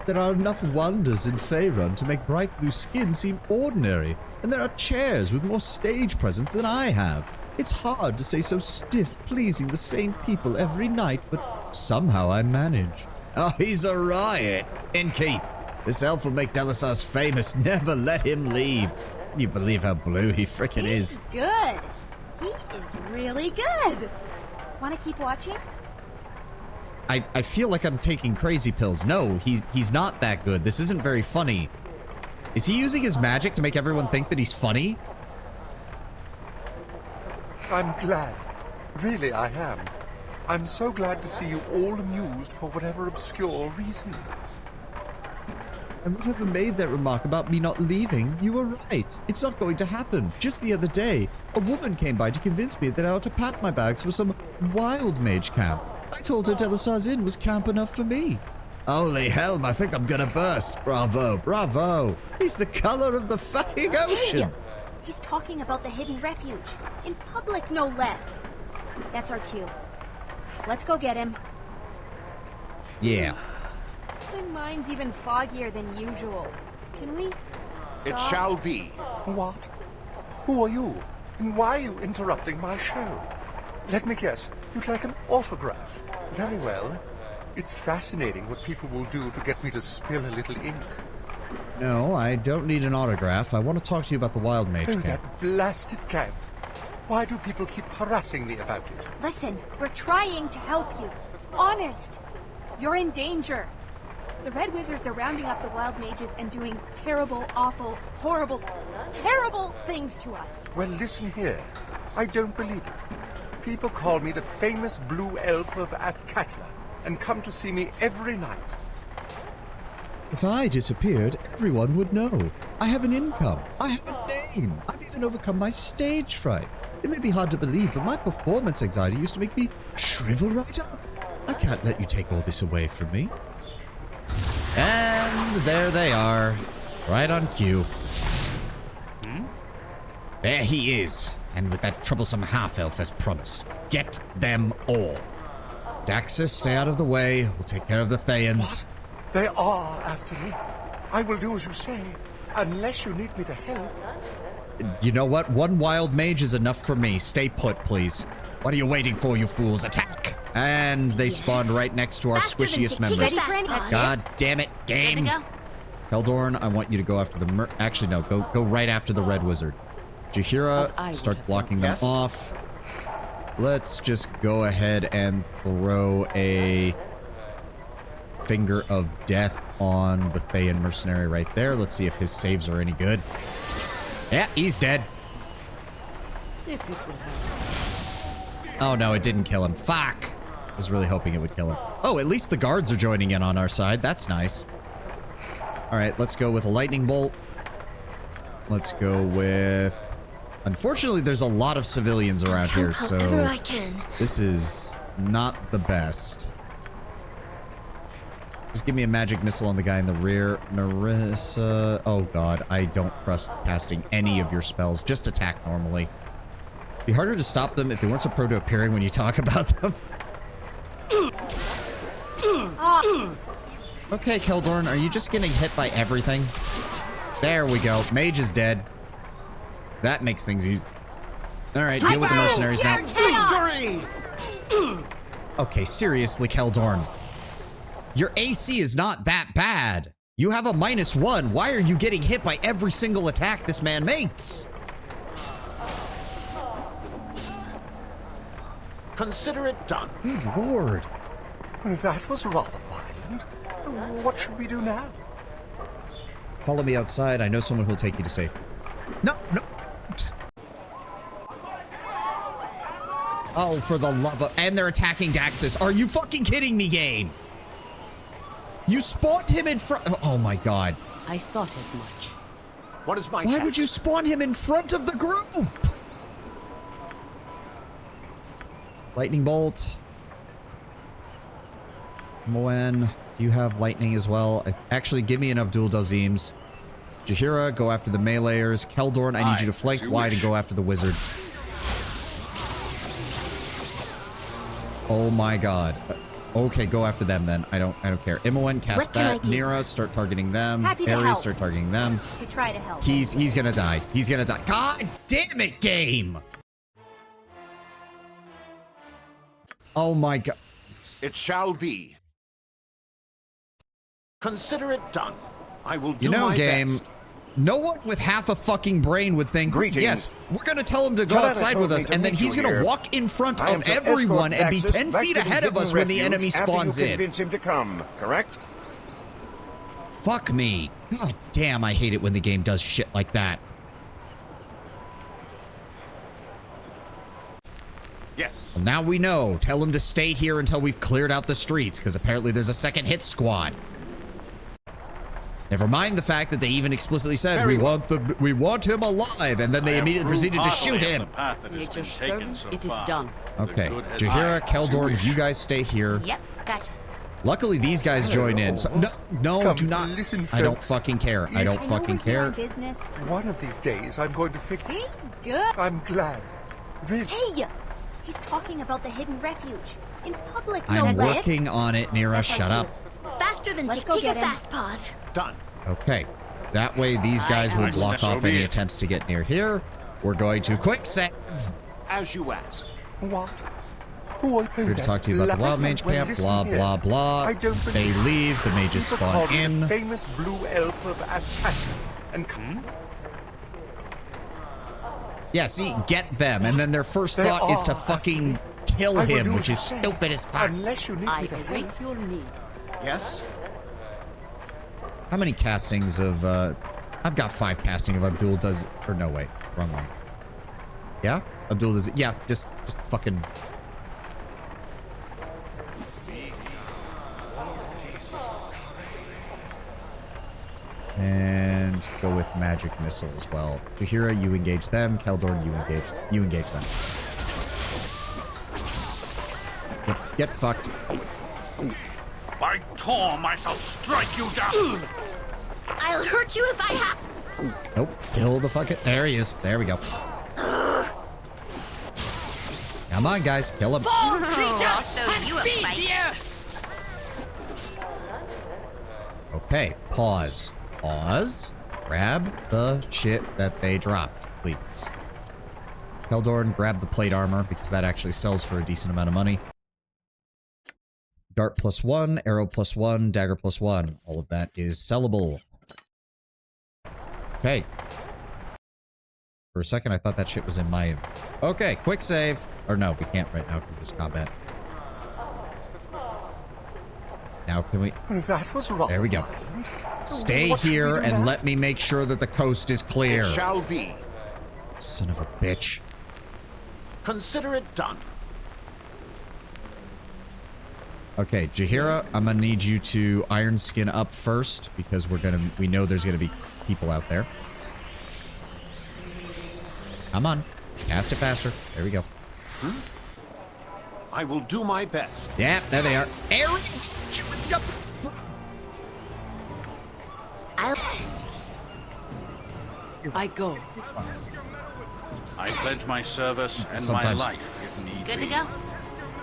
There are enough wonders in Faerun to make bright blue skin seem ordinary, and there are chairs with more stage presence than I have. It's hard to stay so stiff pleasing the same people every night, but somehow I manage. Oh, he's a riot. Innkeep, this elf will make Delisar's famous. Never let him leave. Can you believe how blue he frickin' is? Good. He is really good. Want to keep watching? I feel like I'm taking crazy pills. No, he's not that good. This isn't very funny. Is he using his magic to make everyone think that he's funny? I'm glad. Really, I am. I'm so glad to see you all amused for whatever obscure reason. I would have made that remark about me not leaving. You were right. It's not going to happen. Just the other day, a woman came by to convince me that I ought to pack my bags for some wild mage camp. I told her Delisar's Inn was camp enough for me. Holy hell, I think I'm gonna burst. Bravo, bravo. He's the color of the fucking ocean. Hey, he's talking about the hidden refuge. In public, no less. That's our cue. Let's go get him. Yeah. My mind's even foggier than usual. Can we stop? It shall be. What? Who are you? And why are you interrupting my show? Let me guess, you'd like an autograph. Very well. It's fascinating what people will do to get me to spill a little ink. No, I don't need an autograph. I want to talk to you about the wild mage camp. That blasted camp. Why do people keep harassing me about it? Listen, we're trying to help you. Honest. You're in danger. The Red Wizards are rounding up the wild mages and doing terrible, awful, horrible, terrible things to us. Well, listen here. I don't believe it. People call me the famous blue elf of Athkatla and come to see me every night. If I disappeared, everyone would know. I have an income. I have a name. I've even overcome my stage fright. It may be hard to believe, but my performance anxiety used to make me shrivel right up. I can't let you take all this away from me. And there they are. Right on cue. There he is. And with that troublesome half-elf as promised. Get them all. Daxus, stay out of the way. We'll take care of the Thayans. What? They are after me. I will do as you say, unless you need me to help. You know what? One wild mage is enough for me. Stay put, please. What are you waiting for, you fools? Attack! And they spawned right next to our squishiest members. God damn it, game! Keldorn, I want you to go after the actually, no. Go right after the red wizard. Jaheira, start blocking them off. Let's just go ahead and throw a Finger of Death on the Thayan mercenary right there. Let's see if his saves are any good. Yeah, he's dead. Oh no, it didn't kill him. Fuck! I was really hoping it would kill him. Oh, at least the guards are joining in on our side. That's nice. Alright, let's go with a lightning bolt. Let's go with... Unfortunately, there's a lot of civilians around here, so... This is not the best. Just give me a magic missile on the guy in the rear. Narissa... Oh god, I don't trust casting any of your spells. Just attack normally. It'd be harder to stop them if they weren't so prone to appearing when you talk about them. Okay, Keldorn, are you just getting hit by everything? There we go. Mage is dead. That makes things easy. Alright, deal with the mercenaries now. Okay, seriously, Keldorn. Your AC is not that bad. You have a -1. Why are you getting hit by every single attack this man makes? Consider it done. Good lord. That was rather violent. What should we do now? Follow me outside. I know someone who will take you to safety. No. Oh, for the love of... And they're attacking Daxus. Are you fucking kidding me, game? You spawned him in front... Oh my god. I thought as much. What is my Why would you spawn him in front of the group? Lightning bolt. Moen, do you have lightning as well? Actually, give me an Abdul Dazim's. Jaheira, go after the meleeers. Keldorn, I need you to flank wide and go after the wizard. Oh my god. Okay, go after them then. I don't care. Imoen, cast that. Nira, start targeting them. Ares, start targeting them. To try to help. He's gonna die. He's gonna die. God damn it, game! Oh my god. It shall be. Consider it done. I will do my game. Best. No one with half a fucking brain would think, yes, we're gonna tell him to go outside with us, and then he's gonna walk in front of everyone and be 10 feet ahead of us when the enemy spawns in. Convince him to come, correct? Fuck me. God damn, I hate it when the game does shit like that. Yes. Well, now we know. Tell him to stay here until we've cleared out the streets, because apparently there's a second hit squad. Never mind the fact that they even explicitly said, we want him alive, and then they immediately proceeded to shoot him. Nature's servant, it is done. Okay, Jaheira, Keldorn, you guys stay here. Yep, gotcha. Luckily, these guys join in. So, no, do not. Listen, I don't fucking care. I don't fucking care. One of these days, I'm going to figure. He's good. I'm glad. Really. Hey, he's talking about the hidden refuge in public. I'm working on it, Nira. Shut up. Faster than Chiquita Fast Paws. Done. Okay. That way, these guys will block off any attempts to get near here. We're going to quick save. As you ask. What? Who are Here to talk to you about the wild mage camp. Blah blah blah. They leave. The mages spawn in. The famous blue elf of Athkatla and Yeah, see, get them, and then their first thought is to fucking kill him, which is stupid as fuck. Unless you need me to await your need. Yes. How many castings of, I've got 5 casting of Abdul does, or no, wait, wrong one. Yeah? Abdulaziz. Yeah, just fucking... And go with magic missile as well. Jahira, you engage them. Keldorn, you engage them. Get fucked. By Torm, I shall strike you down. I'll hurt you if I have. Nope. Kill the fucking... There he is. There we go. Come on, guys. Kill him. I'll show you a fight. Okay. Pause. Pause. Grab the shit that they dropped, please. Keldorn, grab the plate armor, because that actually sells for a decent amount of money. Dart +1, arrow +1, dagger +1. All of that is sellable. Okay. For a second, I thought that shit was in my... Okay, quick save. Or no, we can't right now because there's combat. Now can we... That was wrong. There we go. Stay here and let me make sure that the coast is clear. It shall be. Son of a bitch. Consider it done. Okay, Jahira, I'm gonna need you to iron skin up first because we know there's gonna be people out there. Come on. Cast it faster. There we go. I will do my best. Yeah, there they are. Aaron! I go. I pledge my service and Sometimes. my life if need Good be. to go?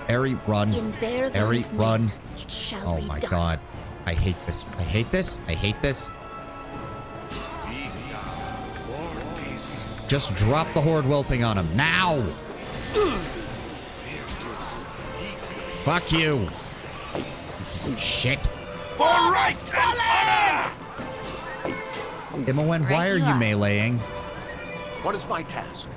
Eri, run. Eri, run. It shall Oh be my done. god. I hate this. I hate this. I hate this. Just drop the horde welting on him. Now! Fuck you. This is some shit. For right and honor! Imowen, why are you meleeing? What is my task?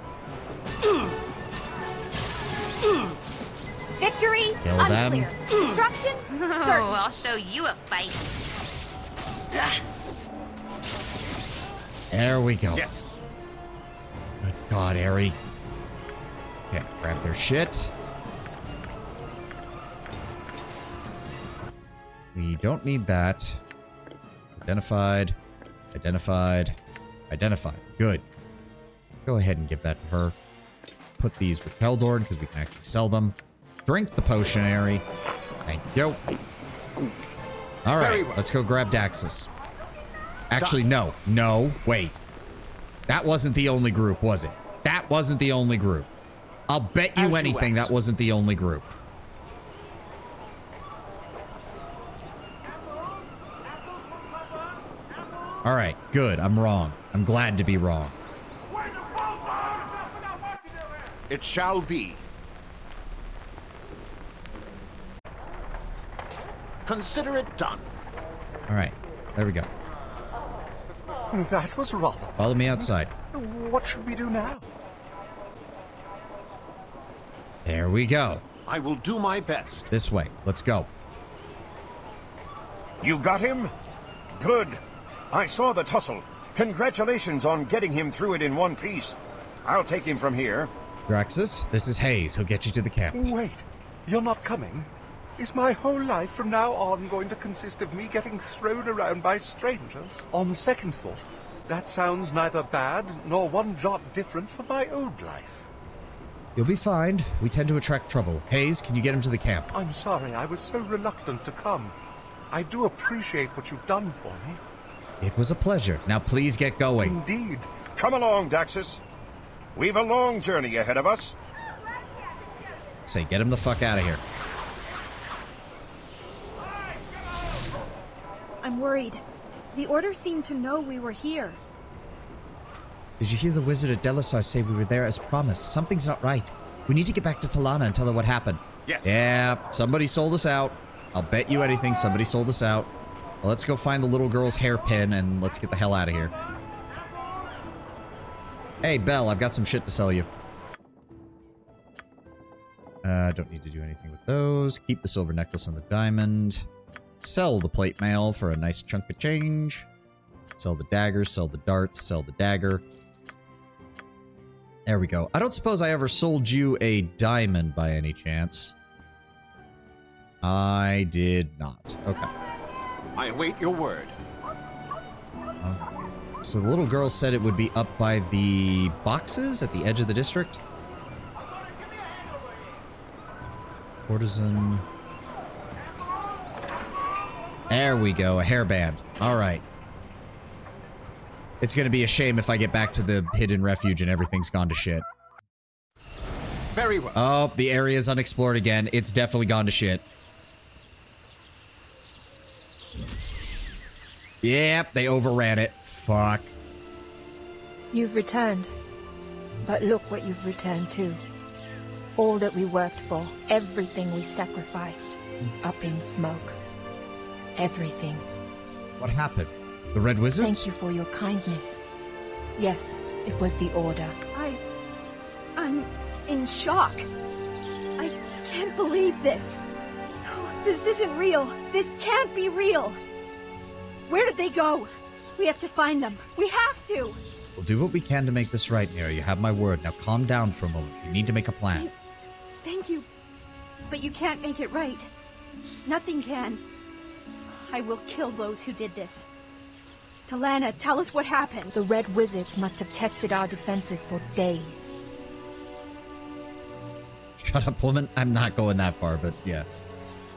Victory? Kill them. Unclear. Destruction? Oh, Certain. I'll show you a fight. There we go. Yes. Good god, Eri. Okay, grab their shit. We don't need that. Identified. Identified. Identified. Good. Go ahead and give that to her. Put these with Keldorn because we can actually sell them. Drink the potion, Eri. Thank you. All right, let's go grab Daxus. Actually, no. No, wait. That wasn't the only group, was it? That wasn't the only group. I'll bet you anything that wasn't the only group. All right, good. I'm wrong. I'm glad to be wrong. It shall be. Consider it done. All right, there we go. That was rather... Follow me outside. What should we do now? There we go. I will do my best. This way. Let's go. You got him? Good. I saw the tussle. Congratulations on getting him through it in one piece. I'll take him from here. Draxus, this is Hayes. He'll get you to the camp. Wait, you're not coming? Is my whole life from now on going to consist of me getting thrown around by strangers? On second thought, that sounds neither bad nor one jot different from my old life. You'll be fine. We tend to attract trouble. Hayes, can you get him to the camp? I'm sorry, I was so reluctant to come. I do appreciate what you've done for me. It was a pleasure. Now please get going. Indeed. Come along, Daxus. We've a long journey ahead of us. Say, get him the fuck out of here. I'm worried. The Order seemed to know we were here. Did you hear the wizard at Delisar say we were there as promised? Something's not right. We need to get back to Talana and tell her what happened. Yes. Yeah, somebody sold us out. I'll bet you anything somebody sold us out. Well, let's go find the little girl's hairpin and let's get the hell out of here. Hey, Belle, I've got some shit to sell you. Don't need to do anything with those. Keep the silver necklace and the diamond. Sell the plate mail for a nice chunk of change. Sell the dagger, sell the darts, sell the dagger. There we go. I don't suppose I ever sold you a diamond by any chance. I did not. Okay. I await your word. So the little girl said it would be up by the boxes at the edge of the district. Courtesan. There we go. A hairband. All right. It's going to be a shame if I get back to the hidden refuge and everything's gone to shit. Very well. Oh, the area is unexplored again. It's definitely gone to shit. Yep, they overran it. Fuck. You've returned. But look what you've returned to. All that we worked for, everything we sacrificed, up in smoke. Everything. What happened? The Red Wizards? Thank you for your kindness. Yes, it was the Order. I'm in shock. I can't believe this. This isn't real. This can't be real. Where did they go? We have to find them. We have to. We'll do what we can to make this right, Nero. You have my word. Now calm down for a moment. We need to make a plan. Thank you. But you can't make it right. Nothing can. I will kill those who did this. Talana, tell us what happened. The Red Wizards must have tested our defenses for days. Shut up, woman. I'm not going that far, but yeah.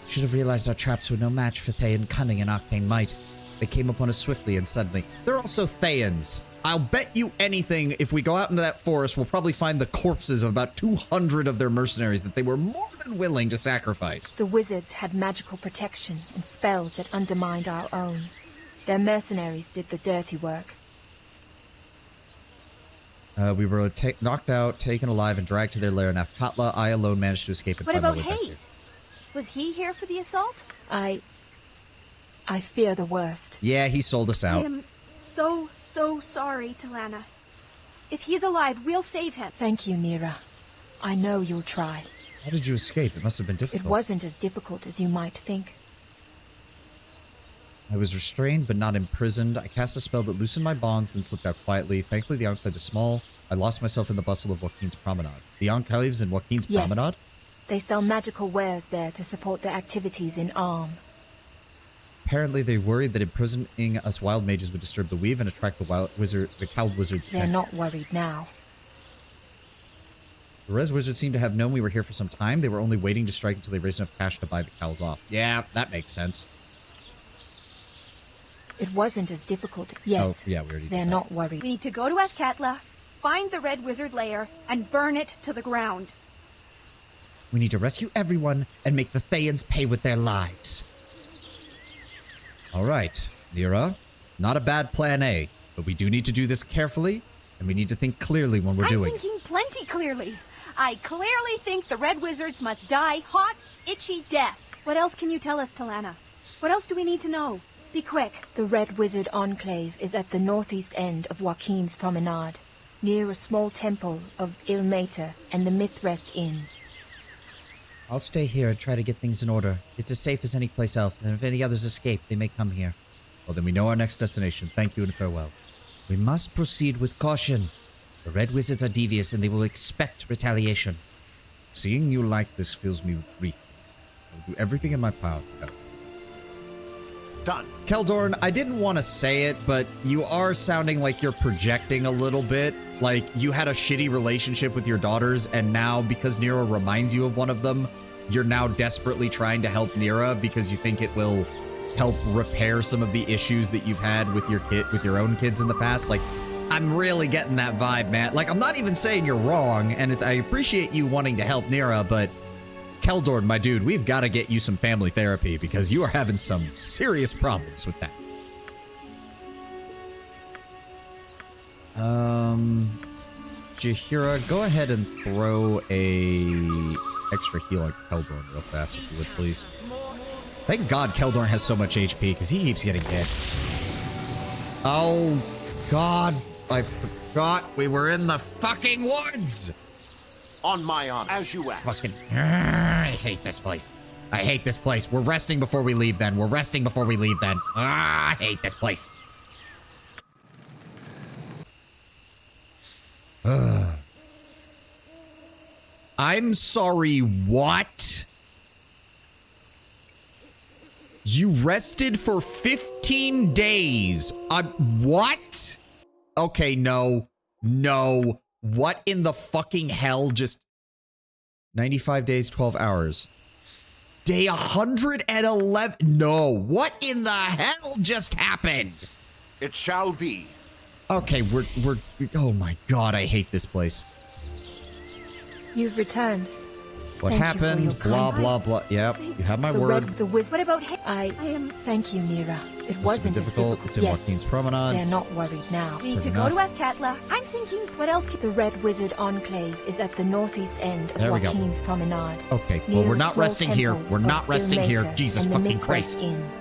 Should have realized our traps were no match for Thayan cunning and arcane might. They came upon us swiftly and suddenly. They're also Thayans. I'll bet you anything, if we go out into that forest, we'll probably find the corpses of about 200 of their mercenaries that they were more than willing to sacrifice. The wizards had magical protection and spells that undermined our own. Their mercenaries did the dirty work. We were knocked out, taken alive, and dragged to their lair in Afkatla. I alone managed to escape and What find my about way back here. Hayes? Was he here for the assault? I fear the worst. Yeah, he sold us I out. am so sorry, Talana. If he's alive, we'll save him. Thank you, Nira. I know you'll try. How did you escape? It must have been difficult. It wasn't as difficult as you might think. I was restrained, but not imprisoned. I cast a spell that loosened my bonds, then slipped out quietly. Thankfully, the enclave is small. I lost myself in the bustle of Joaquin's Promenade. The enclave's in Joaquin's Promenade? They sell magical wares there to support their activities in Arm. Apparently, they worried that imprisoning us wild mages would disturb the weave and attract the cowled wizard's They're attention. not worried now. The res wizards seem to have known we were here for some time. They were only waiting to strike until they raised enough cash to buy the cows off. Yeah, that makes sense. It wasn't as difficult. Yes, oh, yeah, we already they're did that. not worried. We need to go to Athkatla, find the Red Wizard lair, and burn it to the ground. We need to rescue everyone and make the Thayans pay with their lives. All right, Nira. Not a bad plan A, but we do need to do this carefully, and we need to think clearly when we're doing it. I'm thinking plenty clearly. I clearly think the Red Wizards must die hot, itchy deaths. What else can you tell us, Talana? What else do we need to know? Be quick. The Red Wizard Enclave is at the northeast end of Joaquin's Promenade, near a small temple of Ilmater and the Mythrest Inn. I'll stay here and try to get things in order. It's as safe as any place else, and if any others escape, they may come here. Well, then we know our next destination. Thank you and farewell. We must proceed with caution. The Red Wizards are devious, and they will expect retaliation. Seeing you like this fills me with grief. I'll do everything in my power to help. Done. Keldorn, I didn't want to say it, but you are sounding like you're projecting a little bit. Like, you had a shitty relationship with your daughters, and now, because Nira reminds you of one of them, you're now desperately trying to help Nira because you think it will help repair some of the issues that you've had with your own kids in the past. Like, I'm really getting that vibe, man. Like, I'm not even saying you're wrong, and I appreciate you wanting to help Nira, but Keldorn, my dude, we've got to get you some family therapy because you are having some serious problems with that. Jahira, go ahead and throw a extra heal on Keldorn real fast, if you would, please. Thank God Keldorn has so much HP, because he keeps getting hit. Oh, God. I forgot we were in the fucking woods! On my honor, as you asked. Fucking... I hate this place. I hate this place. We're resting before we leave, then. We're resting before we leave, then. I hate this place. I'm sorry, what? You rested for 15 days. What? Okay, no. No. What in the fucking hell just... 95 days, 12 hours. Day 111. No. What in the hell just happened? It shall be. Okay, we're... Oh my god, I hate this place. You've returned. What Thank you for happened? your Blah, kind- blah, blah. Yep, you have my word. What about him? I am. Thank you, Nira. It This wasn't is as difficult. It's in Yes. Joaquin's Promenade. They're not worried now. We need to go to Athkatla. I'm thinking, what else could... The Red Wizard Enclave is at the northeast end of There we go. Joaquin's Promenade. Okay, well, near we're a not small resting here. temple We're not of resting here. Ilmater Jesus and the fucking Midwest Christ. Inn.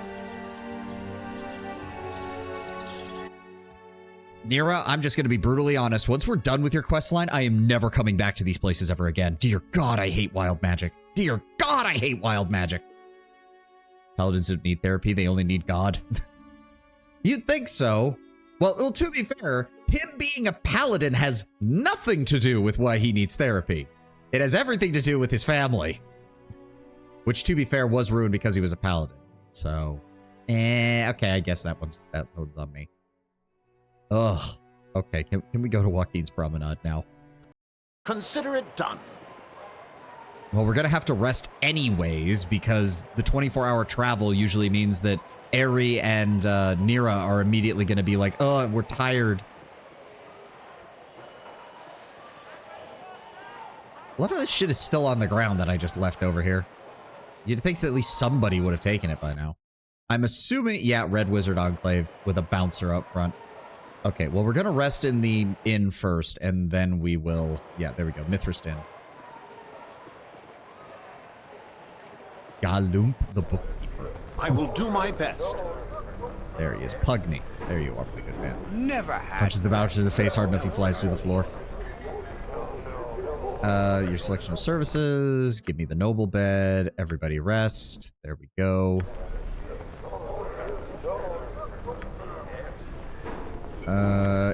Nira, I'm just going to be brutally honest. Once we're done with your quest line, I am never coming back to these places ever again. Dear God, I hate wild magic. Dear God, I hate wild magic. Paladins don't need therapy. They only need God. You'd think so. Well, to be fair, him being a paladin has nothing to do with why he needs therapy. It has everything to do with his family. Which, to be fair, was ruined because he was a paladin. So, okay, I guess that one's on me. Ugh. Okay, can we go to Joaquin's Promenade now? Consider it done. Well, we're gonna have to rest anyways, because the 24-hour travel usually means that Eri and Nira are immediately gonna be like, oh, we're tired. Love how this shit is still on the ground that I just left over here. You'd think that at least somebody would have taken it by now. I'm assuming, yeah, Red Wizard Enclave with a bouncer up front. Okay, well, we're gonna rest in the inn first, and then we will... Yeah, there we go. Mithrist Inn. Galump the bookkeeper. I will do my best. There he is. Pugny. There you are, my good man. Never had. Punches the bouncer in the face hard enough he flies through the floor. Your selection of services. Give me the noble bed. Everybody rest. There we go.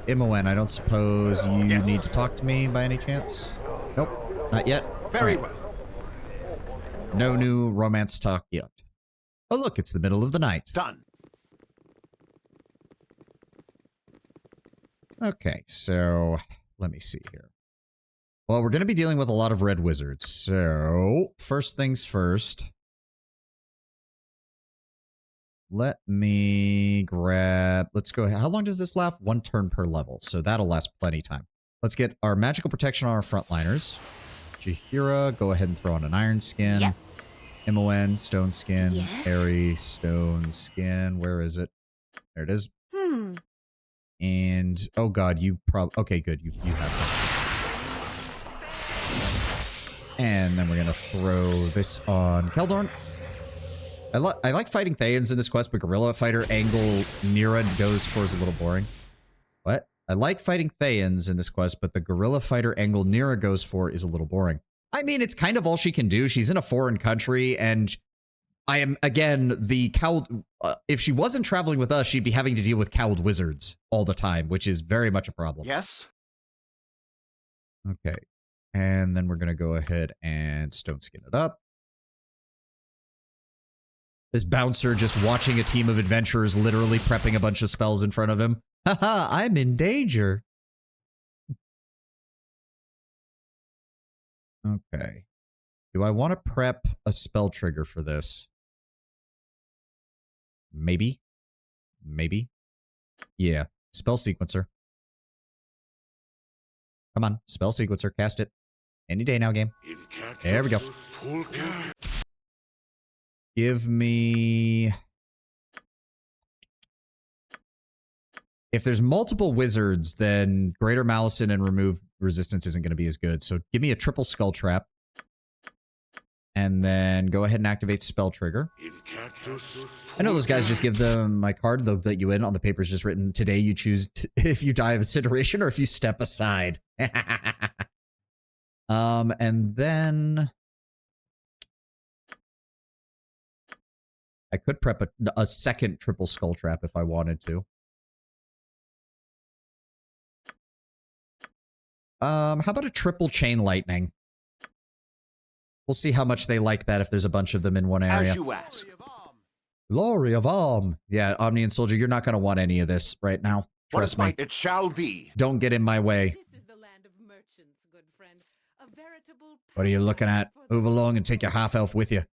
Imoen, I don't suppose you need to talk to me by any chance? Nope, not yet. Very All right. well. No new romance talk yet. Oh, look, it's the middle of the night. Done. Okay, so let me see here. Well, we're going to be dealing with a lot of red wizards. So, first things first. Let me grab... Let's go... How long does this last? 1 turn per level, so that'll last plenty time. Let's get our magical protection on our frontliners. Jahira, go ahead and throw on an iron skin. Yep. Imoen, stone skin. Yes. Eri, stone skin. Where is it? There it is. And... Oh god, you probably... Okay, good. You have something. And then we're gonna throw this on Keldorn. I like fighting Thayans in this quest, but Guerrilla Fighter angle Nira goes for is a little boring. What? I like fighting Thayans in this quest, but the Guerrilla Fighter angle Nira goes for is a little boring. I mean, it's kind of all she can do. She's in a foreign country, and I am, again, the cowed... if she wasn't traveling with us, she'd be having to deal with cowed wizards all the time, which is very much a problem. Yes? Okay. And then we're going to go ahead and stone skin it up. This bouncer just watching a team of adventurers literally prepping a bunch of spells in front of him. Haha, I'm in danger. Okay. Do I want to prep a spell trigger for this? Maybe. Maybe. Yeah. Spell sequencer. Come on. Spell sequencer. Cast it. Any day now, game. There we go. Give me... If there's multiple wizards, then Greater Malison and Remove Resistance isn't going to be as good. So give me a triple Skull Trap. And then go ahead and activate Spell Trigger. I know those guys just give them my card. They'll let you in. On the paper's just written, today you choose if you die of incineration or if you step aside. And then... I could prep a second triple Skull Trap if I wanted to. How about a triple Chain Lightning? We'll see how much they like that if there's a bunch of them in one area. As you ask. Glory of Arm. Yeah, Omni and Soldier, you're not going to want any of this right now. Trust me. It shall be. Don't get in my way. What are you looking at? Move along and take your half-elf with you.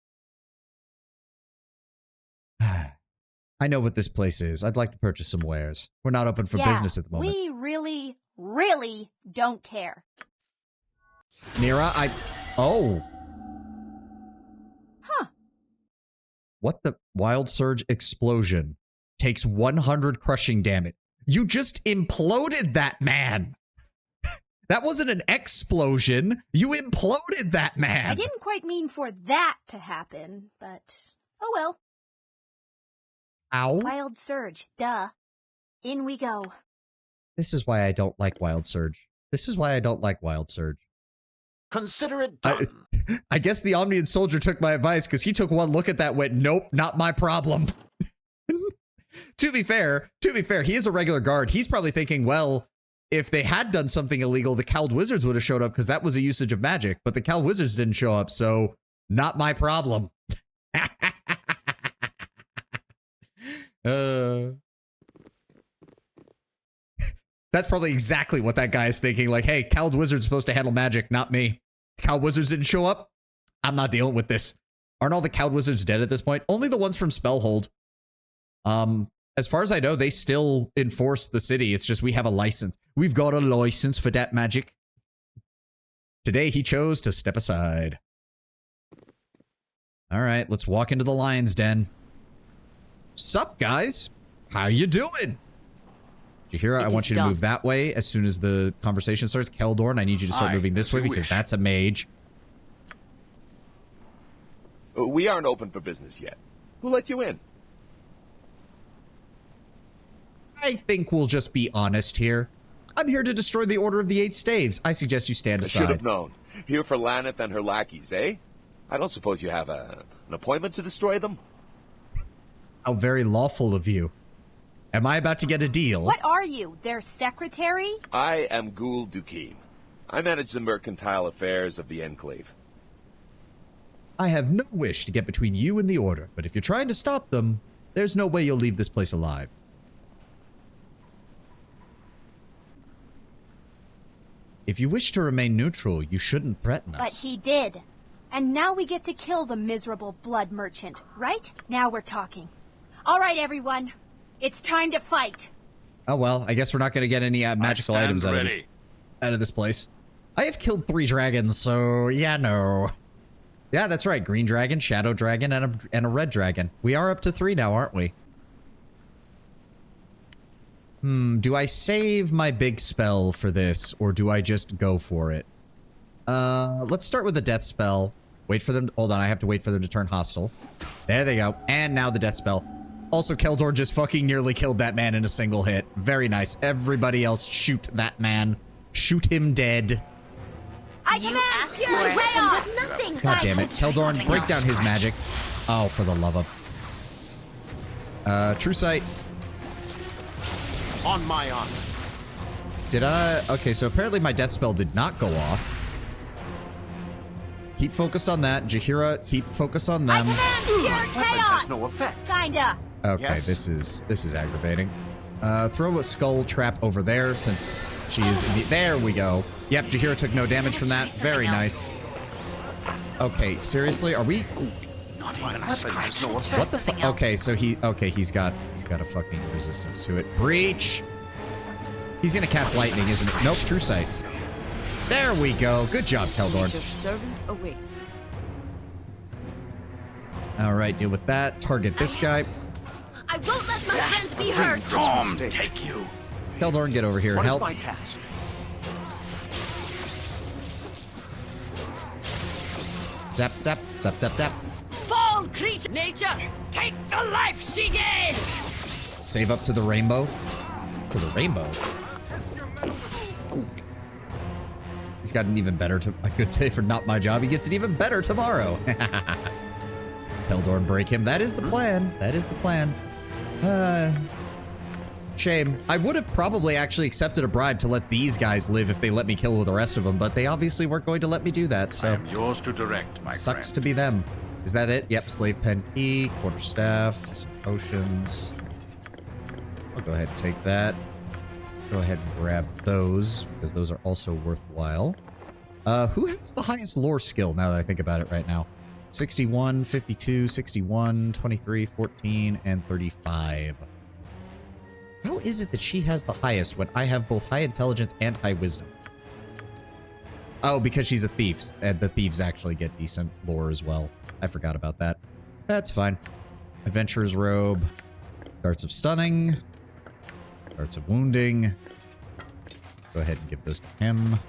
I know what this place is. I'd like to purchase some wares. We're not open for business at the moment. We really, really don't care. Mira, Oh. Huh. What the? Wild Surge explosion. Takes 100 crushing damage. You just imploded that man. That wasn't an explosion. You imploded that man. I didn't quite mean for that to happen, but oh well. Ow. Wild Surge, duh. In we go. This is why I don't like Wild Surge. This is why I don't like Wild Surge. Consider it done. I guess the Omnian Soldier took my advice because he took one look at that and went, nope, not my problem. To be fair, he is a regular guard. He's probably thinking, well, if they had done something illegal, the Cowled Wizards would have showed up because that was a usage of magic, but the Cowled Wizards didn't show up, so not my problem. That's probably exactly what that guy is thinking. Like, hey, Cowled Wizard's supposed to handle magic, not me. Cowled Wizards didn't show up. I'm not dealing with this. Aren't all the Cowled Wizards dead at this point? Only the ones from Spellhold. As far as I know, they still enforce the city. It's just we have a license. We've got a license for that magic. Today, he chose to step aside. All right, let's walk into the lion's den. Sup, guys? How you doing? Jahira, I want you to move that way as soon as the conversation starts. Keldorn, I need you to start moving this way because that's a mage. We aren't open for business yet. Who let you in? I think we'll just be honest here. I'm here to destroy the Order of the Eight Staves. I suggest you stand aside. I should have known. Here for Laneth and her lackeys, eh? I don't suppose you have an appointment to destroy them? How very lawful of you. Am I about to get a deal? What are you, their secretary? I am Ghoul Dukim. I manage the mercantile affairs of the Enclave. I have no wish to get between you and the Order, but if you're trying to stop them, there's no way you'll leave this place alive. If you wish to remain neutral, you shouldn't threaten us. But he did. And now we get to kill the miserable blood merchant, right? Now we're talking. All right, everyone. It's time to fight. Oh, well, I guess we're not going to get any magical items out of this place. I have killed 3 dragons, so yeah, no. Yeah, that's right. Green dragon, shadow dragon, and a red dragon. We are up to 3 now, aren't we? Do I save my big spell for this, or do I just go for it? Let's start with the death spell. Wait for them. Hold on, I have to wait for them to turn hostile. There they go. And now the death spell. Also, Keldor just fucking nearly killed that man in a single hit. Very nice. Everybody else, shoot that man. Shoot him dead. I command pure chaos! Nothing. God damn it. Keldorn, break down his magic. Oh, for the love of. True Sight. On my honor. Did I? Okay, so apparently my death spell did not go off. Keep focused on that. Jahira, keep focused on them. I command pure chaos! Has no effect. Kinda. Okay, Yes. this is aggravating. Throw a skull trap over there since she is there we go. Yep, Jahira took no damage from that. Very nice. Okay, seriously, are we? Not even a scratch. No effect. What the fuck? Okay, so he's got a fucking resistance to it. Breach. He's gonna cast lightning, isn't it? Nope, True Sight. There we go. Good job, Keldorn. Your servant awaits. All right, deal with that. Target this guy. I won't let my friends be hurt. Dom, take you. Keldorn, get over here and What is help. my task? Zap, zap, zap, zap, zap. Fall creature, nature, take the life she gave. Save up to the rainbow. To the rainbow. He's got an even better, a good day for not my job. He gets an even better tomorrow. Keldorn, break him. That is the plan. That is the plan. Shame. I would have probably actually accepted a bribe to let these guys live if they let me kill the rest of them, but they obviously weren't going to let me do that, so... I am yours to direct, my Sucks friend. to be them. Is that it? Yep, slave pen key, quarterstaff, some potions. I'll go ahead and take that. Go ahead and grab those, because those are also worthwhile. Who has the highest lore skill now that I think about it right now? 61, 52, 61, 23, 14, and 35. How is it that she has the highest when I have both high intelligence and high wisdom? Oh, because she's a thief, and the thieves actually get decent lore as well. I forgot about that. That's fine. Adventurer's robe. Darts of stunning. Darts of wounding. Go ahead and give those to him.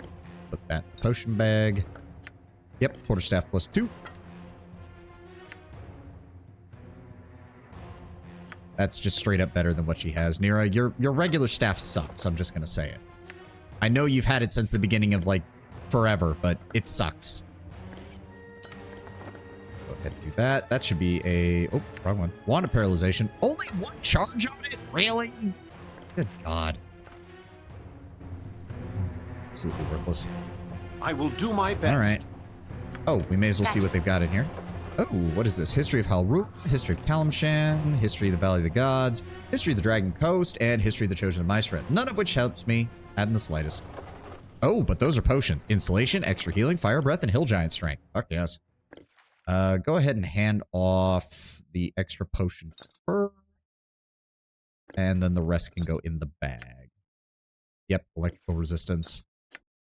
Put that in the potion bag. Yep, quarterstaff +2. That's just straight up better than what she has. Nira, your regular staff sucks. I'm just gonna say it. I know you've had it since the beginning of, like, forever, but it sucks. Go ahead and do that. That should be a... Oh, wrong one. Wand of paralyzation. Only one charge on it? Really? Good God. Absolutely worthless. I will do my best. All right. Oh, we may as well see what they've got in here. Oh, what is this? History of Halru, History of Kalimshan, History of the Valley of the Gods, History of the Dragon Coast, and History of the Chosen of Maestret. None of which helps me, not in the slightest. Oh, but those are potions. Insulation, extra healing, fire breath, and hill giant strength. Fuck yes. Go ahead and hand off the extra potion to her. And then the rest can go in the bag. Yep, electrical resistance.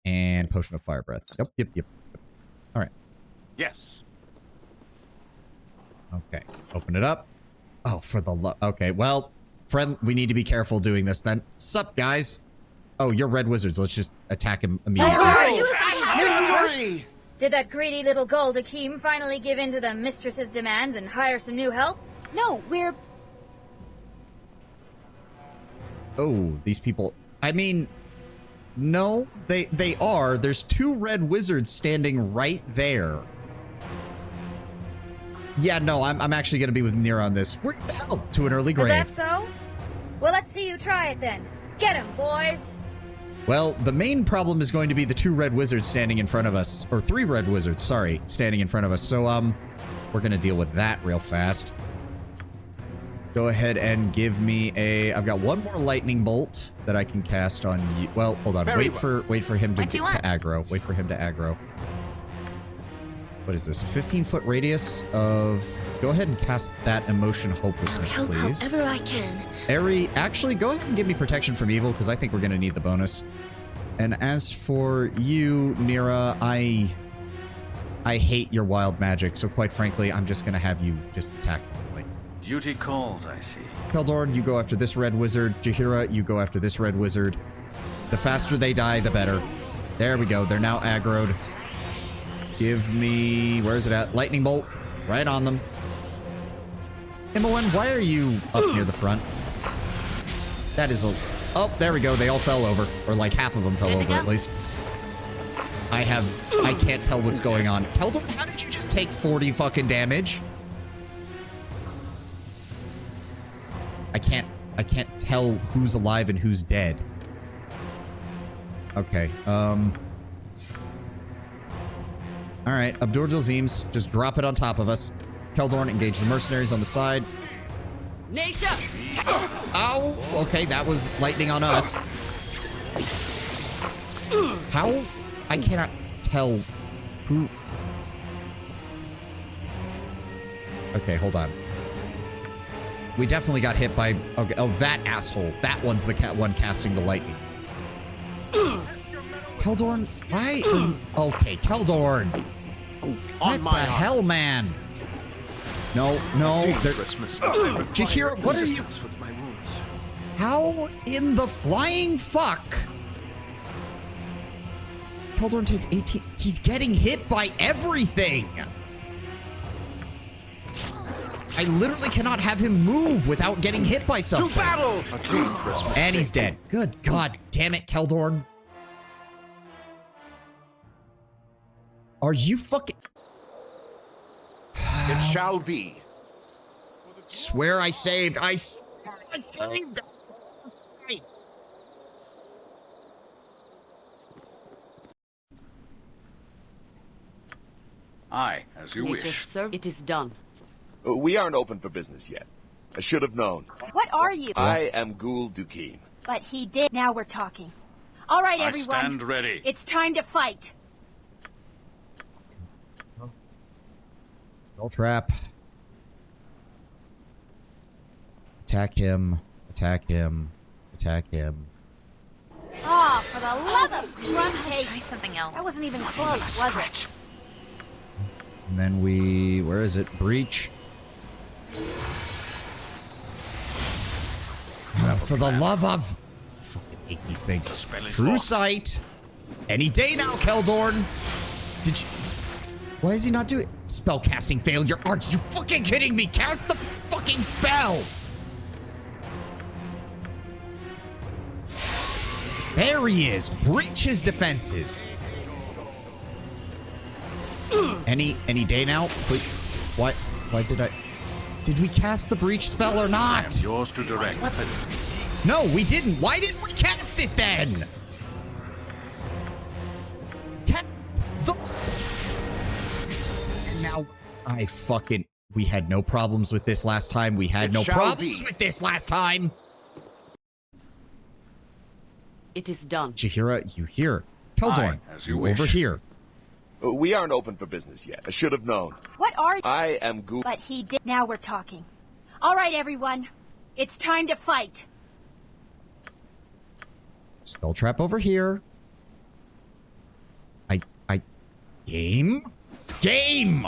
And potion of fire breath. Yep. All right. Yes. Okay, open it up. Oh, for the love. Okay, well, friend, we need to be careful doing this then. Sup, guys? Oh, you're red wizards. Let's just attack him immediately. Did that greedy little gold Akeem finally give in to the mistress's demands and hire some new help? No, we're... Oh, these people. I mean, no, they are. There's 2 red wizards standing right there. Yeah, no, I'm actually going to be with Nira on this. We're going to help to an early grave. Is that so? Well, let's see you try it then. Get him, boys. Well, the main problem is going to be the 2 red wizards standing in front of us. Or 3 red wizards, sorry, standing in front of us. So, we're going to deal with that real fast. Go ahead and give me a... I've got 1 more lightning bolt that I can cast on you. Well, hold on. Wait for him to aggro. Wait for him to aggro. What is this? A 15-foot radius of... Go ahead and cast that emotion hopelessness, please. However I can. Eri, actually, go ahead and give me protection from evil, because I think we're going to need the bonus. And as for you, Nira, I hate your wild magic, so quite frankly, I'm just going to have you just attack normally. Duty calls, I see. Keldorn, you go after this red wizard. Jaheira, you go after this red wizard. The faster they die, the better. There we go. They're now aggroed. Give me... Where is it at? Lightning bolt. Right on them. Imoen, why are you up near the front? That is a... Oh, there we go. They all fell over. Or like half of them fell over at least. I can't tell what's going on. Keldorn, how did you just take 40 fucking damage? I can't tell who's alive and who's dead. Okay, Alright, Abdur Dilzims, just drop it on top of us. Keldorn, engage the mercenaries on the side. Nature! Ow! Okay, that was lightning on us. How? I cannot tell who... Okay, hold on. We definitely got hit by... Okay, oh, that asshole. That one's the one casting the lightning. Keldorn, why? Okay, Keldorn. What the hell, man? No. Jaheira, what are you? How in the flying fuck? Keldorn takes 18. He's getting hit by everything. I literally cannot have him move without getting hit by something. To battle! And he's dead. Good God damn it, Keldorn. Are you fucking... It shall be. Swear I saved. I saved. fight! Aye, as you Nature, wish. sir, it is done. We aren't open for business yet. I should have known. What are you? I am Ghoul Dukeem. But he did. Now we're talking. All right, I everyone. stand ready. It's time to fight. Spell trap. Attack him. Attack him. Attack him. Oh, for the love of drum tape. Try something else. That wasn't even close, was it? And then we... Where is it? Breach. For the love of... Fucking hate these things. True sight. Any day now, Keldorn. Did you... Why is he not doing... Spell casting failure. Are you fucking kidding me? Cast the fucking spell. There he is. Breach his defenses. Any day now? Why did I... Did we cast the breach spell or not? Yours to direct. No, we didn't. Why didn't we cast it then? And now I fucking... We had no problems with this last time. We had no problems with this last time. It is done. Jahira, you here. Keldorn, as you you wish. over here. We aren't open for business yet. I should have known. What are you? I am Ghoul... But he did. Now we're talking. All right, everyone. It's time to fight. Spell trap over here. Game? Game!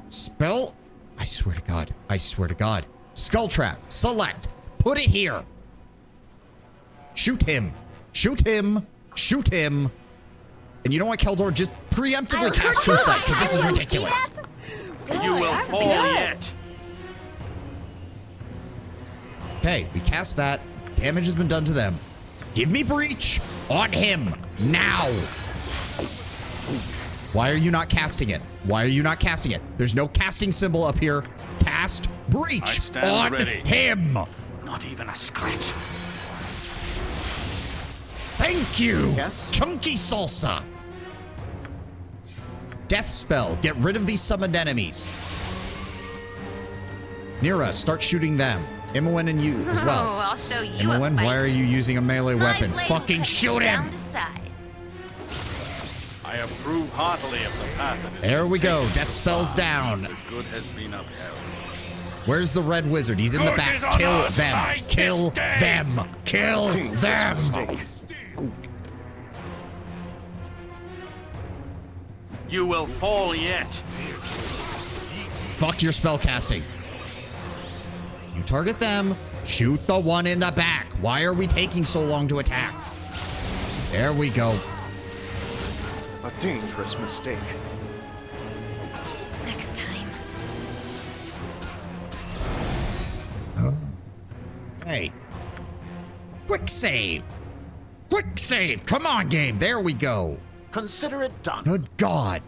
Spell... I swear to God. I swear to God. Skull trap. Select. Put it here. Shoot him. Shoot him. Shoot him. And you know what, Keldor? Just preemptively cast True Sight, because this is ridiculous. You will fall yet. Okay, we cast that. Damage has been done to them. Give me Breach on him. Now. Why are you not casting it? Why are you not casting it? There's no casting symbol up here. Cast Breach on him. Not even a scratch. Thank you. Yes? Chunky salsa. Death spell. Get rid of these summoned enemies. Nira, start shooting them. Imoen and you as well. Oh, I'll show you. Imoen, why are you using a melee weapon? Fucking shoot him. I approve heartily of the path that is There we go. Death spell's down. The good has been upheld. Where's the red wizard? He's in the back. Kill them. Kill them. Kill them. You will fall yet. Fuck your spell casting. You target them. Shoot the one in the back. Why are we taking so long to attack? There we go. A dangerous mistake. Next time. Hey. Quick save. Quick save. Come on, game. There we go. Consider it done. Good God.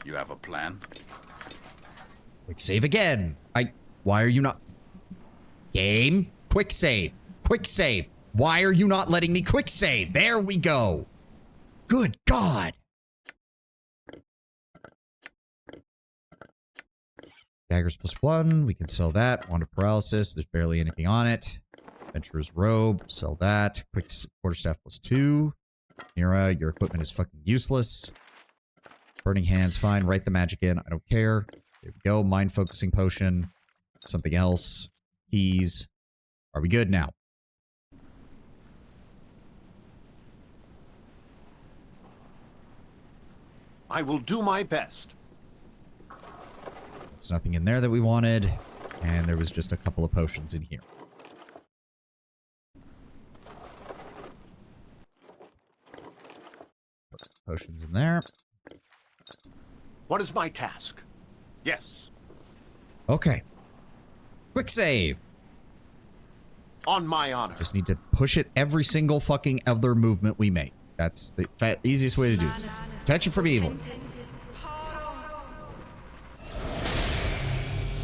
You have a plan? Quick save again. Why are you not... Game. Quick save. Quick save. Why are you not letting me quick save? There we go. Good God. Daggers +1. We can sell that. Wand of Paralysis. There's barely anything on it. Adventurer's Robe. Sell that. Quick Quarterstaff +2. Nira, your equipment is fucking useless. Burning Hands, fine. Write the magic in. I don't care. There we go. Mind Focusing Potion. Something else. Keys. Are we good now? I will do my best. There's nothing in there that we wanted. And there was just a couple of potions in here. Potions in there. What is my task? Yes. Okay. Quick save. On my honor. Just need to push it every single fucking other movement we make. That's the easiest way to do this. Protection from evil.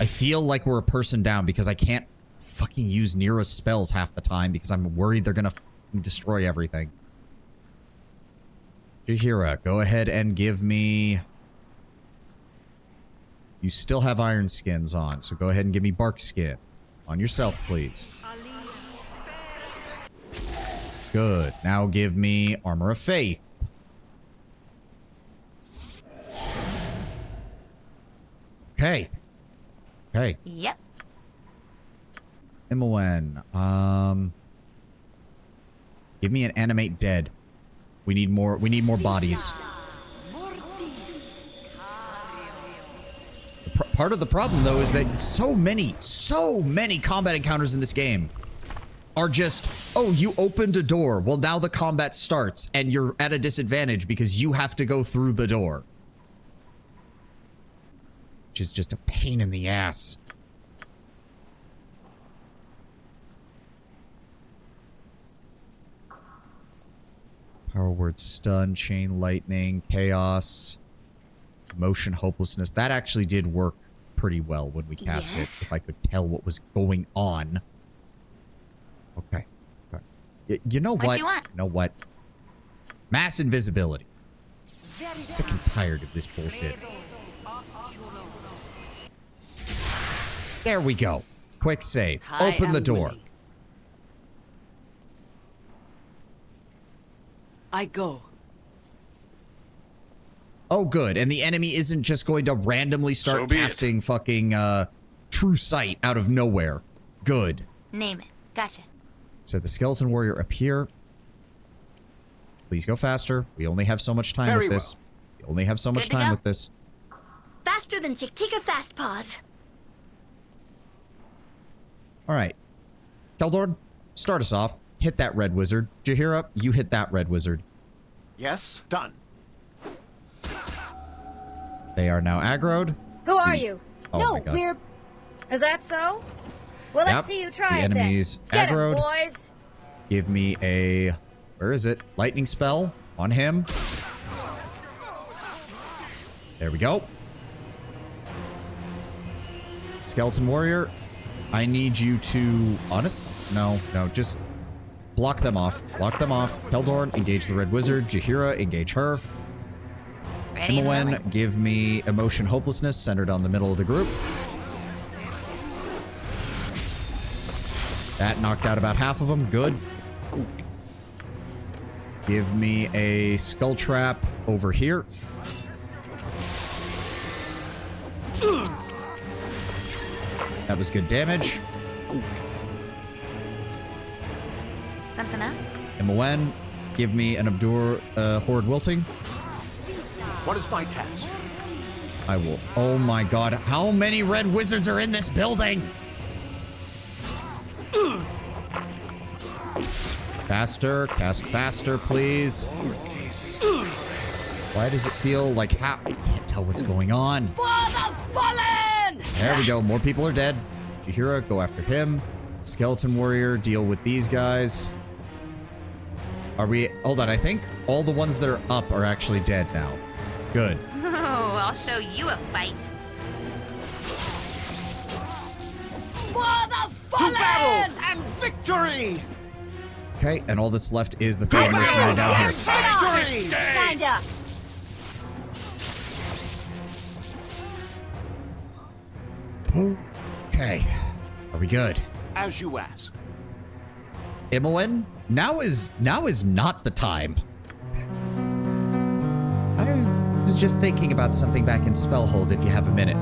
I feel like we're a person down because I can't fucking use Nira's spells half the time because I'm worried they're gonna destroy everything. Jahira, go ahead and give me... You still have iron skins on, so go ahead and give me bark skin. On yourself, please. Good. Now give me armor of faith. Okay. Okay. Yep. Imoen, give me an animate dead. We need more bodies. Part of the problem though is that so many combat encounters in this game are just, oh, you opened a door. Well, now the combat starts and you're at a disadvantage because you have to go through the door. Which is just a pain in the ass. Power word stun, chain lightning, chaos, motion, hopelessness. That actually did work pretty well when we cast it, if I could tell what was going on. Okay. You know what? What do you want? You know what? Mass invisibility. Sick and tired of this bullshit. There we go. Quick save. Open the door. I go. Oh, good. And the enemy isn't just going to randomly start casting fucking true sight out of nowhere. Good. Name it. Gotcha. So the skeleton warrior appear. Please go faster. We only have so much time with this. We only have so much time with this. Faster than Chick-Tika Fast Paws. All right. Keldorn, start us off. Hit that red wizard. Jahira, you hit that red wizard. Yes, done. They are now aggroed. Who are you? Oh no, my God. we're... Is that so? Well, let's see you try the it then. enemy's Get 'em, aggroed. boys. Give me a... Where is it? Lightning spell on him. There we go. Skeleton warrior, I need you to... No, just block them off. Block them off. Keldorn, engage the red wizard. Jahira, engage her. Imoen, give me emotion hopelessness centered on the middle of the group. That knocked out about half of them. Good. Give me a skull trap over here. That was good damage. Something up? Imoen, give me an Abdur Horde Wilting. What is my task? I will. Oh my God. How many red wizards are in this building? Faster. Cast faster, please. Why does it feel like how? I can't tell what's going on. For the fallen! There we go. More people are dead. Jahira, go after him. Skeleton warrior, deal with these guys. Are we? Hold on. I think all the ones that are up are actually dead now. Good. Oh, I'll show you a fight. For the To fallen! battle and victory! Okay, and all that's left is the third mercenary down here. Victory! Kinda. Okay. Are we good? As you ask. Imoen, now is not the time. I was just thinking about something back in Spellhold, if you have a minute.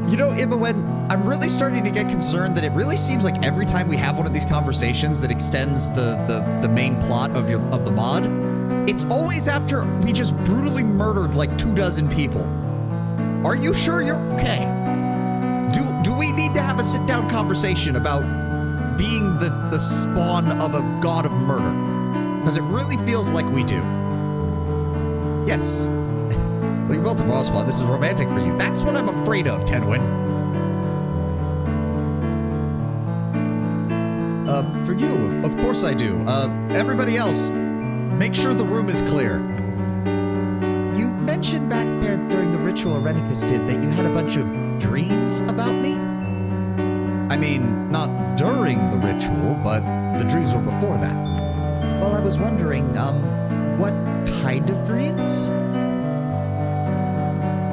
You know, Imoen, I'm really starting to get concerned that it really seems like every time we have one of these conversations that extends the main plot of the mod, it's always after we just brutally murdered like 24 people. Are you sure you're okay? Do we need to have a sit-down conversation about being the spawn of a god of murder? Because it really feels like we do. Yes. Well, you're both a boss spawn. This is romantic for you. That's what I'm afraid of, Tenwin. For you, of course I do. Everybody else, make sure the room is clear. You mentioned back there during the ritual Arenicus did that you had a bunch of dreams about me? I mean, not during the ritual, but the dreams were before that. Well, I was wondering, what kind of dreams?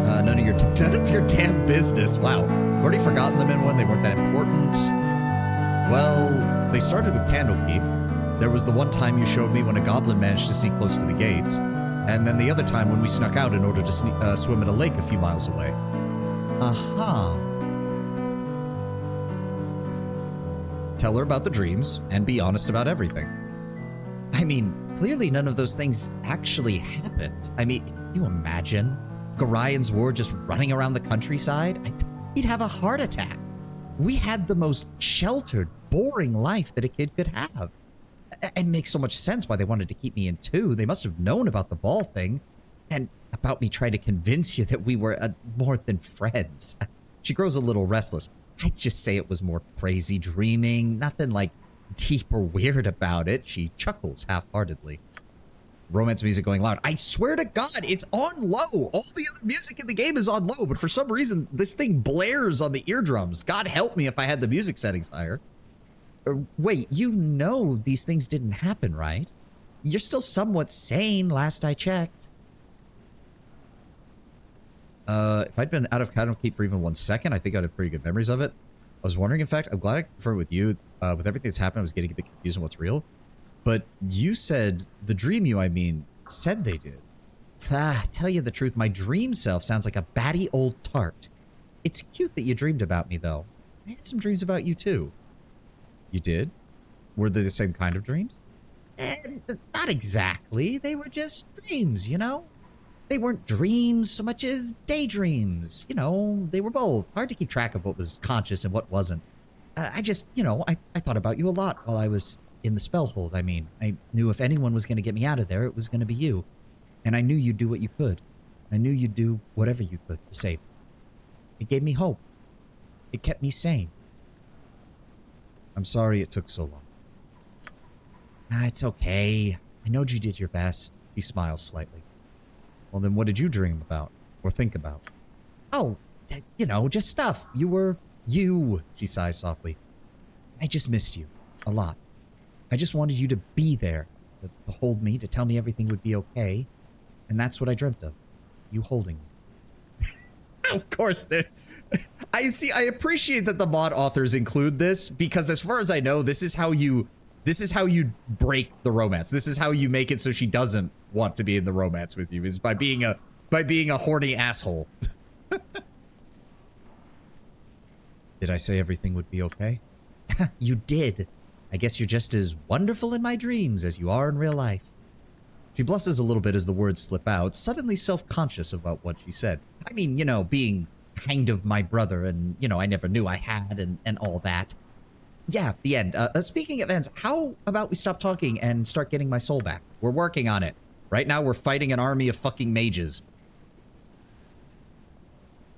None of your damn business. Wow. I've already forgotten them in one. They weren't that important. Well, they started with Candlekeep. There was the one time you showed me when a goblin managed to sneak close to the gates. And then the other time when we snuck out in order to swim in a lake a few miles away. Uh-huh. Tell her about the dreams and be honest about everything. I mean, clearly none of those things actually happened. I mean, can you imagine Gorian's War just running around the countryside? He'd have a heart attack. We had the most sheltered, boring life that a kid could have. It makes so much sense why they wanted to keep me in too. They must have known about the ball thing and about me trying to convince you that we were more than friends. She grows a little restless. I'd just say it was more crazy dreaming, nothing like deep or weird about it. She chuckles half-heartedly. Romance music going loud. I swear to God, it's on low. All the other music in the game is on low, but for some reason, this thing blares on the eardrums. God help me if I had the music settings higher. Wait, you know these things didn't happen, right? You're still somewhat sane, last I checked. If I'd been out of Candlekeep for even 1 second, I think I'd have pretty good memories of it. I was wondering, in fact, I'm glad I confirmed with you. With everything that's happened, I was getting a bit confused on what's real. But you said, the dream you, I mean, said they did. Tell you the truth, my dream self sounds like a batty old tart. It's cute that you dreamed about me, though. I had some dreams about you, too. You did? Were they the same kind of dreams? Not exactly. They were just dreams, you know? They weren't dreams so much as daydreams. You know, they were both. Hard to keep track of what was conscious and what wasn't. I just, you know, I thought about you a lot while I was in the spellhold. I mean, I knew if anyone was going to get me out of there, it was going to be you. And I knew you'd do what you could. I knew you'd do whatever you could to save me. It gave me hope. It kept me sane. I'm sorry it took so long. It's okay. I know you did your best. He smiles slightly. Well, then what did you dream about? Or think about? Oh, you know, just stuff. You were you. She sighs softly. I just missed you. A lot. I just wanted you to be there. To hold me, to tell me everything would be okay. And that's what I dreamt of. You holding me. Of course, I appreciate that the mod authors include this, because as far as I know, this is how you break the romance. This is how you make it so she doesn't want to be in the romance with you, is by being a horny asshole. Did I say everything would be okay? You did. I guess you're just as wonderful in my dreams as you are in real life. She blushes a little bit as the words slip out, suddenly self-conscious about what she said. I mean, you know, being kind of my brother and, you know, I never knew I had and all that. Yeah, the end. Speaking of ends, how about we stop talking and start getting my soul back? We're working on it. Right now, we're fighting an army of fucking mages.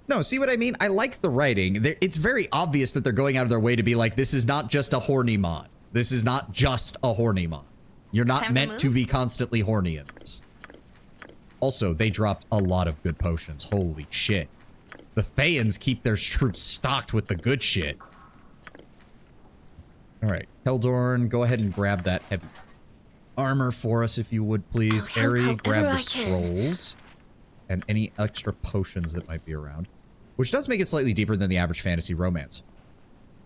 No, see what I mean? I like the writing. It's very obvious that they're going out of their way to be like, this is not just a horny mod. This is not just a horny mod. You're not meant to be constantly horny in this. Also, they dropped a lot of good potions. Holy shit. The Thayans keep their troops stocked with the good shit. Alright, Keldorn, go ahead and grab that heavy armor for us if you would, please. Eri, grab the scrolls. And any extra potions that might be around. Which does make it slightly deeper than the average fantasy romance.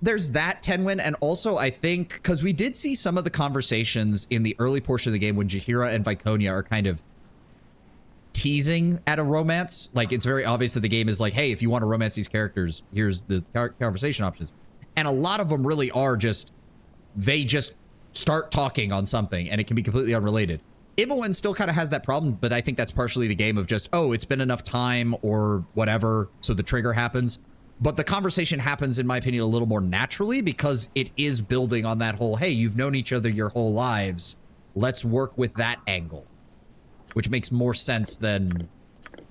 There's that, Tenwin, and also I think, because we did see some of the conversations in the early portion of the game when Jaheira and Viconia are kind of teasing at a romance. Like, it's very obvious that the game is like, hey, if you want to romance these characters, here's the conversation options. And a lot of them really are just, they just start talking on something, and it can be completely unrelated. Imoen still kind of has that problem, but I think that's partially the game of just, oh, it's been enough time or whatever, so the trigger happens. But the conversation happens, in my opinion, a little more naturally because it is building on that whole, hey, you've known each other your whole lives. Let's work with that angle. Which makes more sense than,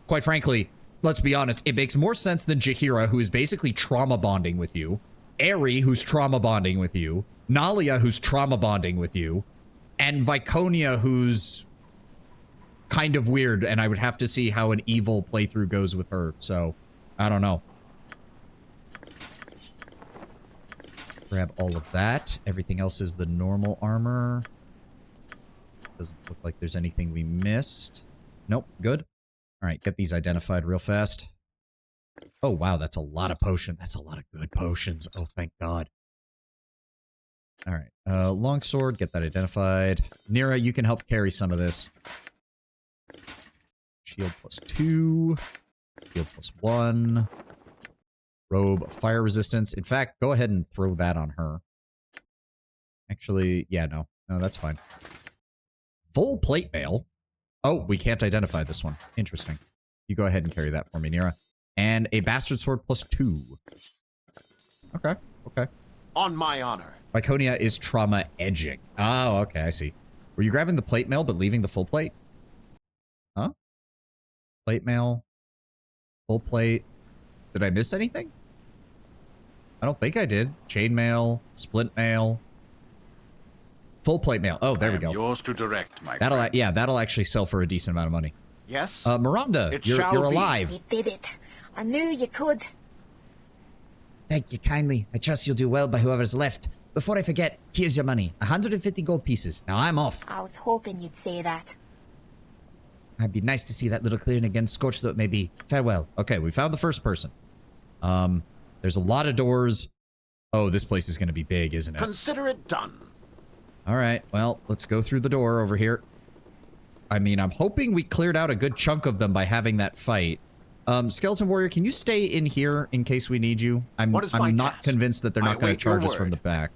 quite frankly, let's be honest, it makes more sense than Jaheira, who is basically trauma bonding with you. Eri, who's trauma bonding with you. Nalia, who's trauma bonding with you. And Viconia, who's kind of weird, and I would have to see how an evil playthrough goes with her, so I don't know. Grab all of that. Everything else is the normal armor. Doesn't look like there's anything we missed. Nope, good. All right, get these identified real fast. Oh, wow, that's a lot of potion. That's a lot of good potions. Oh, thank God. All right, longsword, get that identified. Nira, you can help carry some of this. Shield +2. Shield +1. Robe, fire resistance. In fact, go ahead and throw that on her. Actually, yeah, no. No, that's fine. Full plate mail. Oh, we can't identify this one. Interesting. You go ahead and carry that for me, Nira. And a bastard sword +2. Okay, okay. On my honor. Viconia is trauma edging. Oh, okay, I see. Were you grabbing the plate mail but leaving the full plate? Huh? Plate mail. Full plate. Did I miss anything? I don't think I did. Chainmail, splint mail, full plate mail. Oh, there we go. Yours to direct, my That'll friend. yeah, that'll actually sell for a decent amount of money. Yes. Miranda, you're alive. You did it. I knew you could. Thank you kindly. I trust you'll do well by whoever's left. Before I forget, here's your money. 150 gold pieces. Now I'm off. I was hoping you'd say that. It'd be nice to see that little clearing again, scorched though it may be. Farewell. Okay, we found the first person. There's a lot of doors. Oh, this place is going to be big, isn't it? Consider it done. All right, well, let's go through the door over here. I mean, I'm hoping we cleared out a good chunk of them by having that fight. Skeleton Warrior, can you stay in here in case we need you? I'm not convinced that they're not going to charge us from the back.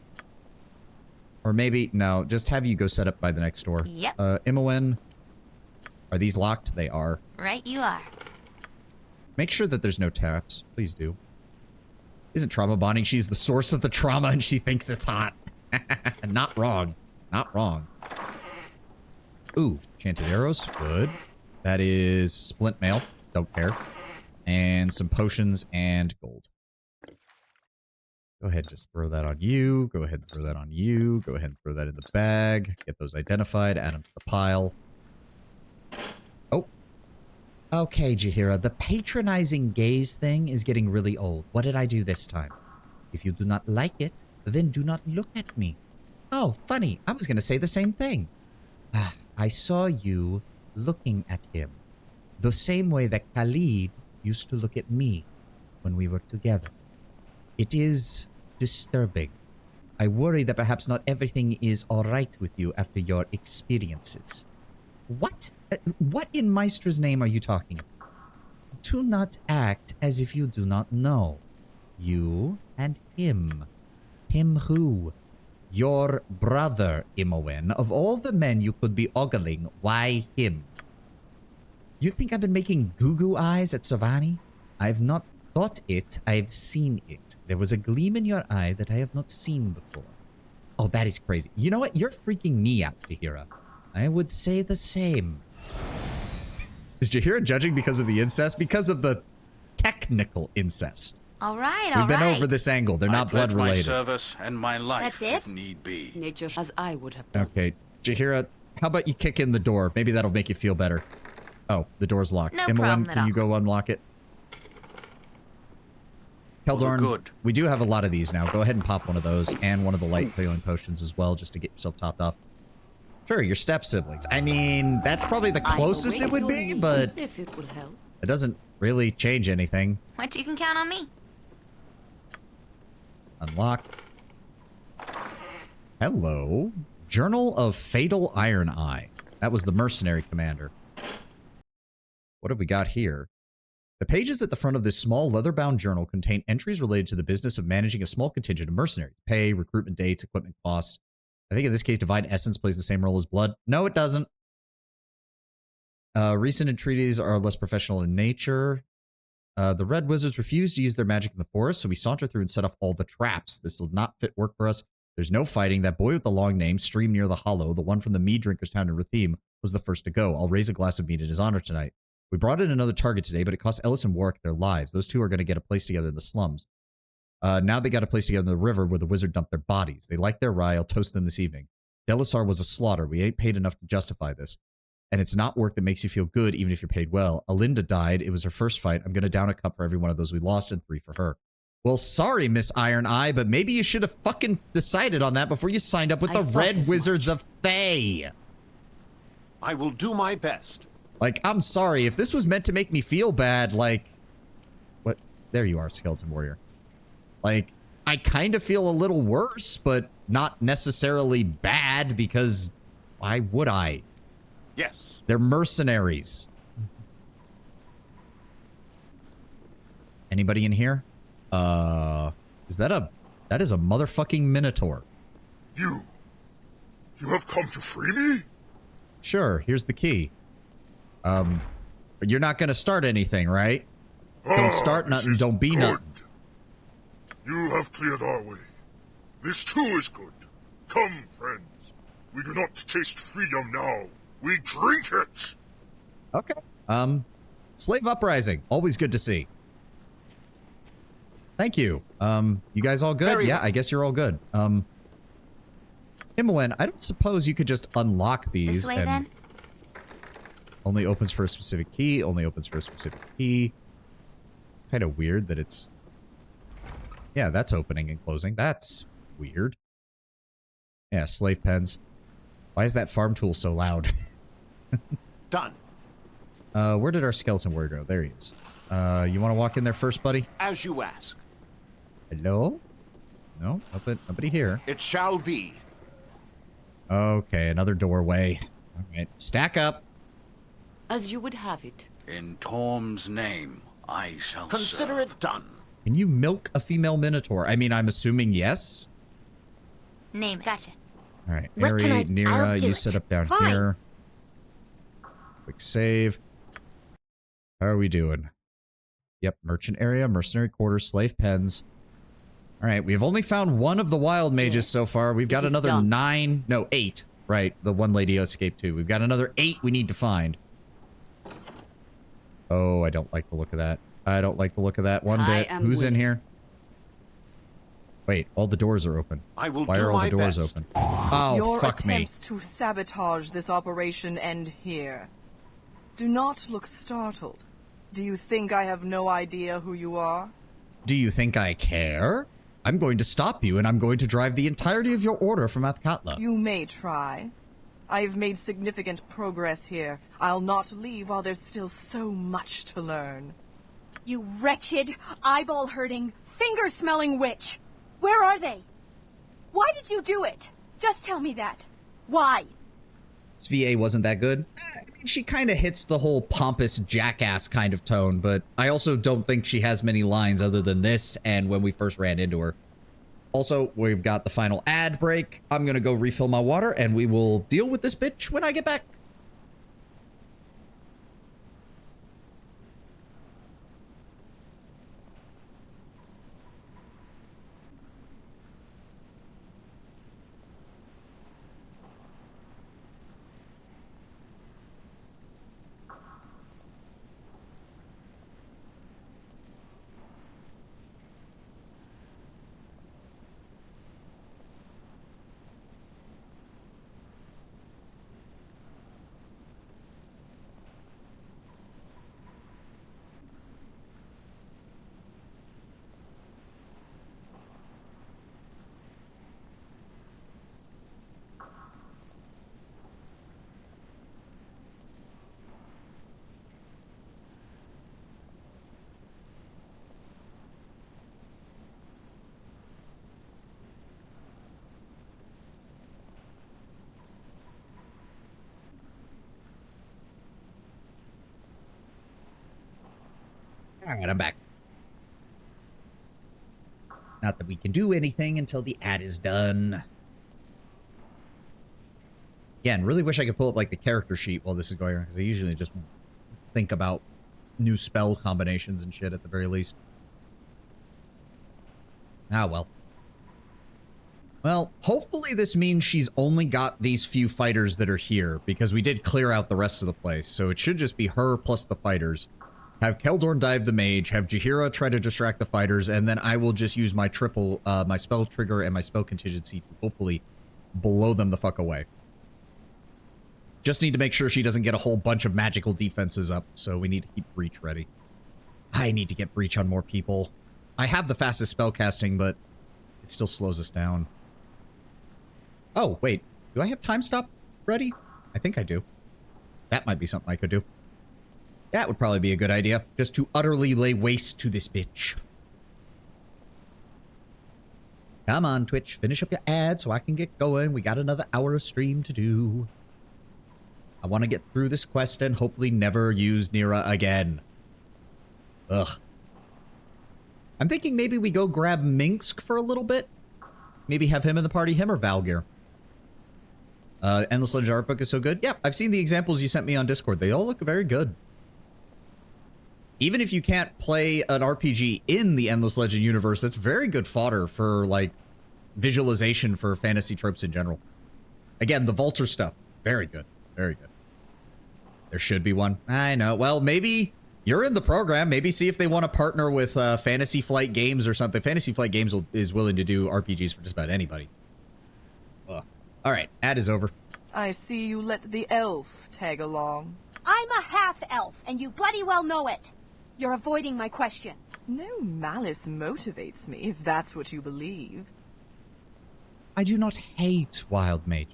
Or maybe, no, just have you go set up by the next door. Yep. Imowen, are these locked? They are. Right you are. Make sure that there's no taps. Please do. Isn't trauma bonding? She's the source of the trauma and she thinks it's hot. Not wrong. Not wrong. Ooh, enchanted arrows. Good. That is splint mail. Don't care. And some potions and gold. Go ahead and just throw that on you. Go ahead and throw that on you. Go ahead and throw that in the bag. Get those identified. Add them to the pile. Oh. Okay, Jaheira. The patronizing gaze thing is getting really old. What did I do this time? If you do not like it, then do not look at me. Oh, funny. I was going to say the same thing. I saw you looking at him. The same way that Khalid used to look at me when we were together. It is disturbing. I worry that perhaps not everything is alright with you after your experiences. What? What in Maestra's name are you talking about? Do not act as if you do not know. You and him. Him who? Your brother, Imowen. Of all the men you could be ogling, why him? You think I've been making goo-goo eyes at Savani? I've not thought it, I've seen it. There was a gleam in your eye that I have not seen before. Oh, that is crazy. You know what? You're freaking me out, Jaheira. I would say the same. Is Jaheira judging because of the incest? Because of the technical incest. All right, We've been over this angle. They're not blood related. My service and my life, That's if need be. Nature as I would have done. Okay, Jaheira, how about you kick in the door? Maybe that'll make you feel better. Oh, the door's locked. No Imowen, problem at can you all. go unlock it? Keldorn, good. we do have a lot of these now. Go ahead and pop one of those and one of the light healing potions as well, just to get yourself topped off. Sure, your step-siblings. I mean, that's probably the closest it would be, but If it will help. it doesn't really change anything. What, you can count on me? Unlock. Hello. Journal of Fatal Iron Eye. That was the mercenary commander. What have we got here? The pages at the front of this small leather-bound journal contain entries related to the business of managing a small contingent of mercenaries. Pay, recruitment dates, equipment costs. I think in this case, Divine Essence plays the same role as blood. No, it doesn't. Recent entreaties are less professional in nature. The Red Wizards refuse to use their magic in the forest, so we saunter through and set off all the traps. This will not fit work for us. There's no fighting. That boy with the long name, streamed near the hollow, the one from the mead drinker's town in Rathim, was the first to go. I'll raise a glass of mead in his honor tonight. We brought in another target today, but it cost Ellis and Warwick their lives. Those two are going to get a place together in the slums. Now they got a place together in the river where the wizard dumped their bodies. They like their rye. I'll toast them this evening. Delisar was a slaughter. We ain't paid enough to justify this. And it's not work that makes you feel good, even if you're paid well. Alinda died. It was her first fight. I'm going to down a cup for every one of those we lost and 3 for her. Well, sorry, Miss Iron Eye, but maybe you should have fucking decided on that before you signed up with the Red Wizards of Thay. I will do my best. Like, I'm sorry, if this was meant to make me feel bad, like... What? There you are, Skeleton Warrior. Like, I kind of feel a little worse, but not necessarily bad, because why would I? Yes. They're mercenaries. Anybody in here? That is a motherfucking Minotaur. You have come to free me? Sure, here's the key. But you're not gonna start anything, right? Don't start nothing, don't be nothing. You have cleared our way. This too is good. Come, friends. We do not taste freedom now. We drink it! Okay. Slave Uprising. Always good to see. Thank you. You guys all good? Yeah, I guess you're all good. Imoen, I don't suppose you could just unlock these This way, and... then? Only opens for a specific key. Only opens for a specific key. Kind of weird that it's... Yeah, that's opening and closing. That's weird. Yeah, slave pens. Why is that farm tool so loud? Done. Where did our skeleton warrior go? There he is. You want to walk in there first, buddy? As you ask. Hello? No, nobody here. It shall be. Okay, another doorway. All right, stack up. As you would have it. In Torm's name, I shall Consider serve. it done. Can you milk a female minotaur? I mean, I'm assuming yes. Name. Gotcha. All right, What can Ari, I- Nira, I'll do you it. sit up down Fine. here. Quick save. How are we doing? Yep, merchant area, mercenary quarters, slave pens. All right, we've only found one of the wild mages so far. We've got is another done. 8. Right, the one lady escaped too. We've got another 8 we need to find. Oh, I don't like the look of that. I don't like the look of that one I bit. am Who's in willing. here? Wait, all the doors are open. I will Why do are all my the doors best. open? Oh, Your fuck me. attempts to sabotage this operation end here. Do not look startled. Do you think I have no idea who you are? Do you think I care? I'm going to stop you, and I'm going to drive the entirety of your order from Athkatla. You may try. I've made significant progress here. I'll not leave while there's still so much to learn. You wretched, eyeball-hurting, finger-smelling witch! Where are they? Why did you do it? Just tell me that. Why? This VA wasn't that good. I mean, she kind of hits the whole pompous jackass kind of tone, but I also don't think she has many lines other than this and when we first ran into her. Also, we've got the final ad break. I'm gonna go refill my water, and we will deal with this bitch when I get back. All right, I'm back. Not that we can do anything until the ad is done. Again, really wish I could pull up like the character sheet while this is going on, because I usually just think about new spell combinations and shit at the very least. Ah, well. Well, hopefully this means she's only got these few fighters that are here, because we did clear out the rest of the place, so it should just be her plus the fighters. Have Keldorn dive the mage, have Jaheira try to distract the fighters, and then I will just use my my spell trigger and my spell contingency to hopefully blow them the fuck away. Just need to make sure she doesn't get a whole bunch of magical defenses up, so we need to keep Breach ready. I need to get Breach on more people. I have the fastest spellcasting, but it still slows us down. Oh, wait. Do I have time stop ready? I think I do. That might be something I could do. That would probably be a good idea. Just to utterly lay waste to this bitch. Come on, Twitch. Finish up your ad so I can get going. We got another hour of stream to do. I want to get through this quest and hopefully never use Nira again. Ugh. I'm thinking maybe we go grab Minsk for a little bit. Maybe have him in the party, him or Valgir. Endless Legend art book is so good. Yeah, I've seen the examples you sent me on Discord. They all look very good. Even if you can't play an RPG in the Endless Legend universe, that's very good fodder for, like, visualization for fantasy tropes in general. Again, the Vaulter stuff. Very good. Very good. There should be one. I know. Well, maybe you're in the program. Maybe see if they want to partner with Fantasy Flight Games or something. Fantasy Flight Games is willing to do RPGs for just about anybody. Ugh. All right. Ad is over. I see you let the elf tag along. I'm a half-elf, and you bloody well know it. You're avoiding my question. No malice motivates me, if that's what you believe. I do not hate wild mages.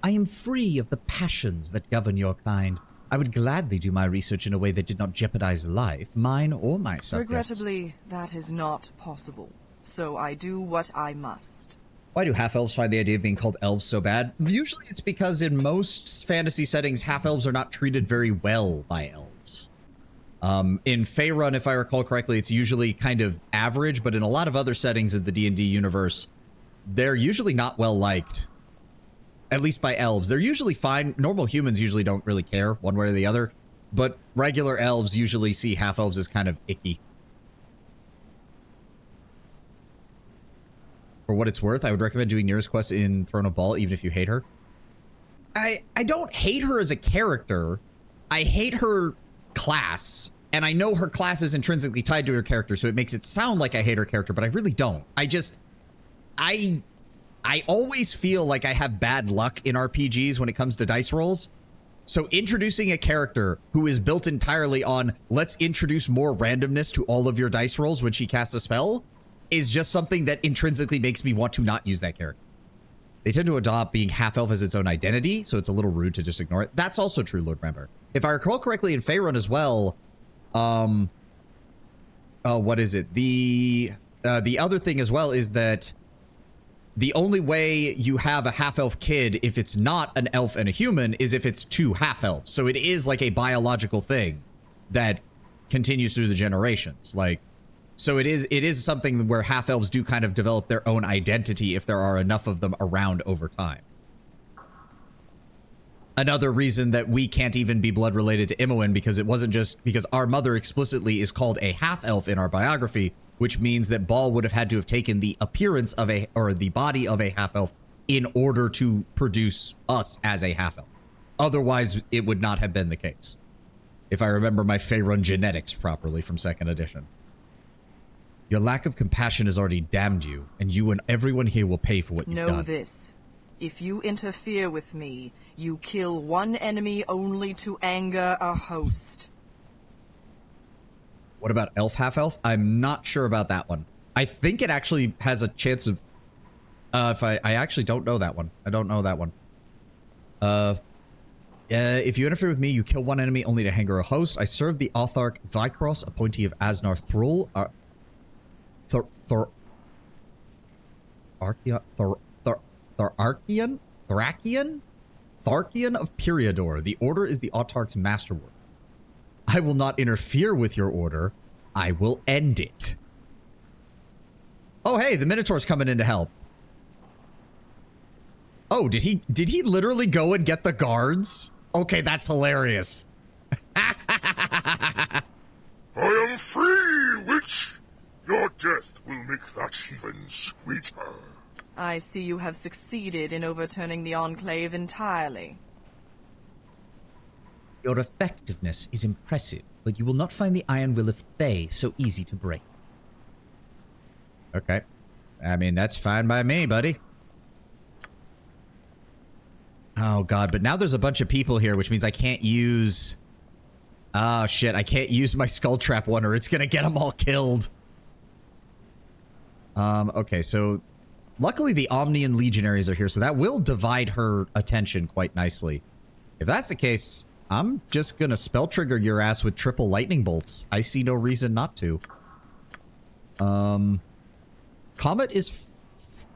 I am free of the passions that govern your kind. I would gladly do my research in a way that did not jeopardize life, mine or my subjects. Regrettably, that is not possible. So I do what I must. Why do half-elves find the idea of being called elves so bad? Usually it's because in most fantasy settings, half-elves are not treated very well by elves. In Faerun, if I recall correctly, it's usually kind of average, but in a lot of other settings of the D&D universe, they're usually not well liked. At least by elves. They're usually fine. Normal humans usually don't really care one way or the other, but regular elves usually see half-elves as kind of icky. For what it's worth, I would recommend doing Nira's quest in Throne of Ball, even if you hate her. I don't hate her as a character. I hate her class, and I know her class is intrinsically tied to her character, so it makes it sound like I hate her character, but I really don't. I always feel like I have bad luck in RPGs when it comes to dice rolls. So introducing a character who is built entirely on, let's introduce more randomness to all of your dice rolls when she casts a spell, is just something that intrinsically makes me want to not use that character. They tend to adopt being half-elf as its own identity, so it's a little rude to just ignore it. That's also true, Lord Member. If I recall correctly in Faerun as well, what is it? The other thing as well is that the only way you have a half-elf kid, if it's not an elf and a human, is if it's two half-elves. So it is like a biological thing that continues through the generations. Like, so it is something where half-elves do kind of develop their own identity if there are enough of them around over time. Another reason that we can't even be blood related to Imoen, because it wasn't just because our mother explicitly is called a half-elf in our biography, which means that Ball would have had to have taken the appearance of or the body of a half-elf in order to produce us as a half-elf. Otherwise, it would not have been the case. If I remember my Faerun genetics properly from 2nd edition. Your lack of compassion has already damned you, and you and everyone here will pay for what you've done. Know this. If you interfere with me, you kill one enemy only to anger a host. What about elf half-elf? I'm not sure about that one. I think it actually has a chance of... if I actually don't know that one. I don't know that one. If you interfere with me, you kill one enemy only to anger a host. I serve the Autarch Vicross, appointee of Aznar Thrul. Tharkian of Periador. The order is the Autarch's masterwork. I will not interfere with your order. I will end it. Oh, hey, the Minotaur's coming in to help. Oh, did he literally go and get the guards? Okay, that's hilarious. I am free, witch! Your death will make that even sweeter. I see you have succeeded in overturning the Enclave entirely. Your effectiveness is impressive, but you will not find the Iron Will of Thay so easy to break. Okay. I mean, that's fine by me, buddy. Oh, God, but now there's a bunch of people here, which means I can't use... Oh, shit, I can't use my Skull Trap one, or it's gonna get them all killed. Okay, so luckily the Omnian Legionaries are here, so that will divide her attention quite nicely. If that's the case, I'm just gonna spell trigger your ass with triple lightning bolts. I see no reason not to. Comet is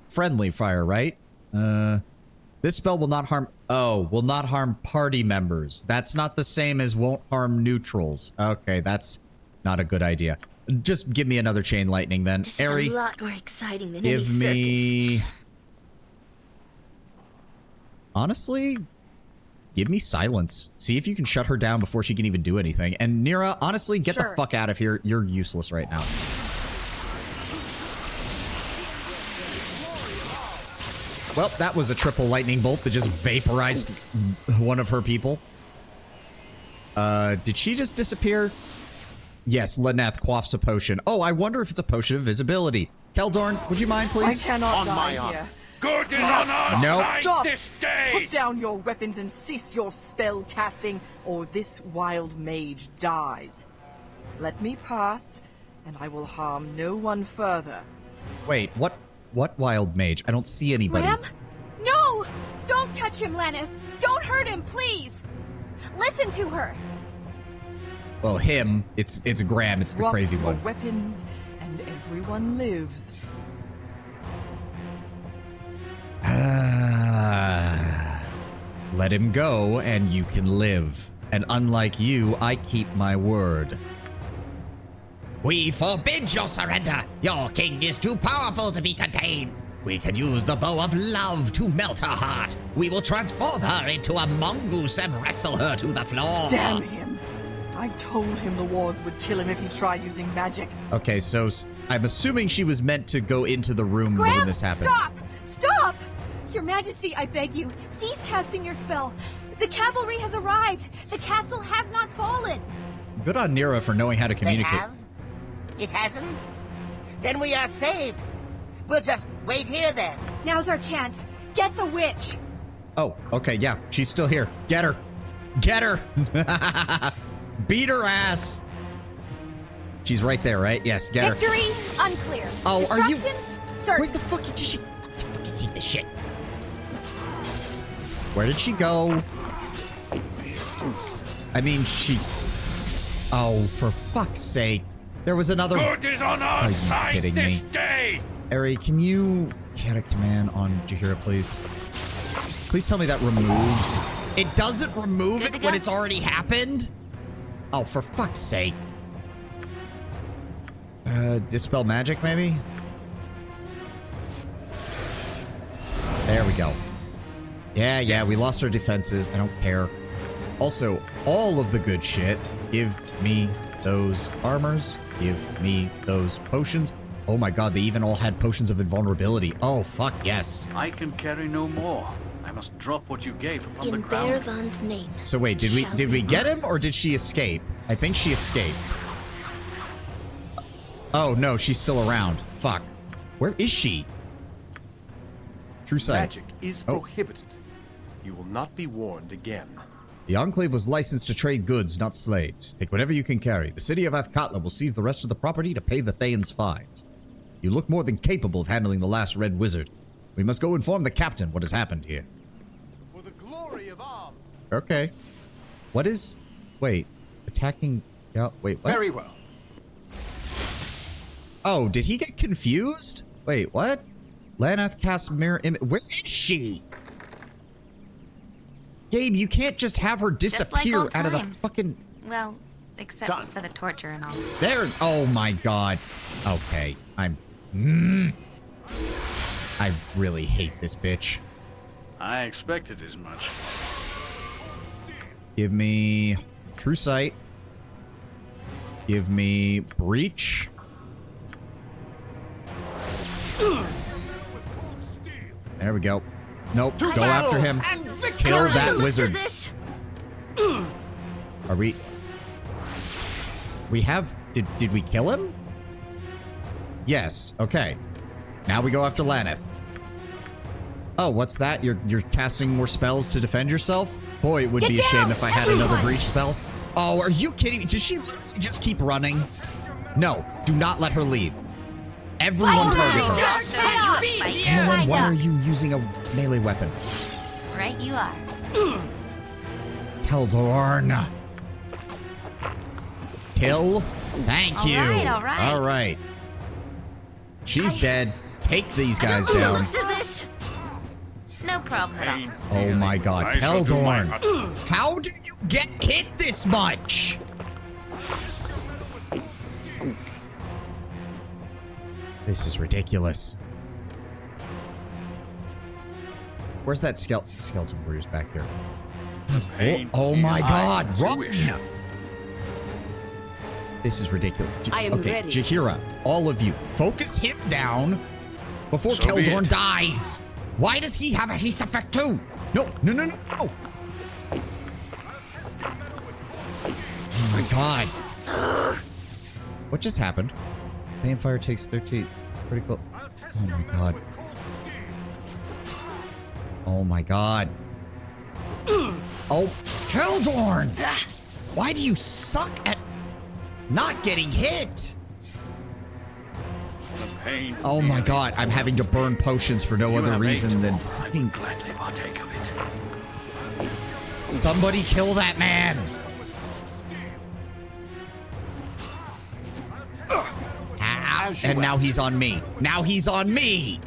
friendly fire, right? This spell will not harm... Oh, will not harm party members. That's not the same as won't harm neutrals. Okay, that's not a good idea. Just give me another chain lightning then. This Eri, is a lot more exciting than give any me... circus. Honestly, give me silence. See if you can shut her down before she can even do anything. And Nira, honestly, get the fuck out of here. You're useless right now. Well, that was a triple lightning bolt that just vaporized one of her people. Did she just disappear? Yes, Lyneth quaffs a potion. Oh, I wonder if it's a potion of visibility. Keldorn, would you mind, please? I cannot die here. Good is on our side Stop! this day! Put down your weapons and cease your spell casting, or this wild mage dies. Let me pass, and I will harm no one further. Wait, what wild mage? I don't see anybody. Ram? No! Don't touch him, Lana! Don't hurt him, please! Listen to her! Well, him, it's Graham, it's the Drop crazy your one. weapons, and everyone lives. Let him go, and you can live. And unlike you, I keep my word. We forbid your surrender. Your king is too powerful to be contained. We can use the bow of love to melt her heart. We will transform her into a mongoose and wrestle her to the floor. Damn him! I told him the wards would kill him if he tried using magic. Okay, so I'm assuming she was meant to go into the room Graham, when this happened. Stop! Stop! Your Majesty, I beg you, cease casting your spell. The cavalry has arrived. The castle has not fallen. Good on Nira for knowing how to communicate. They have? It hasn't? Then we are saved. We'll just wait here then. Now's our chance. Get the witch. Oh, okay, yeah, she's still here. Get her. Get her. Beat her ass. She's right there, right? Yes, get her. Victory unclear. Oh, are you... Destruction certain. Where the fuck did she... I fucking hate this shit. Where did she go? I mean, she... Oh, for fuck's sake. There was another... Good is on our Are you side kidding this me? day! Eri, can you get a command on Jaheira, please? Please tell me that removes... It doesn't remove it when it's already happened? Oh, for fuck's sake. Dispel magic, maybe? There we go. Yeah, we lost our defenses. I don't care. Also, all of the good shit. Give me those armors. Give me those potions. Oh my god, they even all had potions of invulnerability. Oh, fuck, yes. I can carry no more. I must drop what you gave upon the In ground. Baragon's name. So wait, did we get him or did she escape? I think she escaped. Oh no, she's still around. Fuck. Where is she? True sight. Magic is prohibited. You will not be warned again. The Enclave was licensed to trade goods, not slaves. Take whatever you can carry. The city of Athkatla will seize the rest of the property to pay the Thayan's fines. You look more than capable of handling the last Red Wizard. We must go inform the captain what has happened here. For the glory of arms. Okay. What is... Wait. Attacking... Yeah, wait, what? Very well. Oh, did he get confused? Wait, what? Lanath casts mirror image... Where is she? Gabe, you can't just have her disappear old out of the times. fucking... Well, except for the torture and all. There... Oh my god. Okay, I'm... I really hate this bitch. I expected as much. Give me... True Sight. Give me... Breach. There we go. Nope, go after him. Kill that wizard. Are we... We have... Did we kill him? Yes, okay. Now we go after Lanath. Oh, what's that? You're casting more spells to defend yourself? Boy, it would be a shame if I had another breach spell. Oh, are you kidding me? Does she literally just keep running? No, do not let her leave. Everyone target her. I'll show you a fight. Imowen, why are you using a melee weapon? Right you are. Keldorn. Kill. Thank you. All right. All right. She's dead. Take these guys down. No problem at all. Oh my god, I shall do my Keldorn. How do you get hit this much? This is ridiculous. Where's that skeleton warrior's back here? Oh my god, run! This is ridiculous. I am okay, ready. Jaheira, all of you, focus him down before So be Keldorn it. dies. Why does he have a haste effect too? No. Oh my god. What just happened? Flame fire takes 13. Critical. Oh my god. Oh my god. Oh, Keldorn! Why do you suck at not getting hit? The pain. Oh my god, I'm having to burn potions for no other reason than fucking... Gladly partake of it. Somebody kill that man! Ow. And now he's on me. Now he's on me!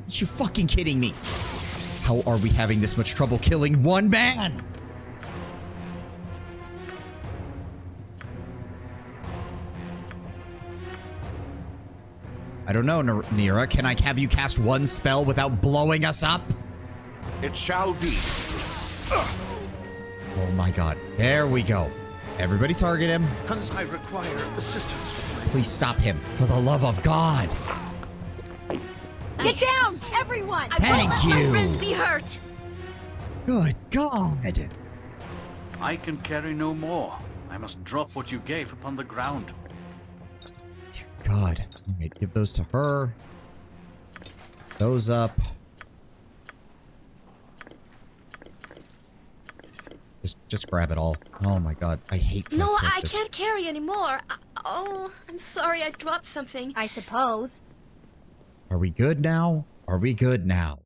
Are you fucking kidding me? How are we having this much trouble killing one man? I don't know, Nira. Can I have you cast one spell without blowing us up? It shall be. Oh my god. There we go. Everybody target him. I require assistance. Please stop him. For the love of God. Get down, everyone! Thank you. Friends be hurt. Good God. I can carry no more. I must drop what you gave upon the ground. God. All right, give those to her. Those up. Just grab it all. Oh my god, I hate No, fights like I this. can't carry anymore. Oh, I'm sorry, I dropped something. I suppose. Are we good now? Are we good now?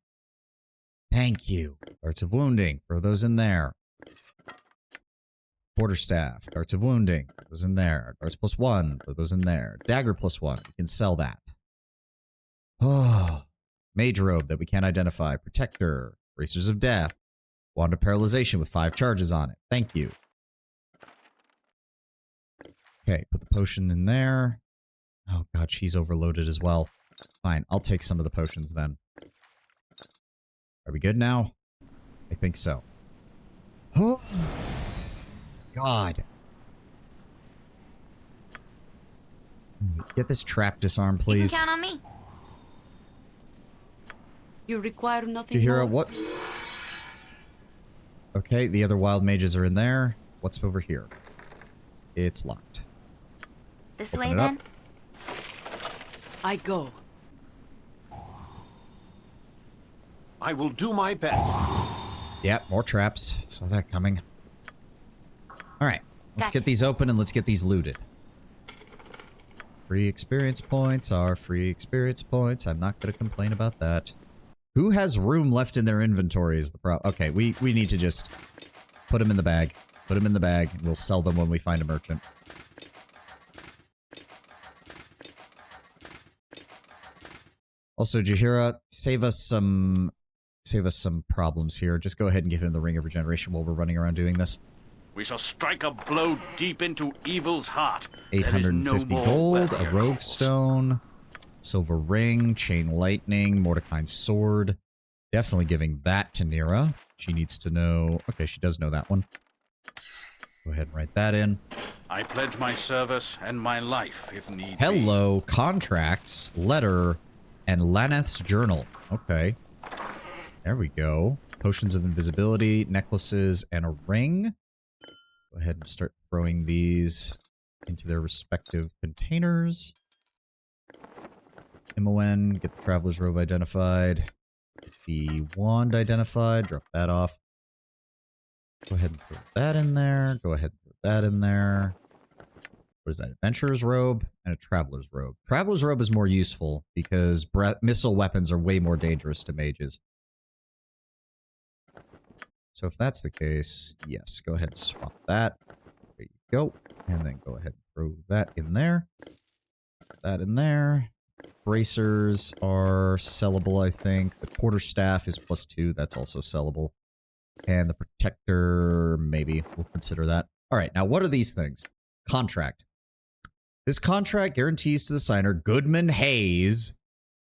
Thank you. Darts of wounding. Throw those in there. Quarterstaff. Darts of wounding. Throw those in there. Darts +1. Throw those in there. Dagger +1. We can sell that. Oh. Mage robe that we can't identify. Protector. Bracers of death. Wand of paralyzation with 5 charges on it. Thank you. Okay, put the potion in there. Oh god, she's overloaded as well. Fine, I'll take some of the potions then. Are we good now? I think so. Oh god. Get this trap disarmed, please. You can count on me. You require nothing Jaheira, more. what? Okay, the other wild mages are in there. What's over here? It's locked. This Open way, it up. then. I go. I will do my best. Yep, more traps. Saw that coming. Alright, let's get these open and let's get these looted. Free experience points are free experience points. I'm not going to complain about that. Who has room left in their inventory is the problem. Okay, we need to just put them in the bag. Put them in the bag, and we'll sell them when we find a merchant. Also, Jaheira, save us some problems here. Just go ahead and give him the Ring of Regeneration while we're running around doing this. We shall strike a blow deep into evil's heart. There is 850 no more gold, weapon. a rogue stone, silver ring, chain lightning, Mordecai's sword. Definitely giving that to Nira. She needs to know... Okay, she does know that one. Go ahead and write that in. I pledge my service and my life if need be. Hello, contracts, letter, and Laneth's journal. Okay. There we go. Potions of invisibility, necklaces, and a ring. Go ahead and start throwing these into their respective containers. Imowen, get the Traveler's Robe identified. Get the wand identified. Drop that off. Go ahead and throw that in there. Go ahead and throw that in there. What is that? Adventurer's robe and a traveler's robe. Traveler's robe is more useful because missile weapons are way more dangerous to mages. So if that's the case, yes, go ahead and swap that. There you go. And then go ahead and throw that in there. That in there. Bracers are sellable, I think. The quarterstaff is +2. That's also sellable. And the protector, maybe. We'll consider that. All right, now what are these things? Contract. This contract guarantees to the signer, Goodman Hayes,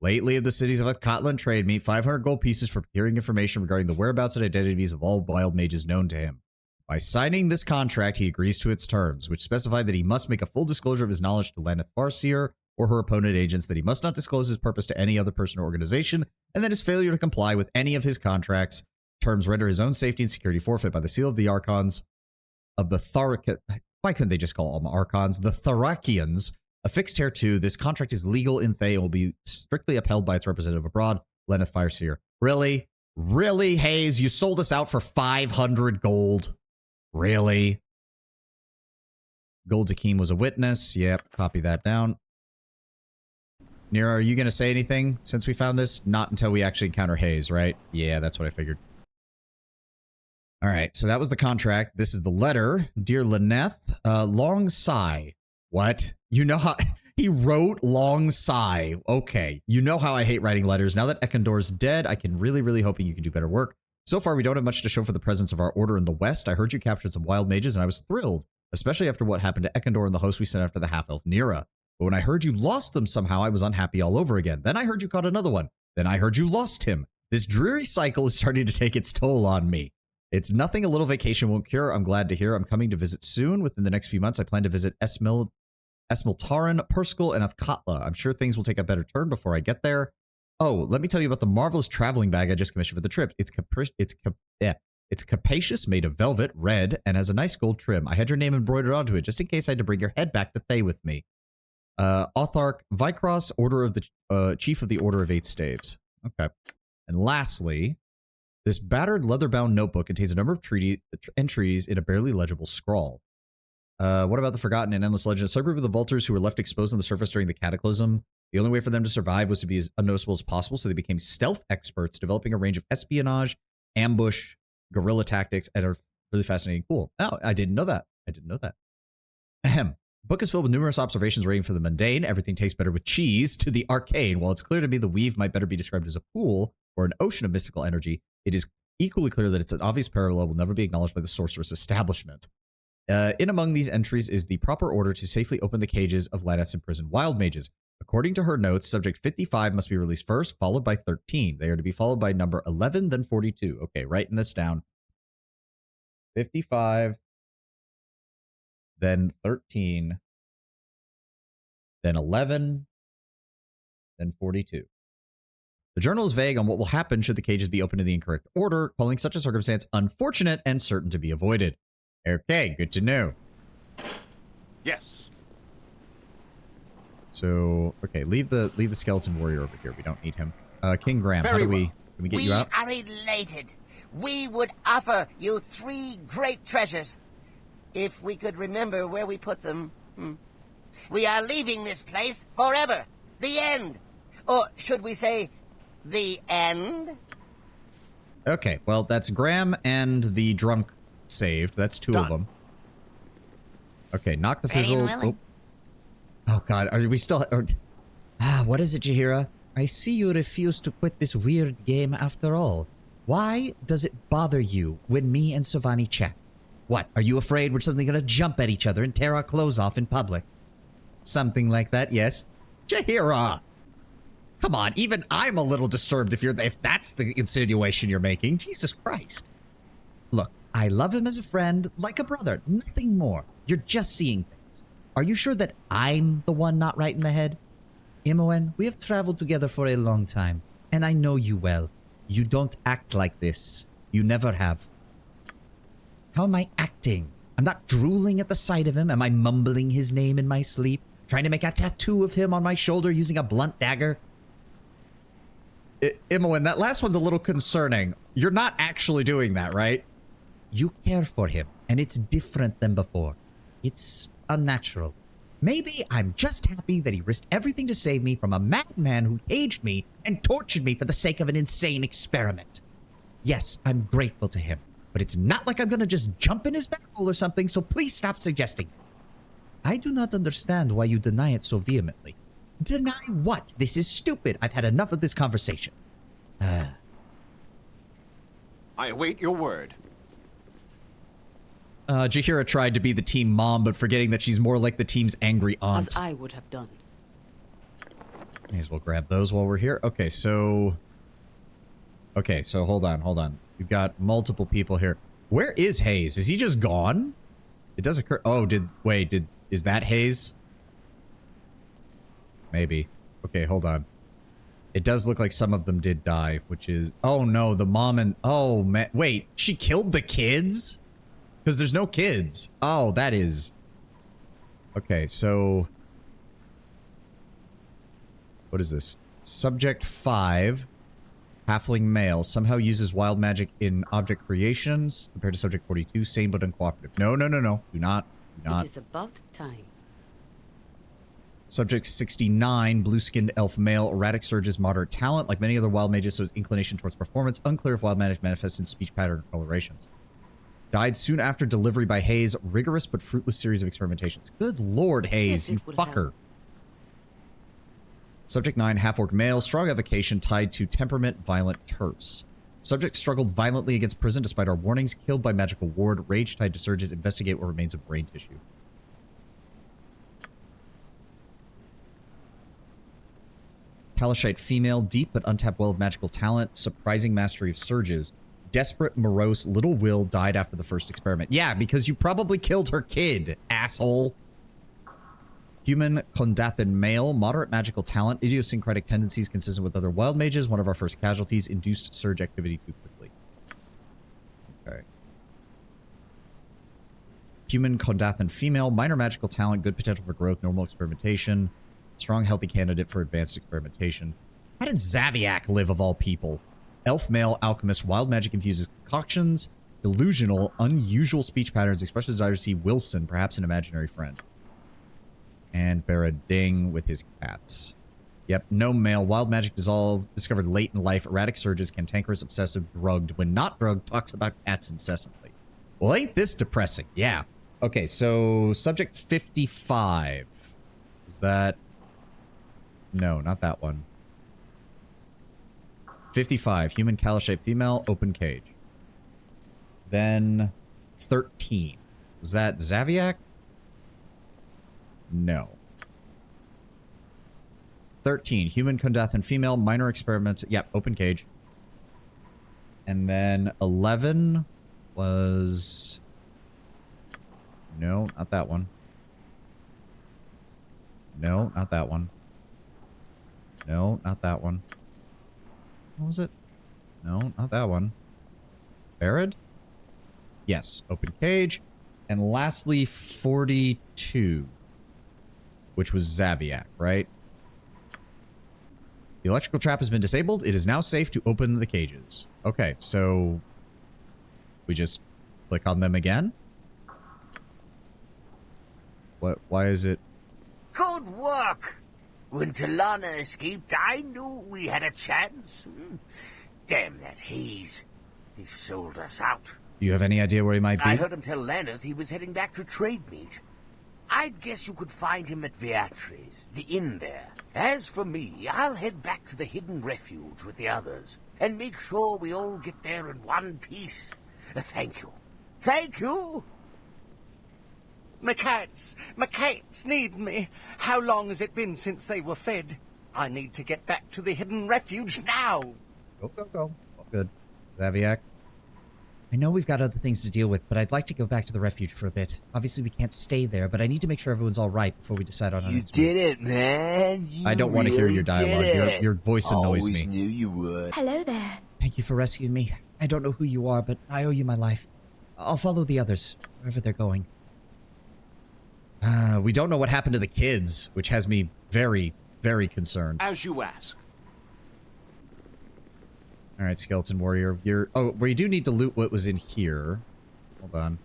lately of the cities of Athkatla and Trade Meet, 500 gold pieces for procuring information regarding the whereabouts and identities of all wild mages known to him. By signing this contract, he agrees to its terms, which specify that he must make a full disclosure of his knowledge to Lanneth Farseer or her opponent agents, that he must not disclose his purpose to any other person or organization, and that his failure to comply with any of his contracts terms render his own safety and security forfeit by the seal of the Archons of the Why couldn't they just call them Archons? The Thrakians. Affixed here too, this contract is legal in Thay and will be strictly upheld by its representative abroad, Lanneth Farseer. Really? Really, Hayes? You sold us out for 500 gold? Really? Gold Zakim was a witness. Yep, copy that down. Nira, are you going to say anything since we found this? Not until we actually encounter Hayes, right? Yeah, that's what I figured. All right, so that was the contract. This is the letter. Dear Lanneth, long sigh. What? You know how... He wrote long sigh. Okay. You know how I hate writing letters. Now that Ekandor's dead, I can really hoping you can do better work. So far, we don't have much to show for the presence of our order in the West. I heard you captured some wild mages, and I was thrilled, especially after what happened to Ekandor and the host we sent after the half-elf Nira. But when I heard you lost them somehow, I was unhappy all over again. Then I heard you caught another one. Then I heard you lost him. This dreary cycle is starting to take its toll on me. It's nothing a little vacation won't cure. I'm glad to hear. I'm coming to visit soon. Within the next few months, I plan to visit Esmiltaran, Perskal, and Athkatla. I'm sure things will take a better turn before I get there. Oh, let me tell you about the marvelous traveling bag I just commissioned for the trip. It's capacious, made of velvet, red, and has a nice gold trim. I had your name embroidered onto it, just in case I had to bring your head back to Thay with me. Othark Vicross, Order of the Chief of the Order of Eight Staves. Okay. And lastly, this battered leather-bound notebook contains a number of entries in a barely legible scrawl. What about the forgotten and endless legend? A subgroup of the Vultures who were left exposed on the surface during the Cataclysm. The only way for them to survive was to be as unnoticeable as possible, so they became stealth experts, developing a range of espionage, ambush, guerrilla tactics, and are really fascinating. Cool. Oh, I didn't know that. I didn't know that. Ahem. The book is filled with numerous observations ranging from the mundane, everything tastes better with cheese, to the arcane. While it's clear to me the weave might better be described as a pool or an ocean of mystical energy, it is equally clear that it's an obvious parallel will never be acknowledged by the sorceress establishment. In among these entries is the proper order to safely open the cages of Lanneth's imprisoned wild mages. According to her notes, subject 55 must be released first, followed by 13. They are to be followed by number 11, then 42. Okay, writing this down. 55, then 13, then 11, then 42. The journal is vague on what will happen should the cages be opened in the incorrect order, calling such a circumstance unfortunate and certain to be avoided. Okay, good to know. Yes. So, okay, leave the skeleton warrior over here. We don't need him. King Graham, Very can we well. get you out? We are elated. We would offer you 3 great treasures if we could remember where we put them. We are leaving this place forever. The end. Or should we say, the end? Okay, well, that's Graham and the drunk saved. That's 2 of them. Okay, knock the fizzle. Oh, God, are we still... what is it, Jaheira? I see you refuse to quit this weird game after all. Why does it bother you when me and Sovani chat? What, are you afraid we're suddenly going to jump at each other and tear our clothes off in public? Something like that, yes? Jaheira! Come on, even I'm a little disturbed if that's the insinuation you're making. Jesus Christ. Look, I love him as a friend, like a brother, nothing more. You're just seeing things. Are you sure that I'm the one not right in the head? Imoen, we have traveled together for a long time, and I know you well. You don't act like this. You never have. How am I acting? I'm not drooling at the sight of him. Am I mumbling his name in my sleep? Trying to make a tattoo of him on my shoulder using a blunt dagger? Imoen, that last one's a little concerning. You're not actually doing that, right? You care for him, and it's different than before. It's unnatural. Maybe I'm just happy that he risked everything to save me from a madman who caged me and tortured me for the sake of an insane experiment. Yes, I'm grateful to him, but it's not like I'm gonna just jump in his barrel or something, so please stop suggesting. I do not understand why you deny it so vehemently. Deny what? This is stupid. I've had enough of this conversation. I await your word. Jahira tried to be the team mom, but forgetting that she's more like the team's angry aunt. As I would have done. May as well grab those while we're here. Okay, so hold on. We've got multiple people here. Where is Hayes? Is he just gone? It does occur. Oh, is that Hayes? Maybe. Okay, hold on. It does look like some of them did die, which is, oh no, the mom and, oh man, wait, she killed the kids? Because there's no kids. Oh, that is... Okay, so... What is this? Subject 5, halfling male, somehow uses wild magic in object creations, compared to subject 42, sane but uncooperative. No. Do not. It is about time. Subject 69, blue-skinned elf male, erratic surges, moderate talent. Like many other wild mages, so his inclination towards performance. Unclear if wild magic manifests in speech pattern or colorations. Died soon after delivery by Hayes. Rigorous but fruitless series of experimentations. Good lord, Hayes, you fucker. Subject 9, half-orc male, strong evocation tied to temperament, violent, terse. Subject struggled violently against prison despite our warnings. Killed by magical ward. Rage tied to surges. Investigate what remains of brain tissue. Kalashite female, deep but untapped well of magical talent, surprising mastery of surges. Desperate, morose, little will, died after the first experiment. Yeah, because you probably killed her kid, asshole. Human Kondathan male, moderate magical talent, idiosyncratic tendencies consistent with other wild mages. One of our first casualties, induced surge activity too quickly. Okay. Human Kondathan female, minor magical talent, good potential for growth, normal experimentation. Strong, healthy candidate for advanced experimentation. How did Zaviak live of all people? Elf male, alchemist, wild magic infuses concoctions, delusional, unusual speech patterns, express desire to see Wilson, perhaps an imaginary friend. And Barading with his cats. Yep, no male, wild magic discovered late in life, erratic surges, cantankerous, obsessive, drugged. When not drugged, talks about cats incessantly. Well, ain't this depressing? Yeah. Okay, so subject 55. Is that... No, not that one. 55. Human Kalashite female, open cage. Then 13. Was that Zaviak? No. 13. Human Kondathan female, minor experiment. Yep, open cage. And then 11 was... No, not that one. No, not that one. No, not that one. What was it? No, not that one. Barad? Yes, open cage. And lastly, 42. Which was Zaviak, right? The electrical trap has been disabled. It is now safe to open the cages. Okay, so... we just click on them again? What? Why is it... Good work! When Talana escaped, I knew we had a chance. Damn that Hayes. He sold us out. Do you have any idea where he might be? I heard him tell Laneth he was heading back to trade meet. I'd guess you could find him at Beatrice, the inn there. As for me, I'll head back to the hidden refuge with the others, and make sure we all get there in one piece. Thank you. Thank you! My cats need me. How long has it been since they were fed? I need to get back to the hidden refuge now. Go. All good. Zaviak? I know we've got other things to deal with, but I'd like to go back to the refuge for a bit. Obviously, we can't stay there, but I need to make sure everyone's all right before we decide on our next move. You did it, man. You I don't want to hear your dialogue. Your voice annoys me. Always knew you would. Hello there. Thank you for rescuing me. I don't know who you are, but I owe you my life. I'll follow the others, wherever they're going. We don't know what happened to the kids, which has me very, very concerned. As you ask. All right, Skeleton Warrior. We do need to loot what was in here. Hold on.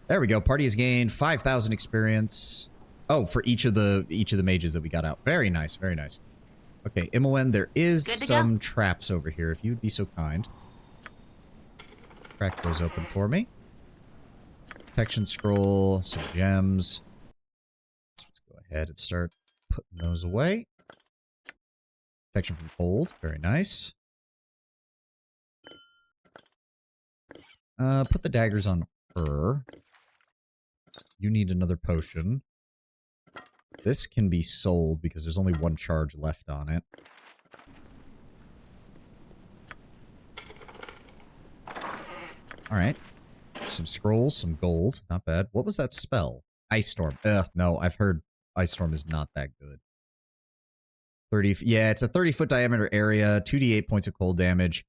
There we go. Party has gained 5,000 experience. Oh, for each of the mages that we got out. Very nice, very nice. Okay, Imoen, there is some traps over here, if you'd be so kind. Crack those open for me. Protection scroll, some gems. Let's just go ahead and start putting those away. Protection from cold, very nice. Put the daggers on her. You need another potion. This can be sold because there's only one charge left on it. Alright. Some scrolls, some gold. Not bad. What was that spell? Ice Storm. Ugh, no, I've heard Ice Storm is not that good. 30... Yeah, it's a 30-foot diameter area, 2d8 points of cold damage.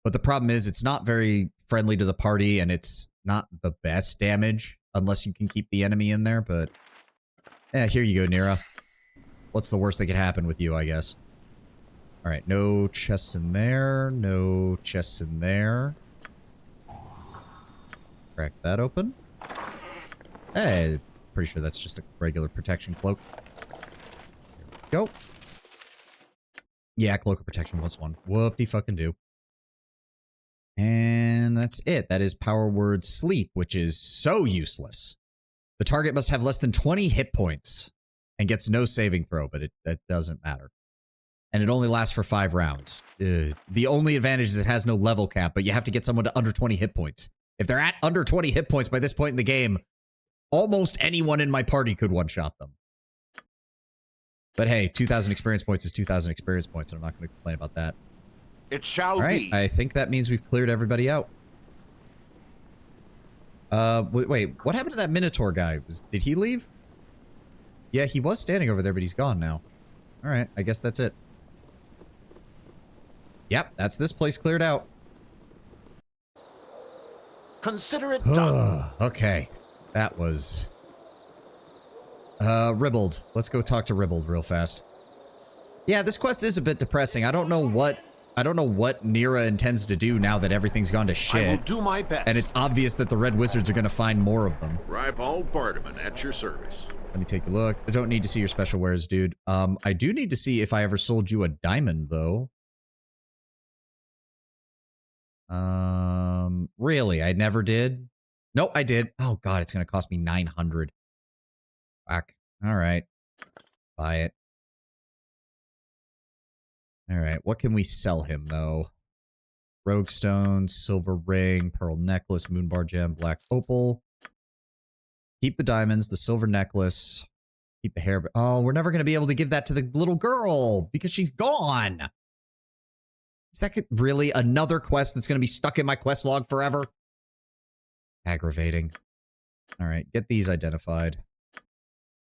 But the problem is it's not very friendly to the party, and it's not the best damage, unless you can keep the enemy in there, but... Yeah, here you go, Nira. What's the worst that could happen with you, I guess? Alright, no chests in there, no chests in there. Crack that open. Hey, pretty sure that's just a regular protection cloak. There we go. Yeah, cloak of protection plus 1. Whoop-de-fucking-do. And that's it. That is power word sleep, which is so useless. The target must have less than 20 hit points and gets no saving throw, but that doesn't matter. And it only lasts for 5 rounds. The only advantage is it has no level cap, but you have to get someone to under 20 hit points. If they're at under 20 hit points by this point in the game, almost anyone in my party could one-shot them. But hey, 2,000 experience points is 2,000 experience points, and I'm not going to complain about that. It shall All right, be. I think that means we've cleared everybody out. Wait, what happened to that Minotaur guy? Did he leave? Yeah, he was standing over there, but he's gone now. All right, I guess that's it. Yep, that's this place cleared out. Consider it done. Okay, that was... Ribbled. Let's go talk to Ribbled real fast. Yeah, this quest is a bit depressing. I don't know what Nira intends to do now that everything's gone to shit. I will do my best. And it's obvious that the Red Wizards are going to find more of them. Ribald Bardaman at your service. Let me take a look. I don't need to see your special wares, dude. I do need to see if I ever sold you a diamond, though. Really? I never did? Nope, I did. Oh, God, it's going to cost me 900. Fuck. All right. Buy it. All right, what can we sell him, though? Rogue Stone, Silver Ring, Pearl Necklace, Moonbar Gem, Black Opal. Keep the diamonds, the silver necklace. Keep the hair. Oh, we're never going to be able to give that to the little girl because she's gone. Is that really another quest that's going to be stuck in my quest log forever? Aggravating. All right, get these identified.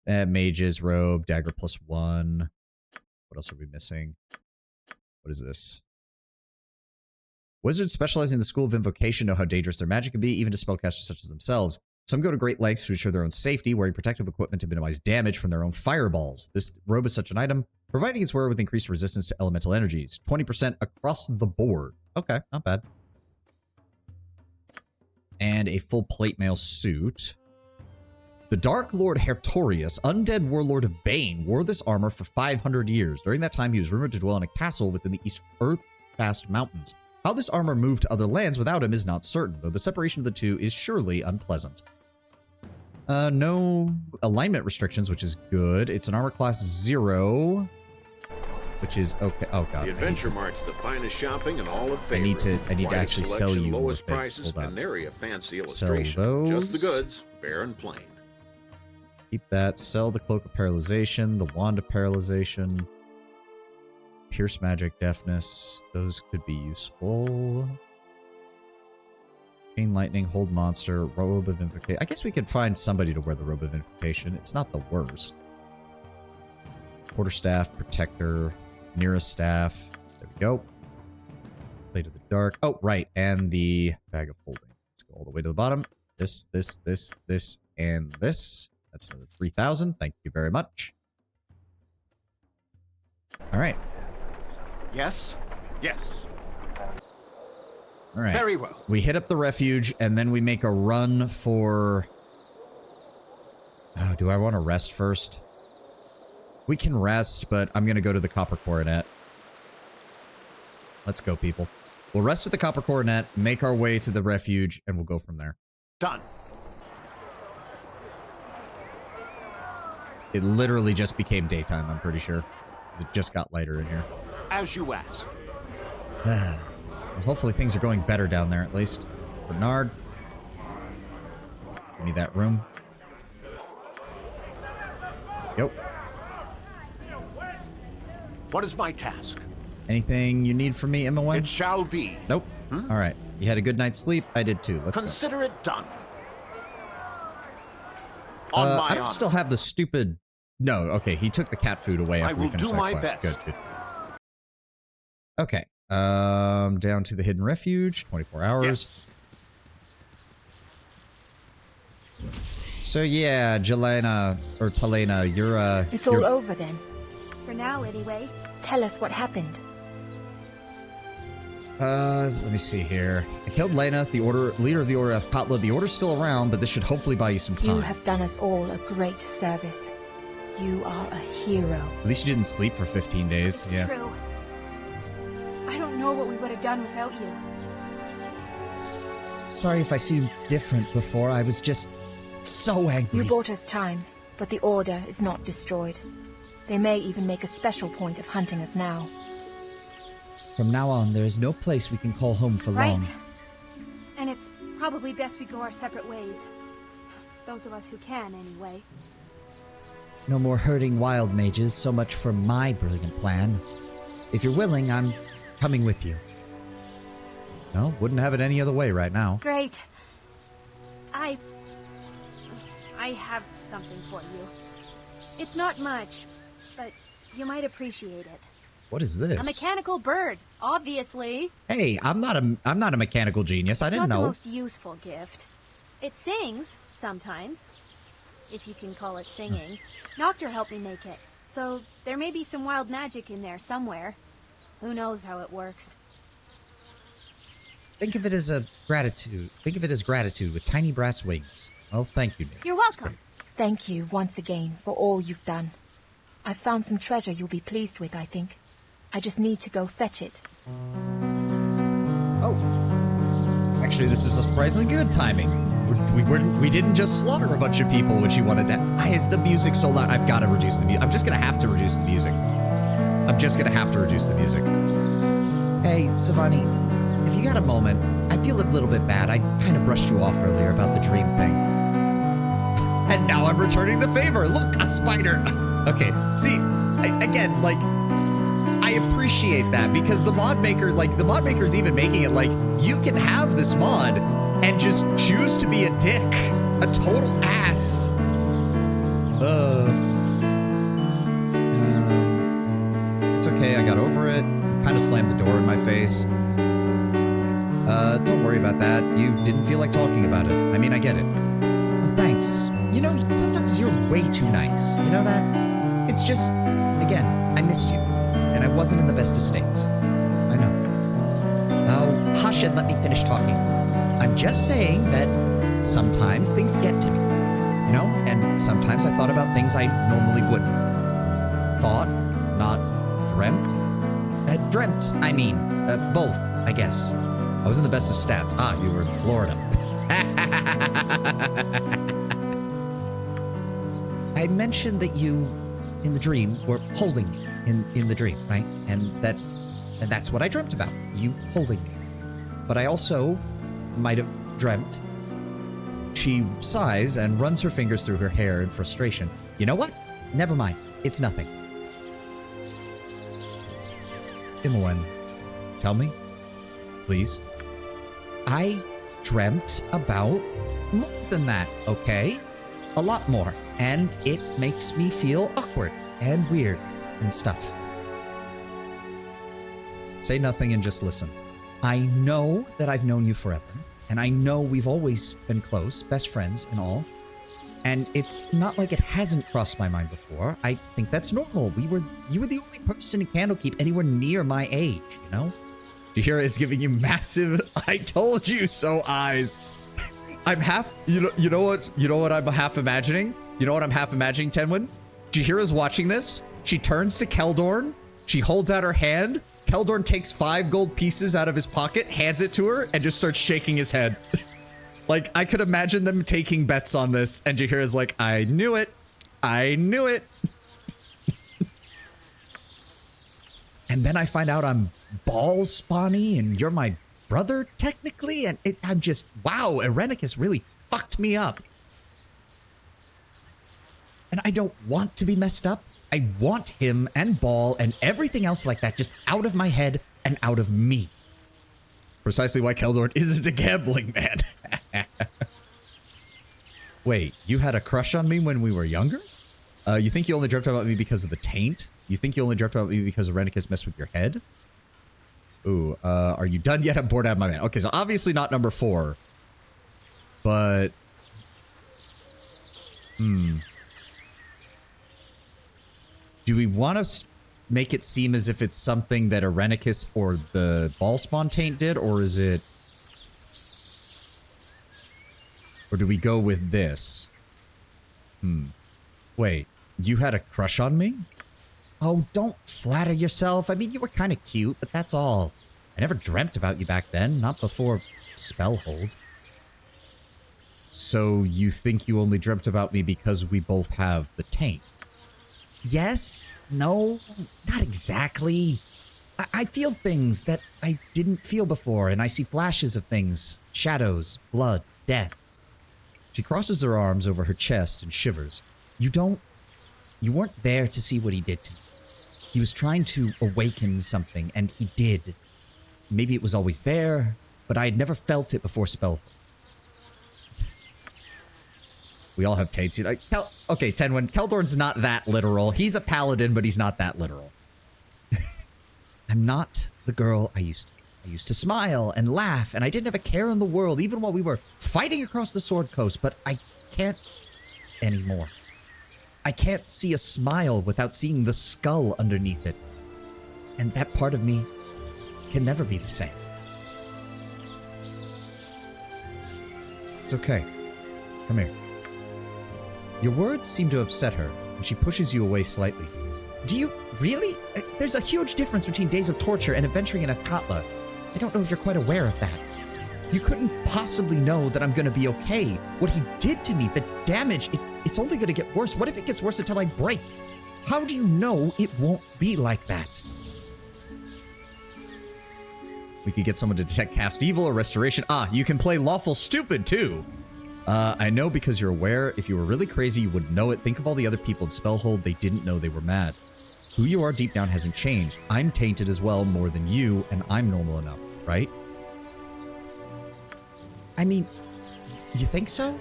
Mage's robe, dagger plus 1. What else are we missing? What is this? Wizards specializing in the School of Invocation know how dangerous their magic can be, even to spellcasters such as themselves. Some go to great lengths to ensure their own safety, wearing protective equipment to minimize damage from their own fireballs. This robe is such an item, providing its wearer with increased resistance to elemental energies. 20% across the board. Okay, not bad. And a full plate mail suit. The Dark Lord Hertorius, undead warlord of Bane, wore this armor for 500 years. During that time, he was rumored to dwell in a castle within the East Earthfast Mountains. How this armor moved to other lands without him is not certain, though the separation of the two is surely unpleasant. No alignment restrictions, which is good. It's an armor class 0, which is okay. Oh god. The Adventure Mart's the finest shopping in all of favor. I need to actually sell you lowest more prices, things. Hold on. and nary a fancy Sell illustration. those. Just the goods, bare and plain. Keep that. Sell the Cloak of Paralyzation, the Wand of Paralyzation, Pierce Magic, Deafness. Those could be useful. Chain Lightning, Hold Monster, Robe of Invocation. I guess we could find somebody to wear the Robe of Invocation. It's not the worst. Quarterstaff, Protector, Nearest Staff. There we go. Plate of the Dark. Oh, right. And the Bag of Holding. Let's go all the way to the bottom. This, and this. That's another 3,000. Thank you very much. All right. Yes? Yes. All right. Very well. We hit up the refuge, and then we make a run for Oh, do I want to rest first? We can rest, but I'm going to go to the Copper Coronet. Let's go, people. We'll rest at the Copper Coronet, make our way to the refuge, and we'll go from there. Done. It literally just became daytime, I'm pretty sure. It just got lighter in here. As you ask. Well, hopefully things are going better down there, at least. Bernard. Give me that room. Yep. What is my task? Anything you need from me, Immelwen? It shall be. Nope. All right. You had a good night's sleep. I did too. Let's Consider it done. go. On my I don't honor. still have the stupid... No, okay. He took the cat food away after we finished that quest. Good, good. Okay. Down to the Hidden Refuge. 24 hours. Yes. So yeah, Jelena, or Talena, you're, It's all over then. For now, anyway. Tell us what happened. Let me see here. I killed Lena, the leader of the Order of Kotla. The Order's still around, but this should hopefully buy you some time. You have done us all a great service. You are a hero. At least you didn't sleep for 15 days. It's true. I don't know what we would have done without you. Sorry if I seemed different before. I was just so angry. You bought us time, but the Order is not destroyed. They may even make a special point of hunting us now. From now on, there is no place we can call home for long. Right. And it's probably best we go our separate ways. Those of us who can, anyway. No more hurting wild mages, so much for my brilliant plan. If you're willing, I'm coming with you. No, wouldn't have it any other way right now. Great. I have something for you. It's not much, but you might appreciate it. What is this? A mechanical bird, obviously. Hey, I'm not a mechanical genius. I didn't It's not know. the most useful gift. It sings sometimes, if you can call it singing. Noctur helped me make it, so there may be some wild magic in there somewhere. Who knows how it works? Think of it as a gratitude. Think of it as gratitude with tiny brass wings. Well, thank you, Nick. You're welcome. Thank you once again for all you've done. I've found some treasure you'll be pleased with, I think. I just need to go fetch it. Oh. Actually, this is a surprisingly good timing. We didn't just slaughter a bunch of people, which you wanted to. Why is the music so loud? I've got to reduce the music. I'm just going to have to reduce the music. I'm just going to have to reduce the music. Hey, Savani, if you got a moment, I feel a little bit bad. I kind of brushed you off earlier about the dream thing. And now I'm returning the favor. Look, a spider. Okay, see, again, like, I appreciate that because the mod maker is even making it like, you can have this mod and just choose to be a dick. A total ass. It's okay, I got over it. Kind of slammed the door in my face. Don't worry about that. You didn't feel like talking about it. I mean, I get it. Oh, thanks. You know, sometimes you're way too nice. You know that? It's just, again, I missed you. And I wasn't in the best of states. I know. Now, hush and let me finish talking. I'm just saying that sometimes things get to me. You know? And sometimes I thought about things I normally wouldn't. Thought, not dreamt. Dreamt, I mean. Both, I guess. I was in the best of stats. Ah, you were in Florida. I mentioned that you, in the dream, were holding me in the dream, right? And that's what I dreamt about, you holding me. But I also might have dreamt. She sighs and runs her fingers through her hair in frustration. You know what? Never mind. It's nothing. Imoen, tell me, please. I dreamt about more than that, okay? A lot more. And it makes me feel awkward and weird and stuff. Say nothing and just listen. I know that I've known you forever, and I know we've always been close, best friends and all. And it's not like it hasn't crossed my mind before. I think that's normal. You were the only person in Candlekeep anywhere near my age, you know? Jahira is giving you massive I told you so eyes. I'm half, you know what I'm half imagining? You know what I'm half imagining, Tenwin? Jaheira's watching this. She turns to Keldorn. She holds out her hand. Keldorn takes 5 gold pieces out of his pocket, hands it to her, and just starts shaking his head. Like, I could imagine them taking bets on this, and Jaheira's like, I knew it. I knew it. And then I find out I'm ball spawny, and you're my brother, technically? And I'm just, wow, Irenicus really fucked me up. And I don't want to be messed up. I want him and Ball and everything else like that just out of my head and out of me. Precisely why Keldorn isn't a gambling man. Wait, you had a crush on me when we were younger? You think you only dreamt about me because of the taint? You think you only dreamt about me because Irenicus messed with your head? Ooh, are you done yet? I'm bored out of my man. Okay, so obviously not number 4. But... Do we want to make it seem as if it's something that Irenicus or the ball spawn taint did, or is it... Or do we go with this? Wait, you had a crush on me? Oh, don't flatter yourself. I mean, you were kind of cute, but that's all. I never dreamt about you back then, not before Spellhold. So you think you only dreamt about me because we both have the taint? Yes, no, not exactly. I feel things that I didn't feel before, and I see flashes of things. Shadows, blood, death. She crosses her arms over her chest and shivers. You weren't there to see what he did to me. He was trying to awaken something, and he did. Maybe it was always there, but I had never felt it before Spellhold. We all have taints. Like, okay, Tenwin, Keldorn's not that literal. He's a paladin, but he's not that literal. I'm not the girl I used to be. I used to smile and laugh, and I didn't have a care in the world, even while we were fighting across the Sword Coast, but I can't anymore. I can't see a smile without seeing the skull underneath it. And that part of me can never be the same. It's okay. Come here. Your words seem to upset her, and she pushes you away slightly. Do you really? There's a huge difference between days of torture and adventuring in Athkatla. I don't know if you're quite aware of that. You couldn't possibly know that I'm gonna be okay. What he did to me, the damage, it's only gonna get worse. What if it gets worse until I break? How do you know it won't be like that? We could get someone to detect cast evil or restoration. Ah, you can play lawful stupid too. I know because you're aware. If you were really crazy, you would know it. Think of all the other people in Spellhold. They didn't know they were mad. Who you are deep down hasn't changed. I'm tainted as well more than you, and I'm normal enough, right? I mean, you think so?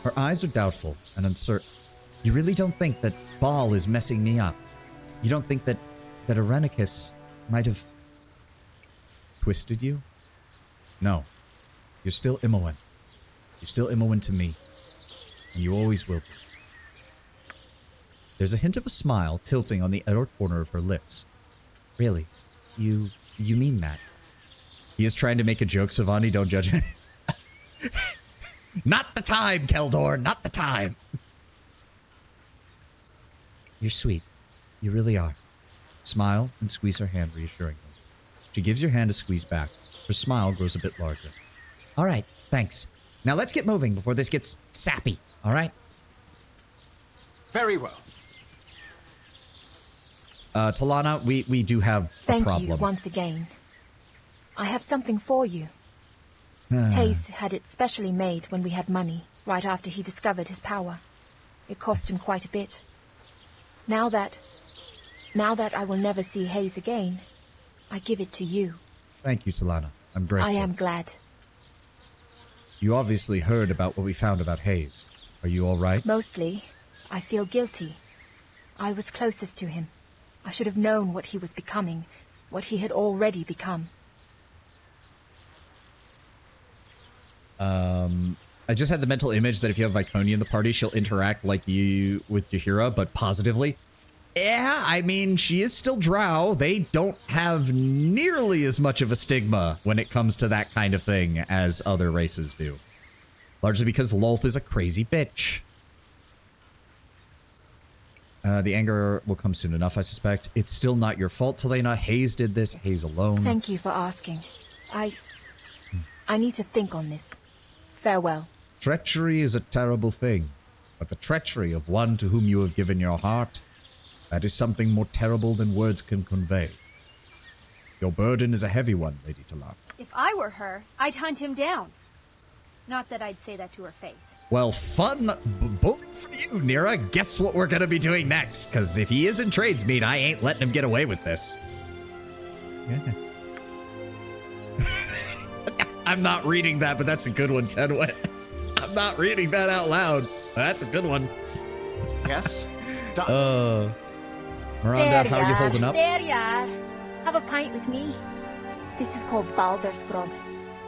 Her eyes are doubtful and uncertain. You really don't think that Baal is messing me up? You don't think that Irenicus might have twisted you? No. You're still Imoen. You're still Imoen to me, and you always will be. There's a hint of a smile tilting on the outer corner of her lips. Really? You mean that? He is trying to make a joke, Savani, don't judge me. Not the time, Keldorn, not the time. You're sweet. You really are. Smile and squeeze her hand reassuringly. She gives your hand a squeeze back. Her smile grows a bit larger. All right, thanks. Now let's get moving before this gets sappy, all right? Very well. Talana, we do have a problem. Thank you once again. I have something for you. Hayes had it specially made when we had money, right after he discovered his power. It cost him quite a bit. Now that I will never see Hayes again, I give it to you. Thank you, Talana. I'm grateful. I am glad. You obviously heard about what we found about Hayes. Are you all right? Mostly, I feel guilty. I was closest to him. I should have known what he was becoming, what he had already become. I just had the mental image that if you have Viconia in the party, she'll interact like you with Jaheira, but positively. Yeah, I mean, she is still drow. They don't have nearly as much of a stigma when it comes to that kind of thing as other races do. Largely because Lolth is a crazy bitch. The anger will come soon enough, I suspect. It's still not your fault, Telena. Hayes did this. Hayes alone. Thank you for asking. I need to think on this. Farewell. Treachery is a terrible thing, but the treachery of one to whom you have given your heart, that is something more terrible than words can convey. Your burden is a heavy one, Lady Talana. If I were her, I'd hunt him down. Not that I'd say that to her face. Well, fun bullet for you, Nira. Guess what we're gonna be doing next? Because if he is in tradesmeet, I ain't letting him get away with this. Yeah. I'm not reading that, but that's a good one, Tenwet. I'm not reading that out loud. That's a good one. Yes? Miranda, how are you holding up? There you are. Have a pint with me. This is called Baldur's Grog.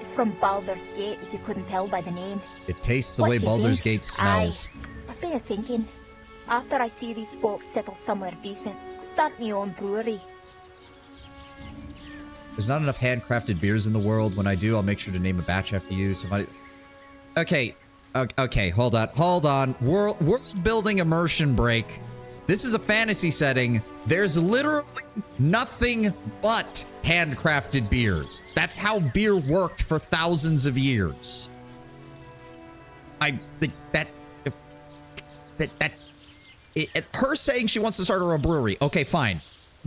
It's from Baldur's Gate, if you couldn't tell by the name. It tastes the What way do you Baldur's think? Gate smells. I've been thinking. After I see these folks settle somewhere decent, start my own brewery. There's not enough handcrafted beers in the world. When I do, I'll make sure to name a batch after you. Somebody. Okay, hold on. World building immersion break. This is a fantasy setting. There's literally nothing but handcrafted beers. That's how beer worked for thousands of years. I think her saying she wants to start her own brewery. Okay, fine.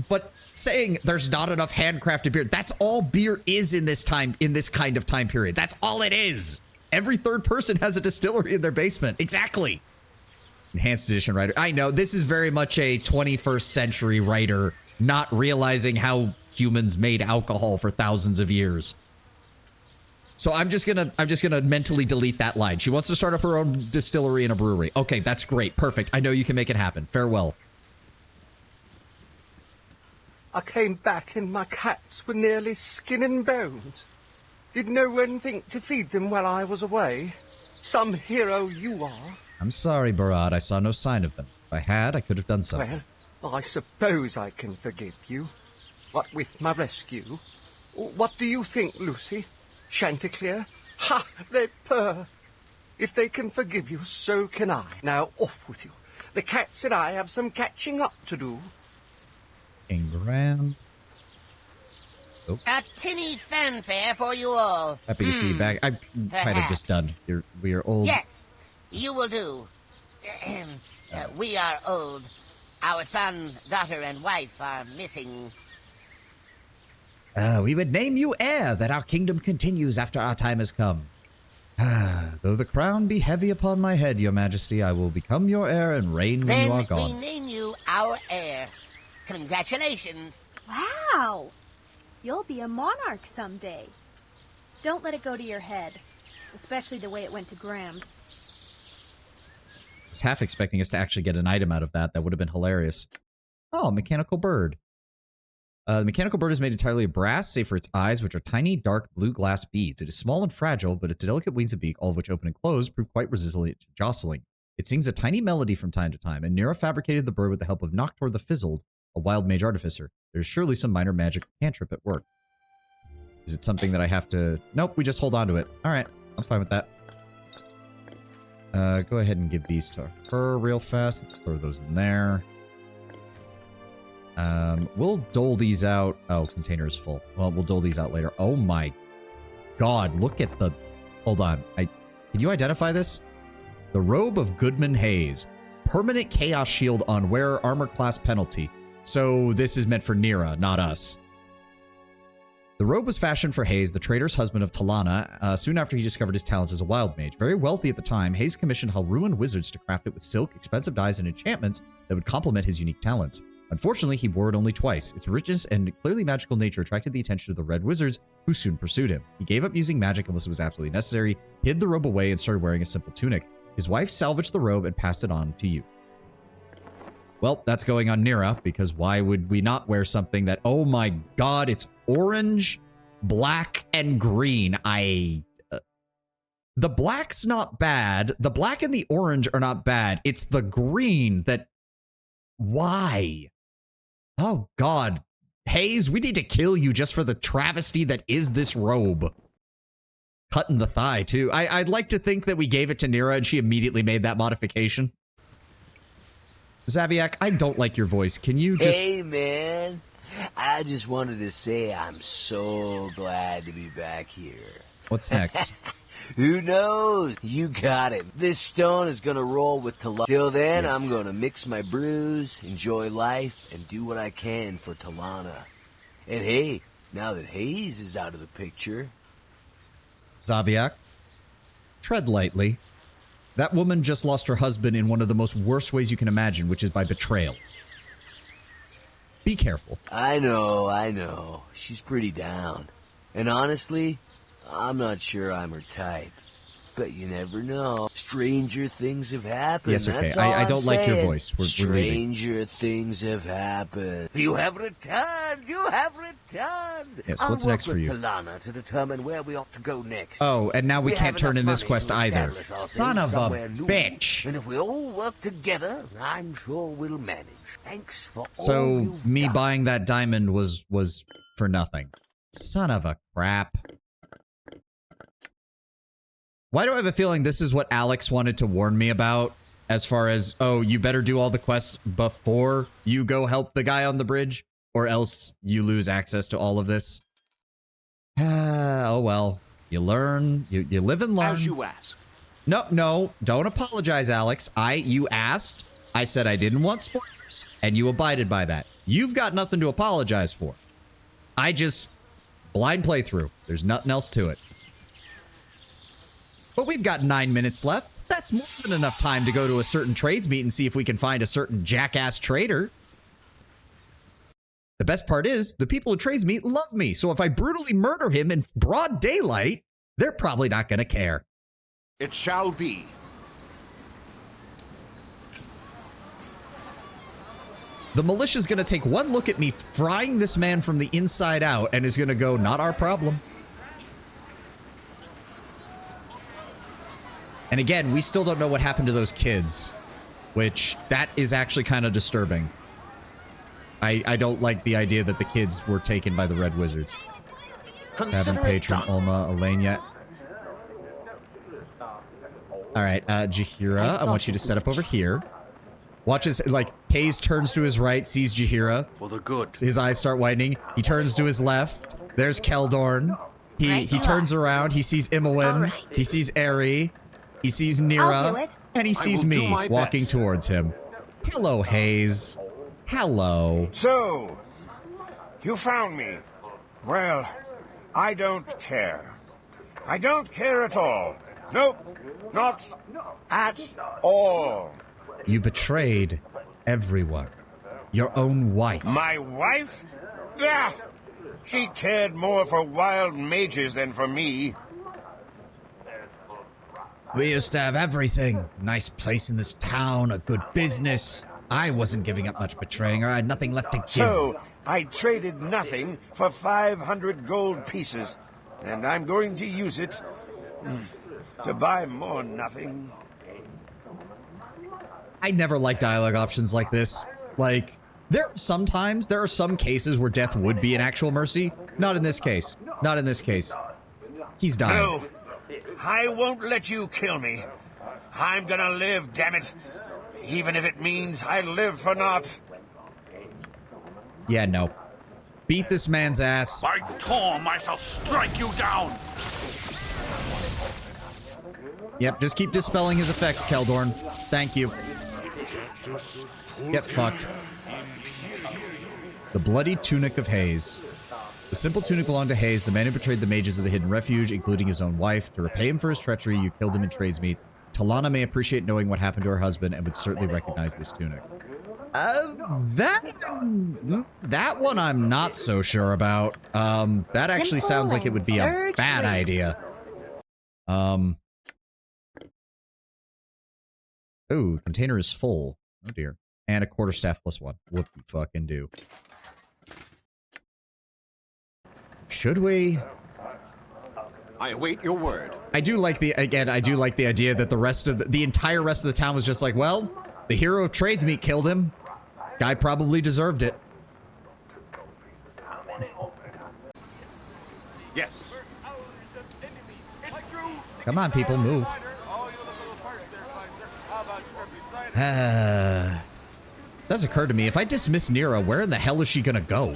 But saying there's not enough handcrafted beer, that's all beer is in this kind of time period. That's all it is. Every third person has a distillery in their basement. Exactly. Enhanced edition writer. I know this is very much a 21st century writer not realizing how humans made alcohol for thousands of years. So I'm just gonna mentally delete that line. She wants to start up her own distillery and a brewery. Okay, that's great. Perfect. I know you can make it happen. Farewell. I came back and my cats were nearly skin and bones. Did no one think to feed them while I was away? Some hero you are. I'm sorry, Barad. I saw no sign of them. If I had, I could have done something. Well, I suppose I can forgive you. What with my rescue. What do you think, Lucy? Chanticleer? Ha! They purr. If they can forgive you, so can I. Now, off with you. The cats and I have some catching up to do. Ingram. Oh. A tinny fanfare for you all. Happy to see you back. I might have just done. We are old. Yes, you will do. We are old. Our son, daughter, and wife are missing. We would name you heir, that our kingdom continues after our time has come. Though the crown be heavy upon my head, your majesty, I will become your heir and reign when you are gone. Then we name you our heir. Congratulations. Wow! You'll be a monarch someday. Don't let it go to your head, especially the way it went to Graham's. I was half expecting us to actually get an item out of that. That would have been hilarious. Oh, mechanical bird. The mechanical bird is made entirely of brass, save for its eyes, which are tiny, dark, blue glass beads. It is small and fragile, but its delicate wings and beak, all of which open and close, prove quite resistant to jostling. It sings a tiny melody from time to time, and Nira fabricated the bird with the help of Noctor the Fizzled, a wild mage artificer. There's surely some minor magic cantrip at work. Is it something that I have to... Nope, we just hold on to it. Alright, I'm fine with that. Go ahead and give these to her real fast. Let's throw those in there. We'll dole these out. Oh, container is full. Well, we'll dole these out later. Oh my god, look at the... Hold on. Can you identify this? The Robe of Goodman Hayes. Permanent Chaos Shield on wearer, armor class penalty. So this is meant for Nira, not us. The robe was fashioned for Hayes, the traitor's husband of Talana, soon after he discovered his talents as a wild mage. Very wealthy at the time, Hayes commissioned Halruan wizards to craft it with silk, expensive dyes, and enchantments that would complement his unique talents. Unfortunately, he wore it only twice. Its richness and clearly magical nature attracted the attention of the Red Wizards, who soon pursued him. He gave up using magic unless it was absolutely necessary, hid the robe away, and started wearing a simple tunic. His wife salvaged the robe and passed it on to you. Well, that's going on Nira, because why would we not wear something that, oh my god, it's orange, black, and green. The black's not bad. The black and the orange are not bad. It's the green that... Why? Oh god. Hayes, we need to kill you just for the travesty that is this robe. Cutting the thigh, too. I'd like to think that we gave it to Nira and she immediately made that modification. Zaviak, I don't like your voice. Can you just... Hey, man. I just wanted to say I'm so glad to be back here. What's next? Who knows? You got it. This stone is gonna roll with Talana. Till then, I'm gonna mix my brews, enjoy life, and do what I can for Talana. And hey, now that Hayes is out of the picture... Zaviak, tread lightly. That woman just lost her husband in one of the most worst ways you can imagine, which is by betrayal. Be careful. I know. She's pretty down. And honestly, I'm not sure I'm her type. But you never know. Stranger things have happened. Yes, okay. That's all I don't I'm like your saying. voice. We're leaving. Stranger things have happened. You have returned. You have returned. Yes, I'll what's work next for with you? Talana to determine where we ought to go next. Oh, and now we can't have turn enough in this money quest to either. establish our Son thing of a somewhere new. bitch. And if we all work together, I'm sure we'll manage. Thanks for all So, you've me done. buying that diamond was for nothing. Son of a crap. Why do I have a feeling this is what Alex wanted to warn me about? As far as, oh, you better do all the quests before you go help the guy on the bridge, or else you lose access to all of this. Oh well. You learn, you live and learn. As you ask. No, don't apologize, Alex. You asked, I said I didn't want spoilers, and you abided by that. You've got nothing to apologize for. I just, blind playthrough. There's nothing else to it. But we've got 9 minutes left. That's more than enough time to go to a certain trades meet and see if we can find a certain jackass trader. The best part is, the people who trades meet love me, so if I brutally murder him in broad daylight, they're probably not going to care. It shall be. The militia's going to take one look at me frying this man from the inside out and is going to go, not our problem. And again, we still don't know what happened to those kids, which that is actually kind of disturbing. I don't like the idea that the kids were taken by the Red Wizards. Tavern Patron, Ulma, Elenia. All right, Jahira, I want you to set up over here. Watch as, like, Hayes turns to his right, sees Jahira. For the good. His eyes start widening. He turns to his left. There's Keldorn. He turns around. He sees Imoen. He sees Eri. He sees Nira. And he sees me walking towards him. Hello, Hayes. Hello. So, you found me. Well, I don't care. I don't care at all. Nope, not at all. You betrayed everyone. Your own wife. My wife? Ah, she cared more for wild mages than for me. We used to have everything. Nice place in this town, a good business. I wasn't giving up much betraying her. I had nothing left to give. So, I traded nothing for 500 gold pieces. And I'm going to use it to buy more nothing. I never like dialogue options like this. Like, there are some cases where death would be an actual mercy. Not in this case. Not in this case. He's dying. No, I won't let you kill me. I'm gonna live, damn it. Even if it means I live for naught. Yeah, no. Beat this man's ass. By Torm, I shall strike you down. Yep, just keep dispelling his effects, Keldorn. Thank you. Get fucked. The Bloody Tunic of Hayes. The simple tunic belonged to Hayes, the man who betrayed the mages of the Hidden Refuge, including his own wife. To repay him for his treachery, you killed him in Tradesmeet. Talana may appreciate knowing what happened to her husband and would certainly recognize this tunic. That one I'm not so sure about. That actually sounds like it would be a bad idea. Ooh, container is full. Oh dear. And a quarterstaff +1. What the fucking do? Should we? I await your word. I do like the idea that the rest of the entire rest of the town was just like, well, the hero of Tradesmeet killed him. Guy probably deserved it. Yes. Come on, people, move. Does occur to me, if I dismiss Nira, where in the hell is she gonna go?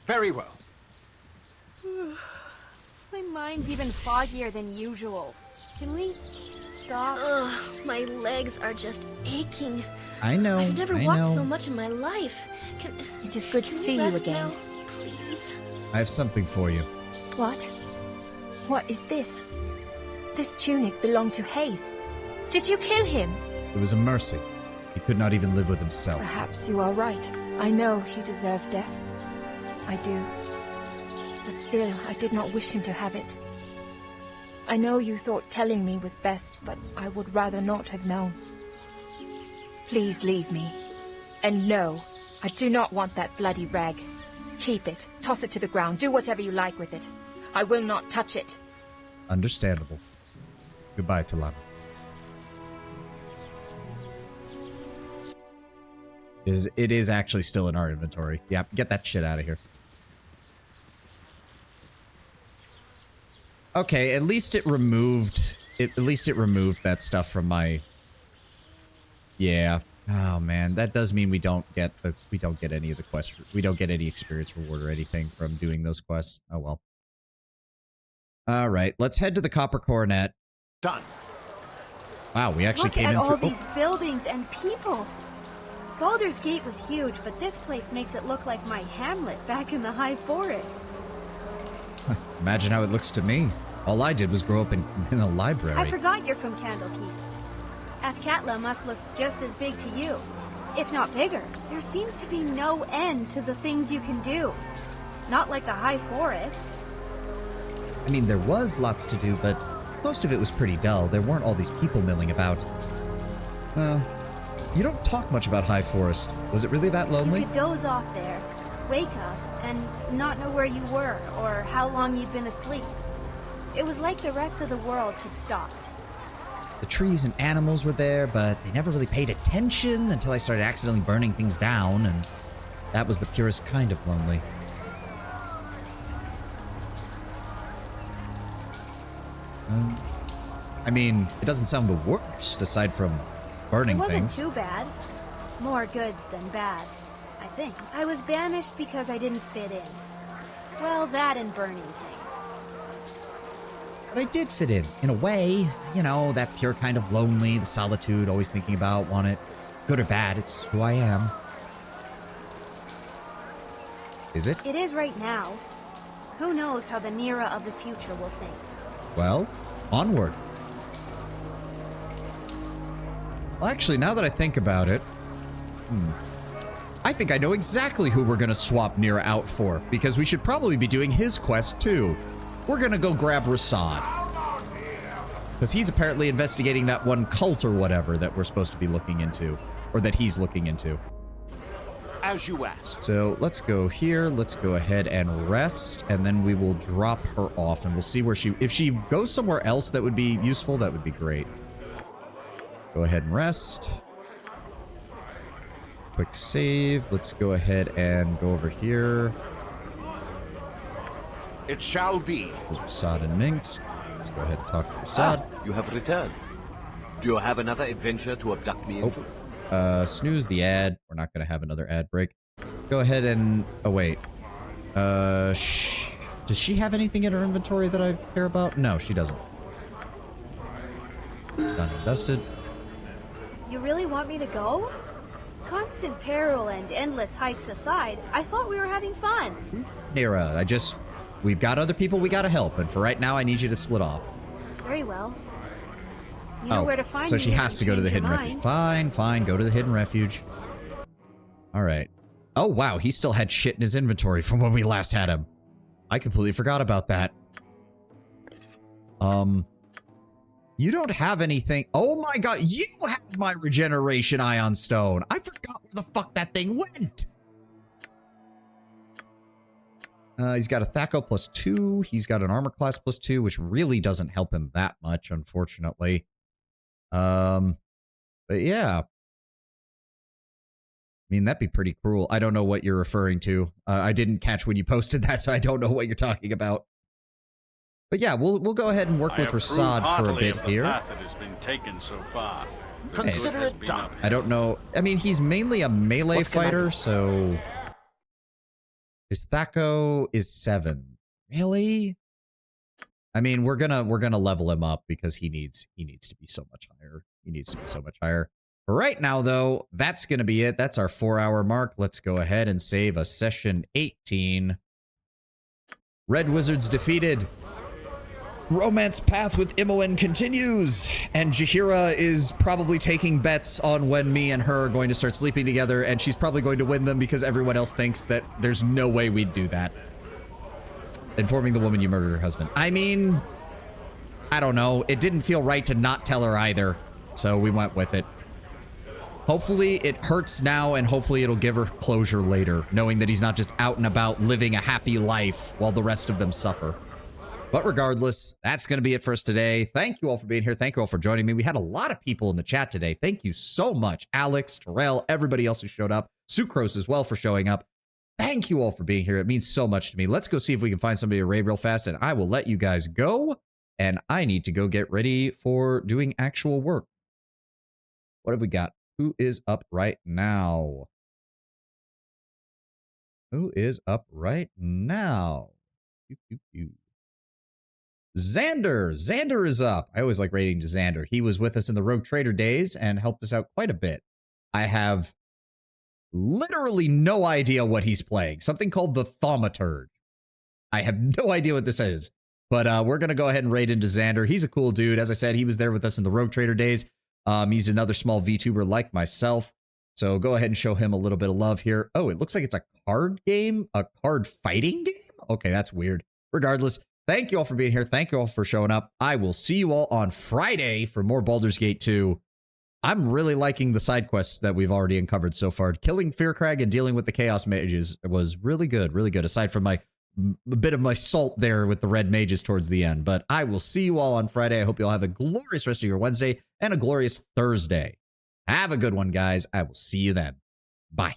Very well. My mind's even foggier than usual. Can we stop? Ugh, my legs are just aching. I know. I've never I walked know. so much in my life. It is good to can we see you rest again. now, please. I have something for you. What? What is this? This tunic belonged to Hayes. Did you kill him? It was a mercy. He could not even live with himself. Perhaps you are right. I know he deserved death. I do. But still, I did not wish him to have it. I know you thought telling me was best, but I would rather not have known. Please leave me. And no, I do not want that bloody rag. Keep it. Toss it to the ground. Do whatever you like with it. I will not touch it. Understandable. Goodbye, Talana. It is actually still in our inventory. Yeah, get that shit out of here. Okay, at least it removed that stuff from my. Yeah. Oh man, that does mean we don't get any of the quests. We don't get any experience reward or anything from doing those quests. Oh well. All right, let's head to the Copper Coronet. Done. Wow, we actually Look came at in all through. these buildings and people. Baldur's Gate was huge, but this place makes it look like my hamlet back in the High Forest. Imagine how it looks to me. All I did was grow up in a library. I forgot you're from Candlekeep. Athkatla must look just as big to you, if not bigger. There seems to be no end to the things you can do. Not like the High Forest. I mean, there was lots to do, but most of it was pretty dull. There weren't all these people milling about. You don't talk much about High Forest. Was it really that lonely? You could doze off there, wake up, and not know where you were or how long you'd been asleep. It was like the rest of the world had stopped. The trees and animals were there, but they never really paid attention until I started accidentally burning things down, and that was the purest kind of lonely. I mean, it doesn't sound the worst, aside from burning It wasn't things. too bad. More good than bad, I think. I was banished because I didn't fit in. Well, that and burning things. But I did fit in a way. You know, that pure kind of lonely, the solitude, always thinking about, want it. Good or bad, it's who I am. Is it? It is right now. Who knows how the Nira of the future will think. Well, onward. Well, actually, now that I think about it, I think I know exactly who we're gonna swap Nira out for, because we should probably be doing his quest too. We're gonna go grab Rasad. Because he's apparently investigating that one cult or whatever that we're supposed to be looking into. Or that he's looking into. As you asked. So let's go here. Let's go ahead and rest. And then we will drop her off. And we'll see where she... If she goes somewhere else that would be useful, that would be great. Go ahead and rest. Quick save. Let's go ahead and go over here. It shall be. There's Rasad and Minx. Let's go ahead and talk to Rasad. You have returned. Do you have another adventure to abduct me into? Snooze the ad. We're not going to have another ad break. Go ahead and... Oh, wait. Does she have anything in her inventory that I care about? No, she doesn't. Done and dusted. You really want me to go? Constant peril and endless hikes aside, I thought we were having fun. Nira, we've got other people we gotta help, and for right now, I need you to split off. Very well. You know where to find so me she if has you to go to the change hidden your refuge. mind. Fine, go to the hidden refuge. Alright. Oh, wow, he still had shit in his inventory from when we last had him. I completely forgot about that. You don't have anything. Oh my god, you have my regeneration ion stone. I forgot where the fuck that thing went. He's got a Thaco +2. He's got an armor class +2, which really doesn't help him that much, unfortunately. But yeah. I mean, that'd be pretty cruel. I don't know what you're referring to. I didn't catch when you posted that, so I don't know what you're talking about. But yeah, we'll go ahead and work with Rasad for a bit here. The path that has been taken so far. Consider it done. I don't know. I mean, he's mainly a melee fighter, so his Thaco is 7. Really? I mean, we're gonna level him up because he needs to be so much higher. He needs to be so much higher. For right now, though, that's gonna be it. That's our 4-hour mark. Let's go ahead and save a session 18. Red Wizards defeated. Romance path with Imoen continues, and Jaheira is probably taking bets on when me and her are going to start sleeping together, and she's probably going to win them because everyone else thinks that there's no way we'd do that. Informing the woman you murdered her husband. I mean, I don't know. It didn't feel right to not tell her either, so we went with it. Hopefully it hurts now, and hopefully it'll give her closure later, knowing that he's not just out and about living a happy life while the rest of them suffer. But regardless, that's going to be it for us today. Thank you all for being here. Thank you all for joining me. We had a lot of people in the chat today. Thank you so much. Alex, Terrell, everybody else who showed up. Sucrose as well for showing up. Thank you all for being here. It means so much to me. Let's go see if we can find somebody to raid real fast, and I will let you guys go. And I need to go get ready for doing actual work. What have we got? Who is up right now? Who is up right now? Xander. Xander is up. I always like raiding to Xander. He was with us in the Rogue Trader days and helped us out quite a bit. I have literally no idea what he's playing. Something called the Thaumaturge. I have no idea what this is. But we're going to go ahead and raid into Xander. He's a cool dude. As I said, he was there with us in the Rogue Trader days. He's another small VTuber like myself. So go ahead and show him a little bit of love here. Oh, it looks like it's a card game? A card fighting game? Okay, that's weird. Regardless, thank you all for being here. Thank you all for showing up. I will see you all on Friday for more Baldur's Gate 2. I'm really liking the side quests that we've already uncovered so far. Killing Fearcrag and dealing with the Chaos Mages was really good, aside from a bit of my salt there with the red mages towards the end. But I will see you all on Friday. I hope you all have a glorious rest of your Wednesday and a glorious Thursday. Have a good one, guys. I will see you then. Bye.